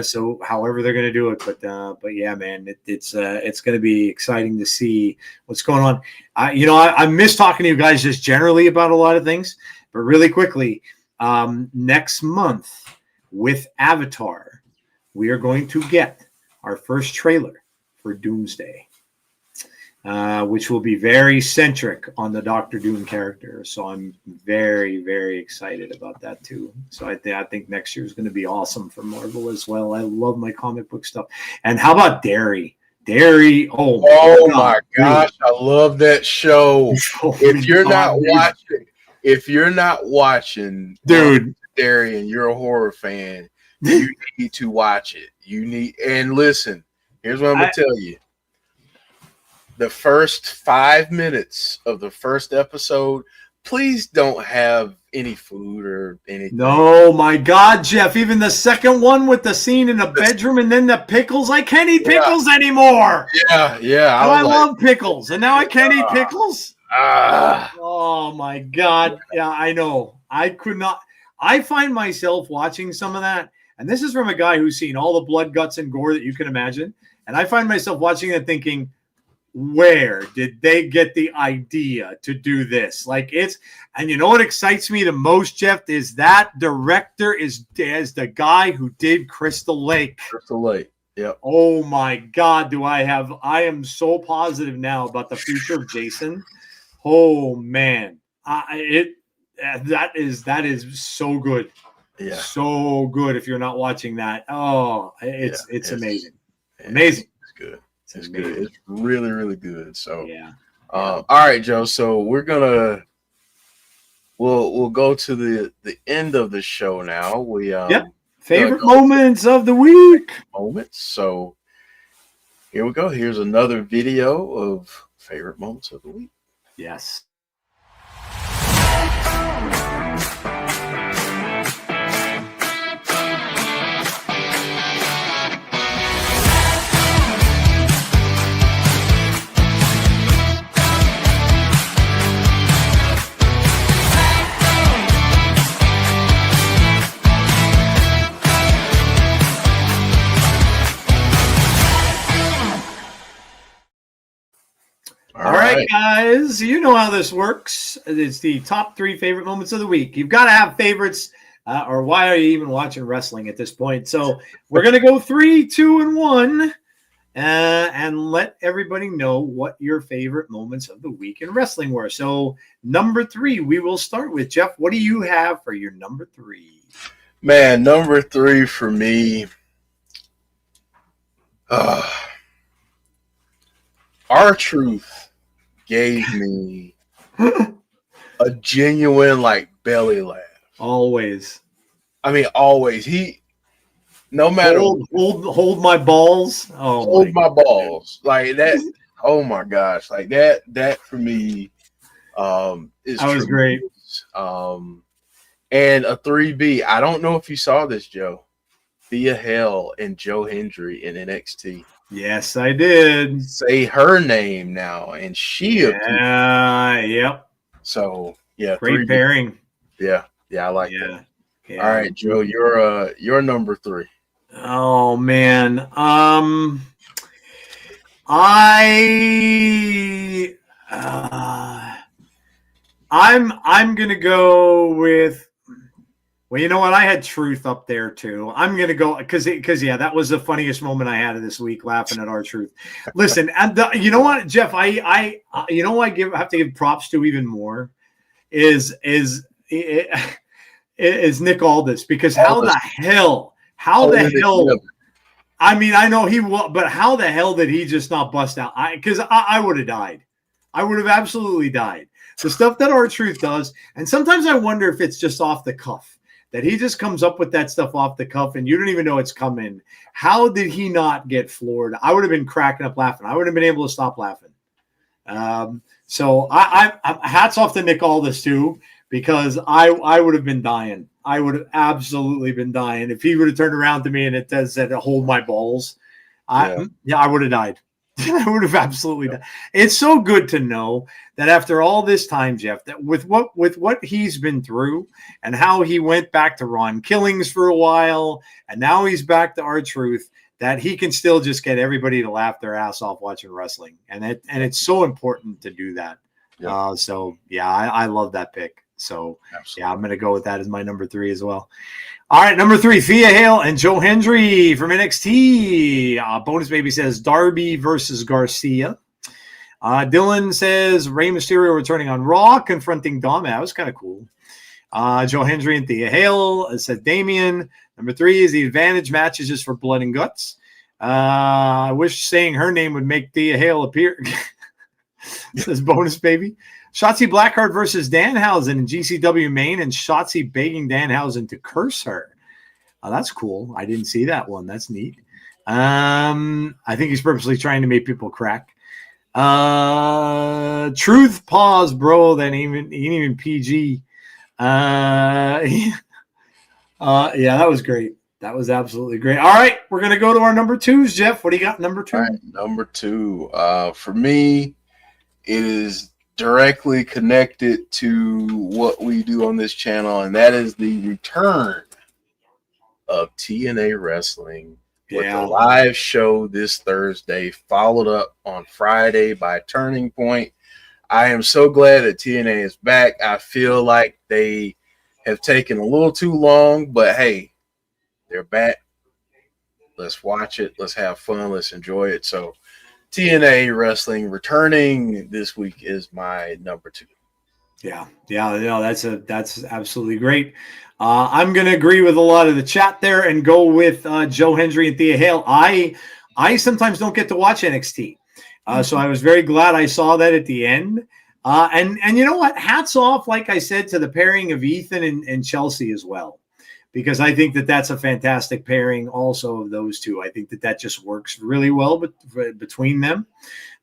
So however they're going to do it, but yeah, man, it's going to be exciting to see what's going on. I miss talking to you guys just generally about a lot of things, but really quickly, next month with Avatar, we are going to get our first trailer for Doomsday, which will be very centric on the Doctor Doom character. So I'm very, very excited about that too. So I think next year is going to be awesome for Marvel as well. I love my comic book stuff. And how about Derry? Oh my gosh, I love that show. If you're not watching, dude, Derry, and you're a horror fan, you need to watch it. And listen, here's what I'm gonna tell you. The first 5 minutes of the first episode, please don't have any food or anything. No, my God, Jeff. Even the second one with the scene in the bedroom and then the pickles. I can't eat pickles anymore. Yeah. I love pickles, and now I can't eat pickles. Oh my God. Yeah, I know. I could not. I find myself watching some of that, and this is from a guy who's seen all the blood, guts, and gore that you can imagine. And I find myself watching it thinking, where did they get the idea to do this? Like and you know what excites me the most, Jeff, is that director is the guy who did Crystal Lake. Crystal Lake. Yep. Oh my God, I am so positive now about the future of Jason. Oh man, that is so good. Yeah, so good. If you're not watching that, it's amazing. Yeah, Amazing. It's good. It's good. It's really, really good. So yeah. All right, Joe. So we'll go to the end of the show now. We favorite moments of the week. Moments. So here we go. Here's another video of favorite moments of the week. Yes. All right, guys, you know how this works. It's the top 3 favorite moments of the week. You've got to have favorites, or why are you even watching wrestling at this point? So we're going to go 3, 2, and 1, and let everybody know what your favorite moments of the week in wrestling were. So number 3, we will start with Jeff. What do you have for your number 3? Man, number 3 for me. R-Truth gave me a genuine belly laugh. Always. I mean, always. He, no matter hold my balls. Oh, hold my balls like that. Oh my gosh, like that for me. Is that was great. And a 3B. I don't know if you saw this, Joe. Thea Hale and Joe Hendry in NXT. Yes, I did. Say her name now, and she. Yep. So yeah, great 3B. pairing. Yeah, I like that. Yeah. All right, Joe, you're number 3. Oh man, I'm gonna go with. Well, you know what? I had Truth up there too. I'm gonna go because that was the funniest moment I had of this week, laughing at R-Truth. Listen, and you know what, Jeff? I you know what I have to give props to even more is Nick Aldis, because how the hell? I mean, I know he will, but how the hell did he just not bust out? Because I would have died. I would have absolutely died. The stuff that R-Truth does, and sometimes I wonder if it's just off the cuff. That he just comes up with that stuff off the cuff and you don't even know it's coming. How did he not get floored? I would have been cracking up laughing. I would have been able to stop laughing. So I hats off to Nick Aldis too, because I would have been dying. I would have absolutely been dying if he would have turned around to me and it said hold my balls. I would have died. I would have absolutely died. It's so good to know that after all this time, Jeff, that with what he's been through and how he went back to Ron Killings for a while, and now he's back to R-Truth, that he can still just get everybody to laugh their ass off watching wrestling, and it's so important to do that. Yep. I love that pick. So absolutely. Yeah, I'm going to go with that as my number 3 as well. All right, number 3, Thea Hale and Joe Hendry from NXT. Bonus Baby says Darby versus Garcia. Dylan says Rey Mysterio returning on Raw, confronting Dom. That was kind of cool. Joe Hendry and Thea Hale, said Damien. Number 3 is the advantage matches just for blood and guts. I wish saying her name would make Thea Hale appear. Says Bonus Baby. Shotzi Blackheart versus Danhausen in GCW Maine, and Shotzi begging Danhausen to curse her. Oh, that's cool. I didn't see that one. That's neat. I think he's purposely trying to make people crack. Truth pause, bro. That ain't even PG. Yeah, that was great. That was absolutely great. All right, we're gonna go to our number 2s, Jeff. What do you got? Number 2. All right, number 2. For me, it is directly connected to what we do on this channel, and that is the return of TNA Wrestling with the Yeah. live show this Thursday, followed up on Friday by Turning Point. I am so glad that TNA is back. I feel like they have taken a little too long, but hey, they're back. Let's watch it. Let's have fun. Let's enjoy it. So TNA Wrestling returning this week is my number 2. Yeah, that's absolutely great. I'm going to agree with a lot of the chat there and go with Joe Hendry and Thea Hale. I sometimes don't get to watch NXT, so I was very glad I saw that at the end. And you know what? Hats off, like I said, to the pairing of Ethan and Chelsea as well, because I think that that's a fantastic pairing also of those two. I think that just works really well between them.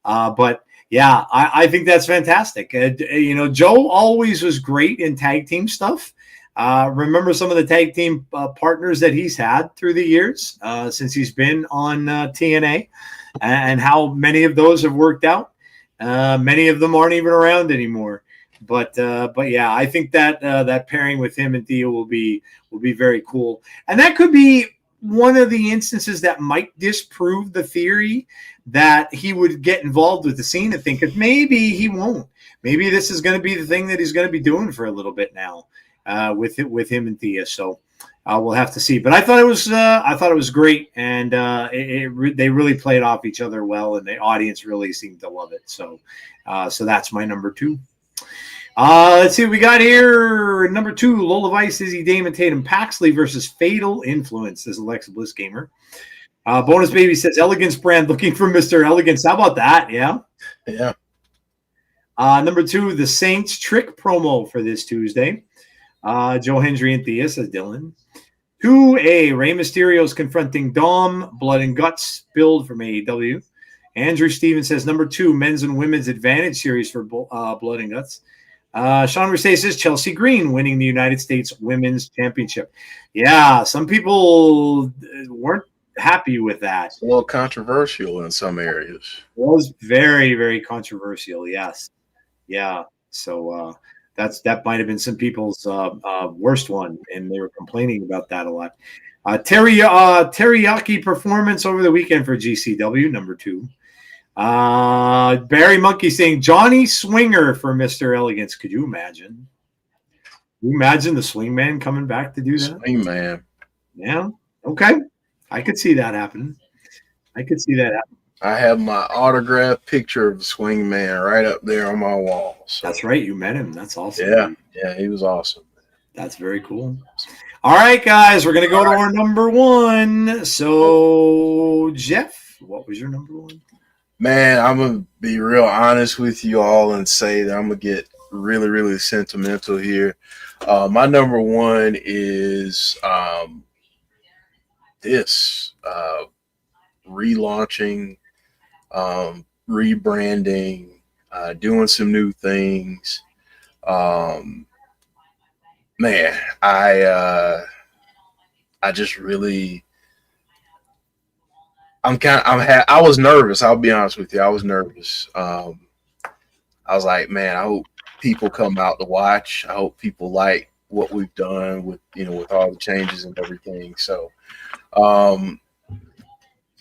But yeah, I think that's fantastic. Joe always was great in tag team stuff. Remember some of the tag team partners that he's had through the years since he's been on TNA, and how many of those have worked out. Many of them aren't even around anymore. But yeah, I think that that pairing with him and Theo will be very cool, and that could be one of the instances that might disprove the theory that he would get involved with the scene. I think that maybe he won't. Maybe this is going to be the thing that he's going to be doing for a little bit now with him and Thea. So we'll have to see. But I thought it was great, and they really played off each other well, and the audience really seemed to love it. So that's my number 2. Let's see what we got here. Number 2, Lola Vice, Izzy Damon, Tatum Paxley versus Fatal Influence. This is Alexa Bliss Gamer. Bonus Baby says Elegance brand looking for Mr. Elegance. How about that? Yeah. Yeah. Number 2, the Saints trick promo for this Tuesday. Joe Hendry and Thea, says Dylan. 2A, Rey Mysterio's confronting Dom. Blood and Guts build from AEW. Andrew Stevens says number 2, men's and women's advantage series for Blood and Guts. Sean Mercedes says Chelsea Green winning the United States Women's Championship. Yeah, some people weren't happy with that. It's a little controversial in some areas. It was very, very controversial. Yes. Yeah. So that might have been some people's worst one, and they were complaining about that a lot. Teriyaki performance over the weekend for GCW, number 2. Barry Monkey saying Johnny Swinger for Mr. Elegance. Could you imagine? Can you imagine the Swing Man coming back to do that? Swing Man. Yeah. Okay. I could see that happening. I have my autographed picture of the Swing Man right up there on my wall. So. That's right. You met him. That's awesome. Yeah, he was awesome. That's very cool. All right, guys, we're going to go to our number 1. So, Jeff, what was your number 1? Man, I'm going to be real honest with you all and say that I'm going to get really, really sentimental here. My number 1 is this relaunching, rebranding, doing some new things. Man, I just really, I was nervous. I'll be honest with you. I was nervous. I was like, man, I hope people come out to watch. I hope people like what we've done with all the changes and everything. So,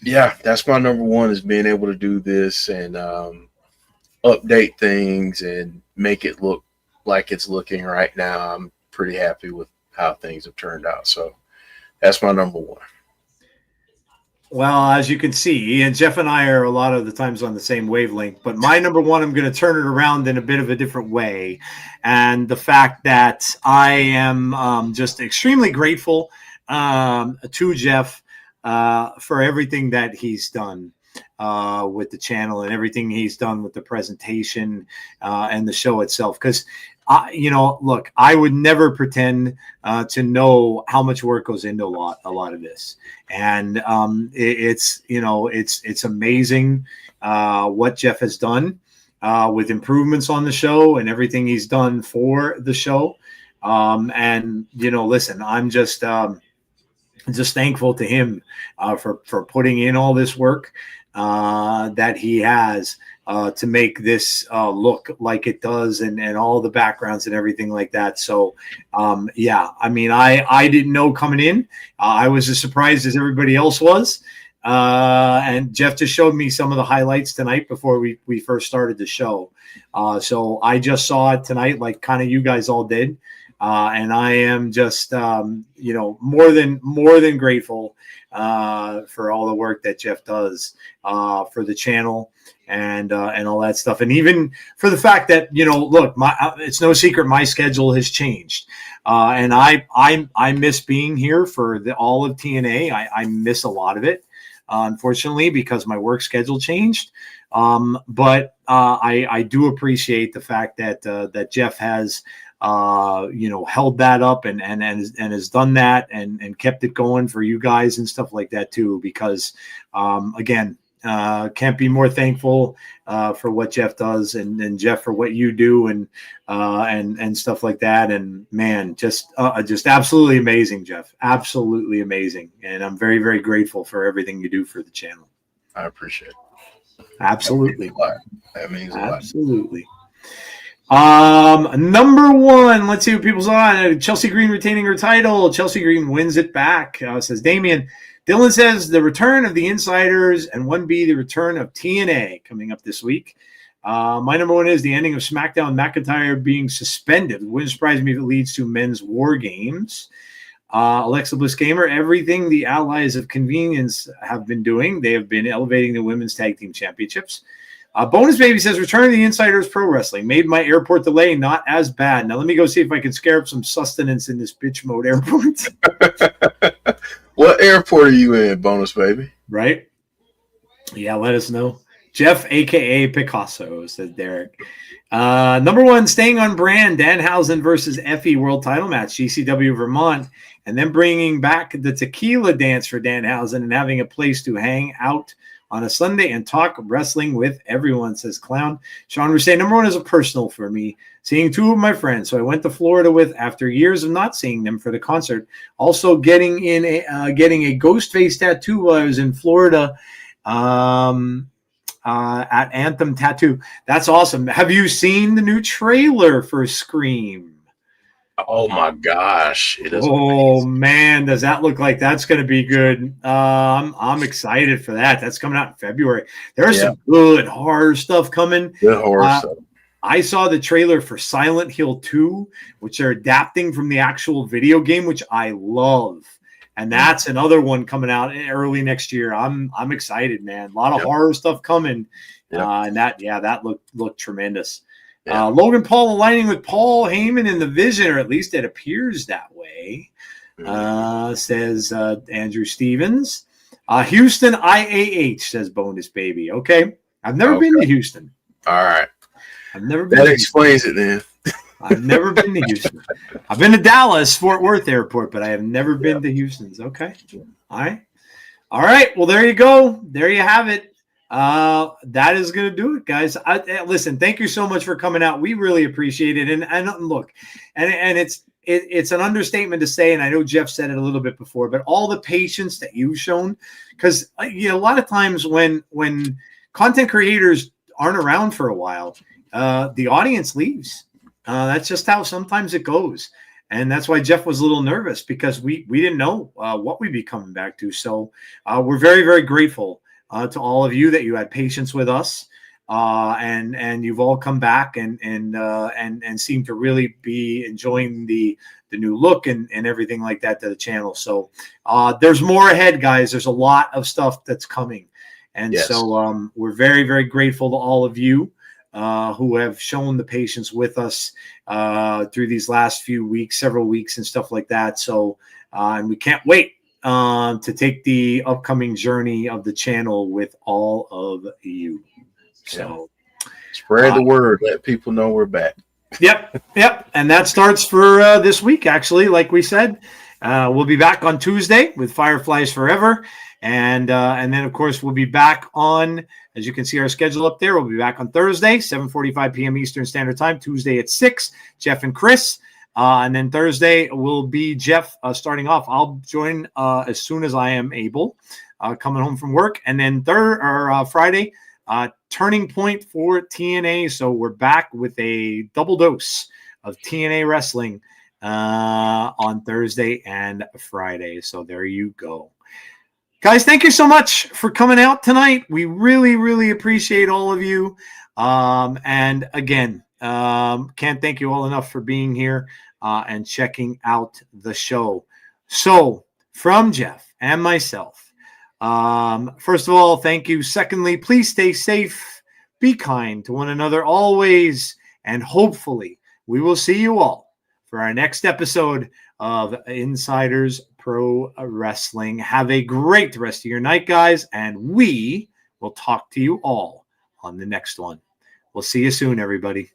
yeah, that's my number 1 is being able to do this and update things and make it look like it's looking right now. I'm pretty happy with how things have turned out. So that's my number 1. Well, as you can see, and Jeff and I are a lot of the times on the same wavelength, but my number 1, I'm going to turn it around in a bit of a different way. And the fact that I am just extremely grateful to Jeff for everything that he's done with the channel and everything he's done with the presentation and the show itself. Because look, I would never pretend to know how much work goes into a lot of this, and it's amazing what Jeff has done with improvements on the show and everything he's done for the show. And listen, I'm just thankful to him for putting in all this work that he has to make this look like it does, and all the backgrounds and everything like that. So, yeah, I mean, I didn't know coming in. I was as surprised as everybody else was. And Jeff just showed me some of the highlights tonight before we first started the show. So I just saw it tonight, like kind of you guys all did. And I am just, more than grateful for all the work that Jeff does for the channel and all that stuff. And even for the fact that, look, it's no secret my schedule has changed. And I miss being here for all of TNA. I miss a lot of it, unfortunately, because my work schedule changed. But I do appreciate the fact that Jeff has held that up and has done that and kept it going for you guys and stuff like that too, because again, can't be more thankful for what Jeff does and Jeff for what you do and stuff like that. And man, just absolutely amazing, Jeff, absolutely amazing. And I'm very, very grateful for everything you do for the channel. I appreciate it. Absolutely. That means a lot. Absolutely. Number one, let's see what people's on. Chelsea Green retaining her title. Chelsea Green wins it back. Says Damien. Dylan says the return of the Insiders and 1B, the return of TNA coming up this week. My number one is the ending of SmackDown, McIntyre being suspended. It wouldn't surprise me if it leads to men's war games. Alexa Bliss Gamer, everything the allies of convenience have been doing. They have been elevating the women's tag team championships. Bonus Baby says, return of the Insiders Pro Wrestling. Made my airport delay not as bad. Now let me go see if I can scare up some sustenance in this bitch mode airport. What airport are you in, Bonus Baby? Right? Yeah, let us know. Jeff, a.k.a. Picasso, says Derek. Number one, staying on brand, Danhausen versus Effie world title match, GCW Vermont, and then bringing back the tequila dance for Danhausen and having a place to hang out on a Sunday and talk wrestling with everyone, says Clown. Sean Rousset, number one is a personal for me. Seeing two of my friends, so I went to Florida with after years of not seeing them for the concert. Also getting a ghost face tattoo while I was in Florida at Anthem Tattoo. That's awesome. Have you seen the new trailer for Scream? Oh my gosh. It is amazing. Man, does that look like that's going to be good. I'm excited for that. That's coming out in February. There's some good horror stuff coming. Good horror stuff. I saw the trailer for Silent Hill 2, which they're adapting from the actual video game, which I love. And that's another one coming out early next year. I'm excited, man. A lot of horror stuff coming. And that looked tremendous. Yeah. Logan Paul aligning with Paul Heyman in the Vision, or at least it appears that way, says Andrew Stevens. Houston IAH, says Bonus Baby. Okay. I've never been to Houston. All right. I've never been. That explains it then. I've never been to Houston. I've been to Dallas, Fort Worth Airport, but I have never been to Houston's. Okay. All right. Well, there you go. There you have it. That is going to do it, guys. Listen, thank you so much for coming out. We really appreciate it. And look, and it's an understatement to say, and I know Jeff said it a little bit before, but all the patience that you've shown, because a lot of times when content creators aren't around for a while, the audience leaves. That's just how sometimes it goes. And that's why Jeff was a little nervous, because we didn't know what we'd be coming back to. So we're very, very grateful to all of you that you had patience with us, and you've all come back and seem to really be enjoying the new look and everything like that to the channel. So there's more ahead, guys. There's a lot of stuff that's coming, and so we're very, very grateful to all of you who have shown the patience with us through these last few weeks, several weeks, and stuff like that. So and we can't wait to take the upcoming journey of the channel with all of you. So spread the word, let people know we're back. Yep. And that starts for this week, actually. Like we said, we'll be back on Tuesday with Fireflies Forever. And then, of course, we'll be back on, as you can see our schedule up there, we'll be back on Thursday, 7:45 p.m. Eastern Standard Time, Tuesday at 6, Jeff and Chris. And then Thursday will be Jeff starting off. I'll join as soon as I am able, coming home from work. And then Friday, turning point for TNA. So we're back with a double dose of TNA wrestling on Thursday and Friday. So there you go. Guys, thank you so much for coming out tonight. We really, really appreciate all of you. And again, can't thank you all enough for being here and checking out the show. So from Jeff and myself, first of all, thank you. Secondly, please stay safe, be kind to one another always, and hopefully we will see you all for our next episode of Insiders Pro Wrestling. Have a great rest of your night, guys, and we will talk to you all on the next one. We'll see you soon, everybody.